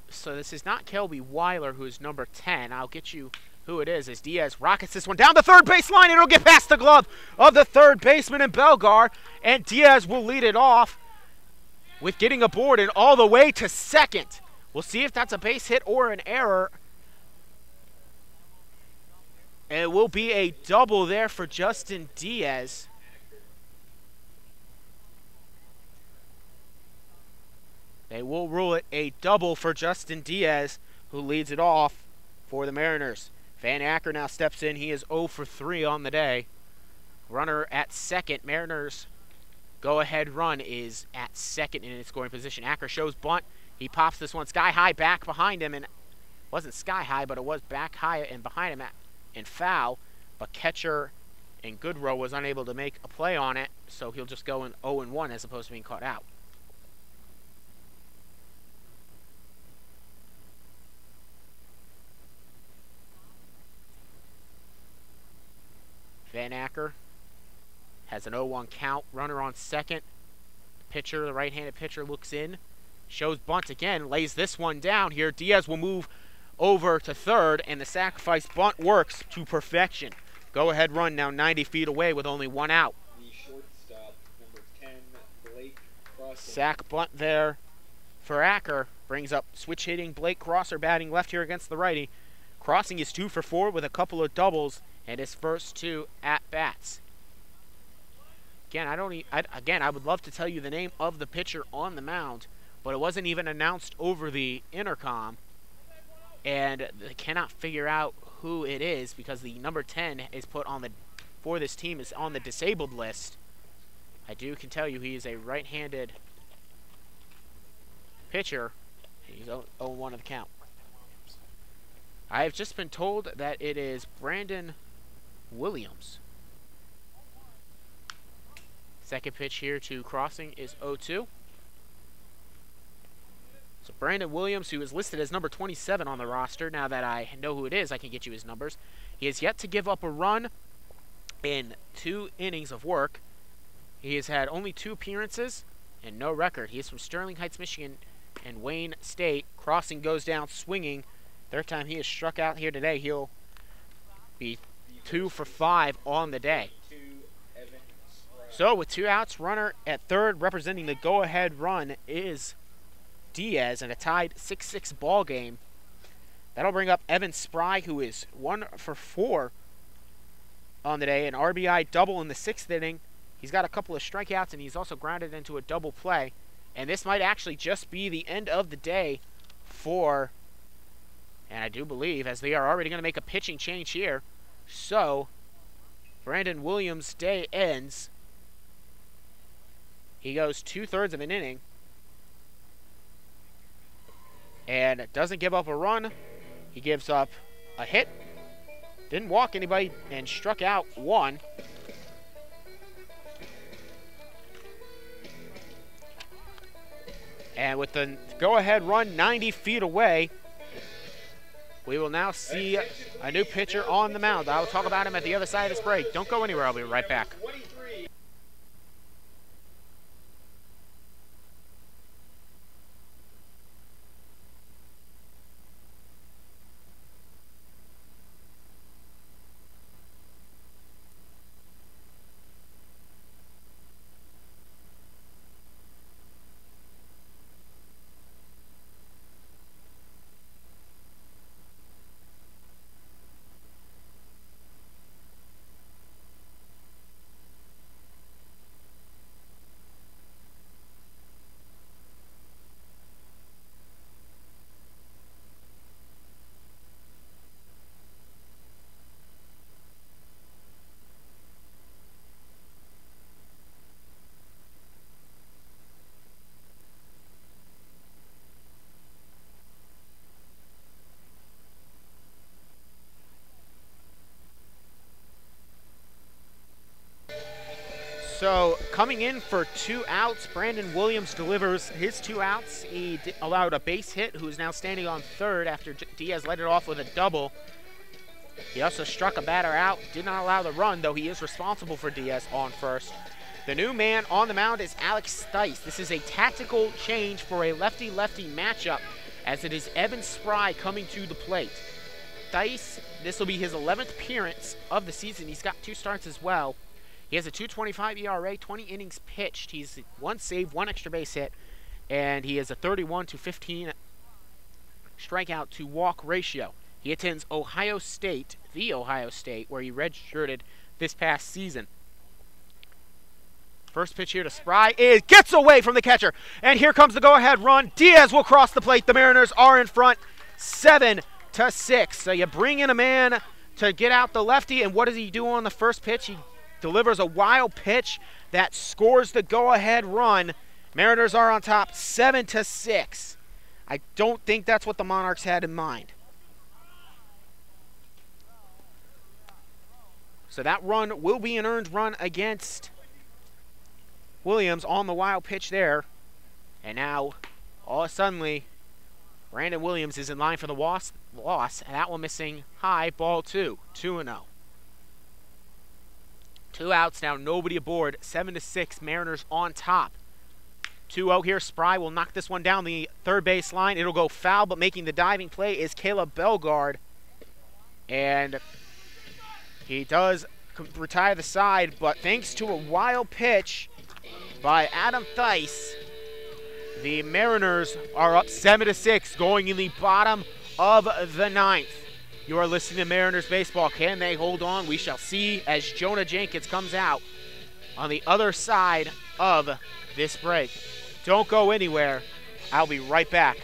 So this is not Kelby Weiler, who is number 10. I'll get you who it is, as Diaz rockets this one down the third base line, and it'll get past the glove of the third baseman in Belgar, and Diaz will lead it off with getting aboard and all the way to second. We'll see if that's a base hit or an error. It will be a double there for Justin Diaz. They will rule it a double for Justin Diaz, who leads it off for the Mariners. Van Acker now steps in. He is 0 for 3 on the day. Runner at second. Mariners' go-ahead run is at second in its scoring position. Acker shows bunt. He pops this one sky high back behind him, and it wasn't sky high, but it was back high and behind him and foul. But catcher and Goodrow was unable to make a play on it, so he'll just go in 0-1 as opposed to being caught out. Van Acker has an 0-1 count. Runner on second. Pitcher, the right-handed pitcher, looks in. Shows bunt again. Lays this one down here. Diaz will move over to third, and the sacrifice bunt works to perfection. Go-ahead run now 90 feet away with only one out. The shortstop, number 10, Blake Crosser. Sack bunt there for Acker. Brings up switch hitting Blake Crosser batting left here against the righty. Crossing is 2 for 4 with a couple of doubles and his first 2 at-bats. Again, I would love to tell you the name of the pitcher on the mound, but it wasn't even announced over the intercom, and they cannot figure out who it is because the number 10 is put on the for this team is on the disabled list. I can tell you he is a right-handed pitcher. He's 0-1 of the count. I have just been told that it is Brandon Williams. Second pitch here to Crossing is 0-2. So Brandon Williams, who is listed as number 27 on the roster, now that I know who it is, I can get you his numbers. He has yet to give up a run in 2 innings of work. He has had only 2 appearances and no record. He is from Sterling Heights, Michigan and Wayne State. Crossing goes down swinging. Third time he is struck out here today. He'll be 2 for 5 on the day. So with 2 outs, runner at third representing the go-ahead run is Diaz in a tied 6-6 ball game. That'll bring up Evan Spry, who is 1 for 4 on the day. An RBI double in the 6th inning. He's got a couple of strikeouts, and he's also grounded into a double play. And this might actually just be the end of the day for, and I do believe, as they are already going to make a pitching change here. So, Brandon Williams' day ends. He goes 2/3 of an inning. And doesn't give up a run. He gives up a hit. Didn't walk anybody and struck out 1. And with the go-ahead run 90 feet away, we will now see a new pitcher on the mound. I will talk about him at the other side of this break. Don't go anywhere. I'll be right back. So coming in for 2 outs, Brandon Williams delivers his 2 outs. He allowed a base hit, who is now standing on third after Diaz led it off with a double. He also struck a batter out, did not allow the run, though he is responsible for Diaz on first. The new man on the mound is Alex Stice. This is a tactical change for a lefty-lefty matchup, as it is Evan Spry coming to the plate. Stice, this will be his 11th appearance of the season. He's got 2 starts as well. He has a 2.25 ERA, 20 innings pitched. He's 1 save, 1 extra base hit, and he has a 31 to 15 strikeout to walk ratio. He attends Ohio State, the Ohio State, where he redshirted this past season. First pitch here to Spry gets away from the catcher. And here comes the go-ahead run. Diaz will cross the plate. The Mariners are in front 7-6. So you bring in a man to get out the lefty, and what does he do on the first pitch? He delivers a wild pitch that scores the go-ahead run. Mariners are on top 7-6. I don't think that's what the Monarchs had in mind. So that run will be an earned run against Williams on the wild pitch there. And now, all suddenly, Brandon Williams is in line for the loss. That one missing high, ball 2. 2-0. 2 outs now, nobody aboard. 7-6, Mariners on top. 2-0 here. Spry will knock this one down the third base line. It'll go foul, but making the diving play is Caleb Bellegarde. And he does retire the side, but thanks to a wild pitch by Adam Theis, the Mariners are up 7-6 going in the bottom of the ninth. You are listening to Mariners baseball. Can they hold on? We shall see as Jonah Jenkins comes out on the other side of this break. Don't go anywhere. I'll be right back.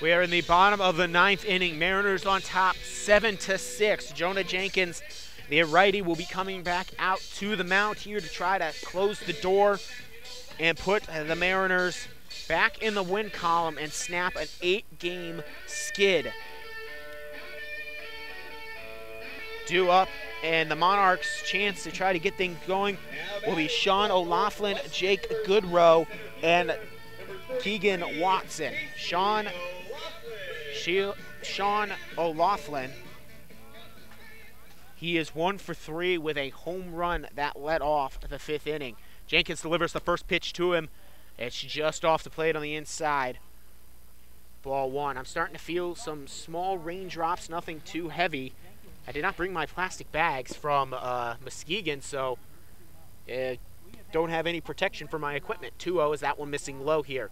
We are in the bottom of the ninth inning. Mariners on top 7-6. Jonah Jenkins, the righty, will be coming back out to the mound here to try to close the door and put the Mariners back in the win column and snap an 8-game skid. Due up, and the Monarchs' chance to try to get things going will be Sean O'Laughlin, Jake Goodrow, and Keegan Watson. Sean O'Laughlin, he is 1 for 3 with a home run that led off the 5th inning. Jenkins delivers the first pitch to him. It's just off the plate on the inside. Ball 1. I'm starting to feel some small raindrops, nothing too heavy. I did not bring my plastic bags from Muskegon, so don't have any protection for my equipment. 2-0 is that one missing low here.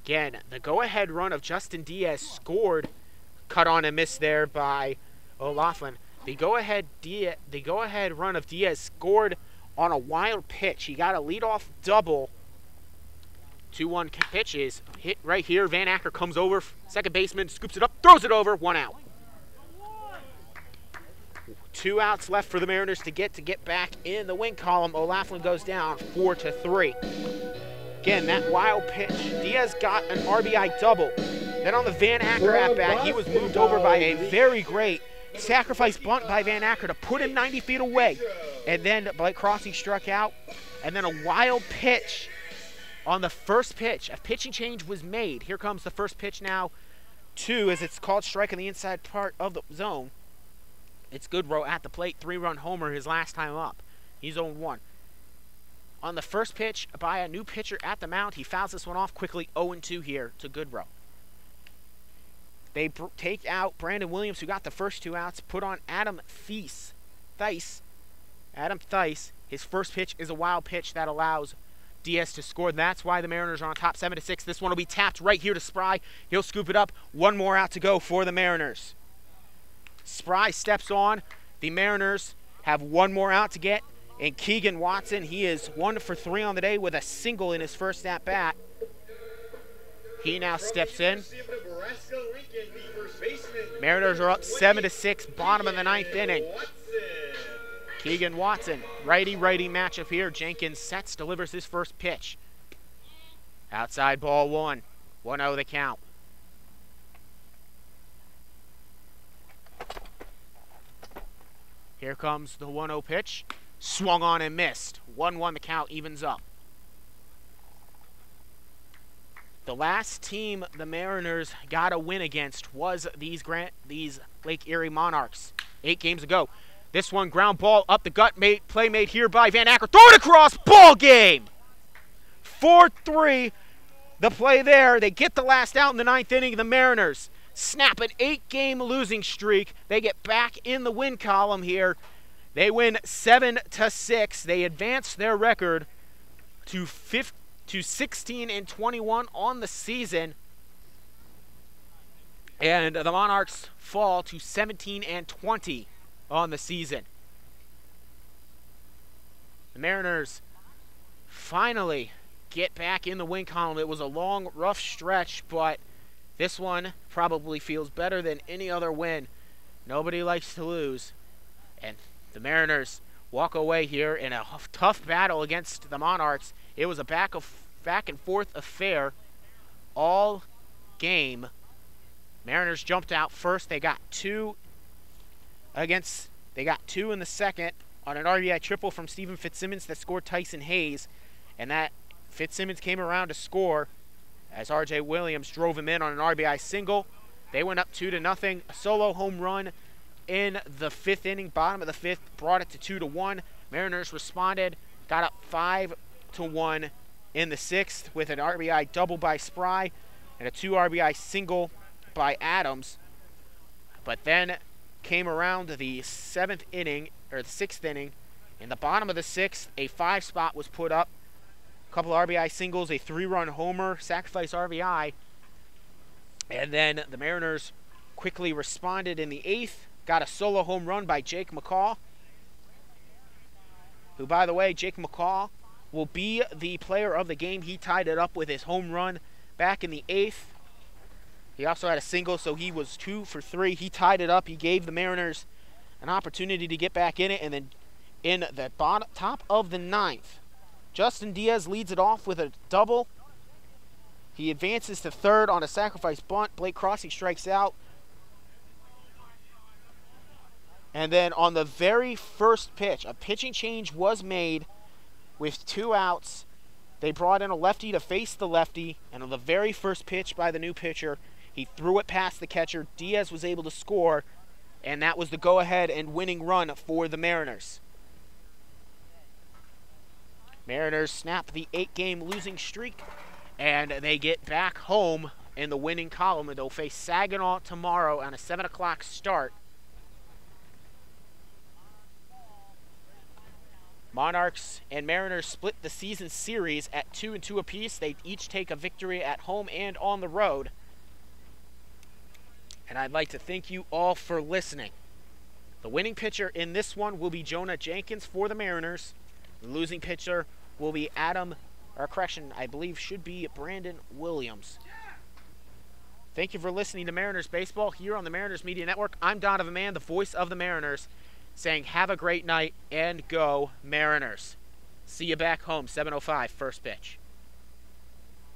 Again, the go-ahead run of Justin Diaz scored, cut on and missed there by O'Laughlin. The go-ahead run of Diaz scored on a wild pitch. He got a leadoff double. 2-1 pitches hit right here. Van Acker comes over, second baseman scoops it up, throws it over, 1 out. 2 outs left for the Mariners to get back in the win column. O'Laughlin goes down 4-3. Again, that wild pitch. Diaz got an RBI double. Then on the Van Acker at-bat, he was moved over by a very great sacrifice bunt by Van Acker to put him 90 feet away. And then Blake Crossing struck out. And then a wild pitch on the first pitch. A pitching change was made. Here comes the first pitch now. 2, as it's called strike on the inside part of the zone. It's Goodrow at the plate. 3-run homer his last time up. He's 0-1. On the first pitch by a new pitcher at the mound, he fouls this one off quickly. 0-2 here to Goodrow. They take out Brandon Williams, who got the first 2 outs, put on Adam Theis. Adam Theis, his first pitch is a wild pitch that allows Diaz to score. That's why the Mariners are on top 7-6. This one will be tapped right here to Spry. He'll scoop it up. 1 more out to go for the Mariners. Spry steps on. The Mariners have 1 more out to get. And Keegan Watson, he is 1 for 3 on the day with a single in his first at-bat. He now steps in. Mariners are up 7-6, bottom of the 9th inning. Keegan Watson, righty-righty matchup here. Jenkins sets, delivers his first pitch. Outside ball 1. 1-0 the count. Here comes the 1-0 pitch. Swung on and missed. 1-1 the count evens up. The last team the Mariners got a win against was these Lake Erie Monarchs 8 games ago. This one, ground ball up the gut, play made here by Van Acker. Throw it across, ball game! 4-3, the play there. They get the last out in the 9th inning. The Mariners snap an 8-game losing streak. They get back in the win column here. They win 7-6. They advance their record to 16-21 on the season. And the Monarchs fall to 17-20 on the season. The Mariners finally get back in the win column. It was a long, rough stretch, but this one probably feels better than any other win. Nobody likes to lose. And the Mariners walk away here in a tough battle against the Monarchs. It was a back and forth affair all game. Mariners jumped out first. They got two in the second on an RBI triple from Stephen Fitzsimmons that scored Tyson Hayes. And that Fitzsimmons came around to score as R.J. Williams drove him in on an RBI single. They went up 2-0. A solo home run in the 5th inning, bottom of the 5th, brought it to 2-1. Mariners responded, got up 5-1 in the 6th with an RBI double by Spry and a 2 RBI single by Adams. But then came around the 7th inning, or the 6th inning. In the bottom of the 6th, a 5 spot was put up. A couple RBI singles, a 3-run homer, sacrifice RBI. And then the Mariners quickly responded in the 8th. Got a solo home run by Jake McCall, who, by the way, Jake McCall will be the player of the game. He tied it up with his home run back in the 8th. He also had a single, so he was 2 for 3. He tied it up. He gave the Mariners an opportunity to get back in it. And then in the top of the 9th, Justin Diaz leads it off with a double. He advances to third on a sacrifice bunt. Blake Crossy strikes out. And then on the very first pitch, a pitching change was made with 2 outs. They brought in a lefty to face the lefty, and on the very first pitch by the new pitcher, he threw it past the catcher. Diaz was able to score, and that was the go-ahead and winning run for the Mariners. Mariners snap the 8-game losing streak, and they get back home in the winning column, and they'll face Saginaw tomorrow on a 7 o'clock start. Monarchs and Mariners split the season series at 2-2 apiece. They each take a victory at home and on the road. And I'd like to thank you all for listening. The winning pitcher in this one will be Jonah Jenkins for the Mariners. The losing pitcher will be I believe should be Brandon Williams. Thank you for listening to Mariners Baseball here on the Mariners Media Network. I'm Donovan Mann, the voice of the Mariners, saying have a great night and go Mariners. See you back home, 7:05, first pitch.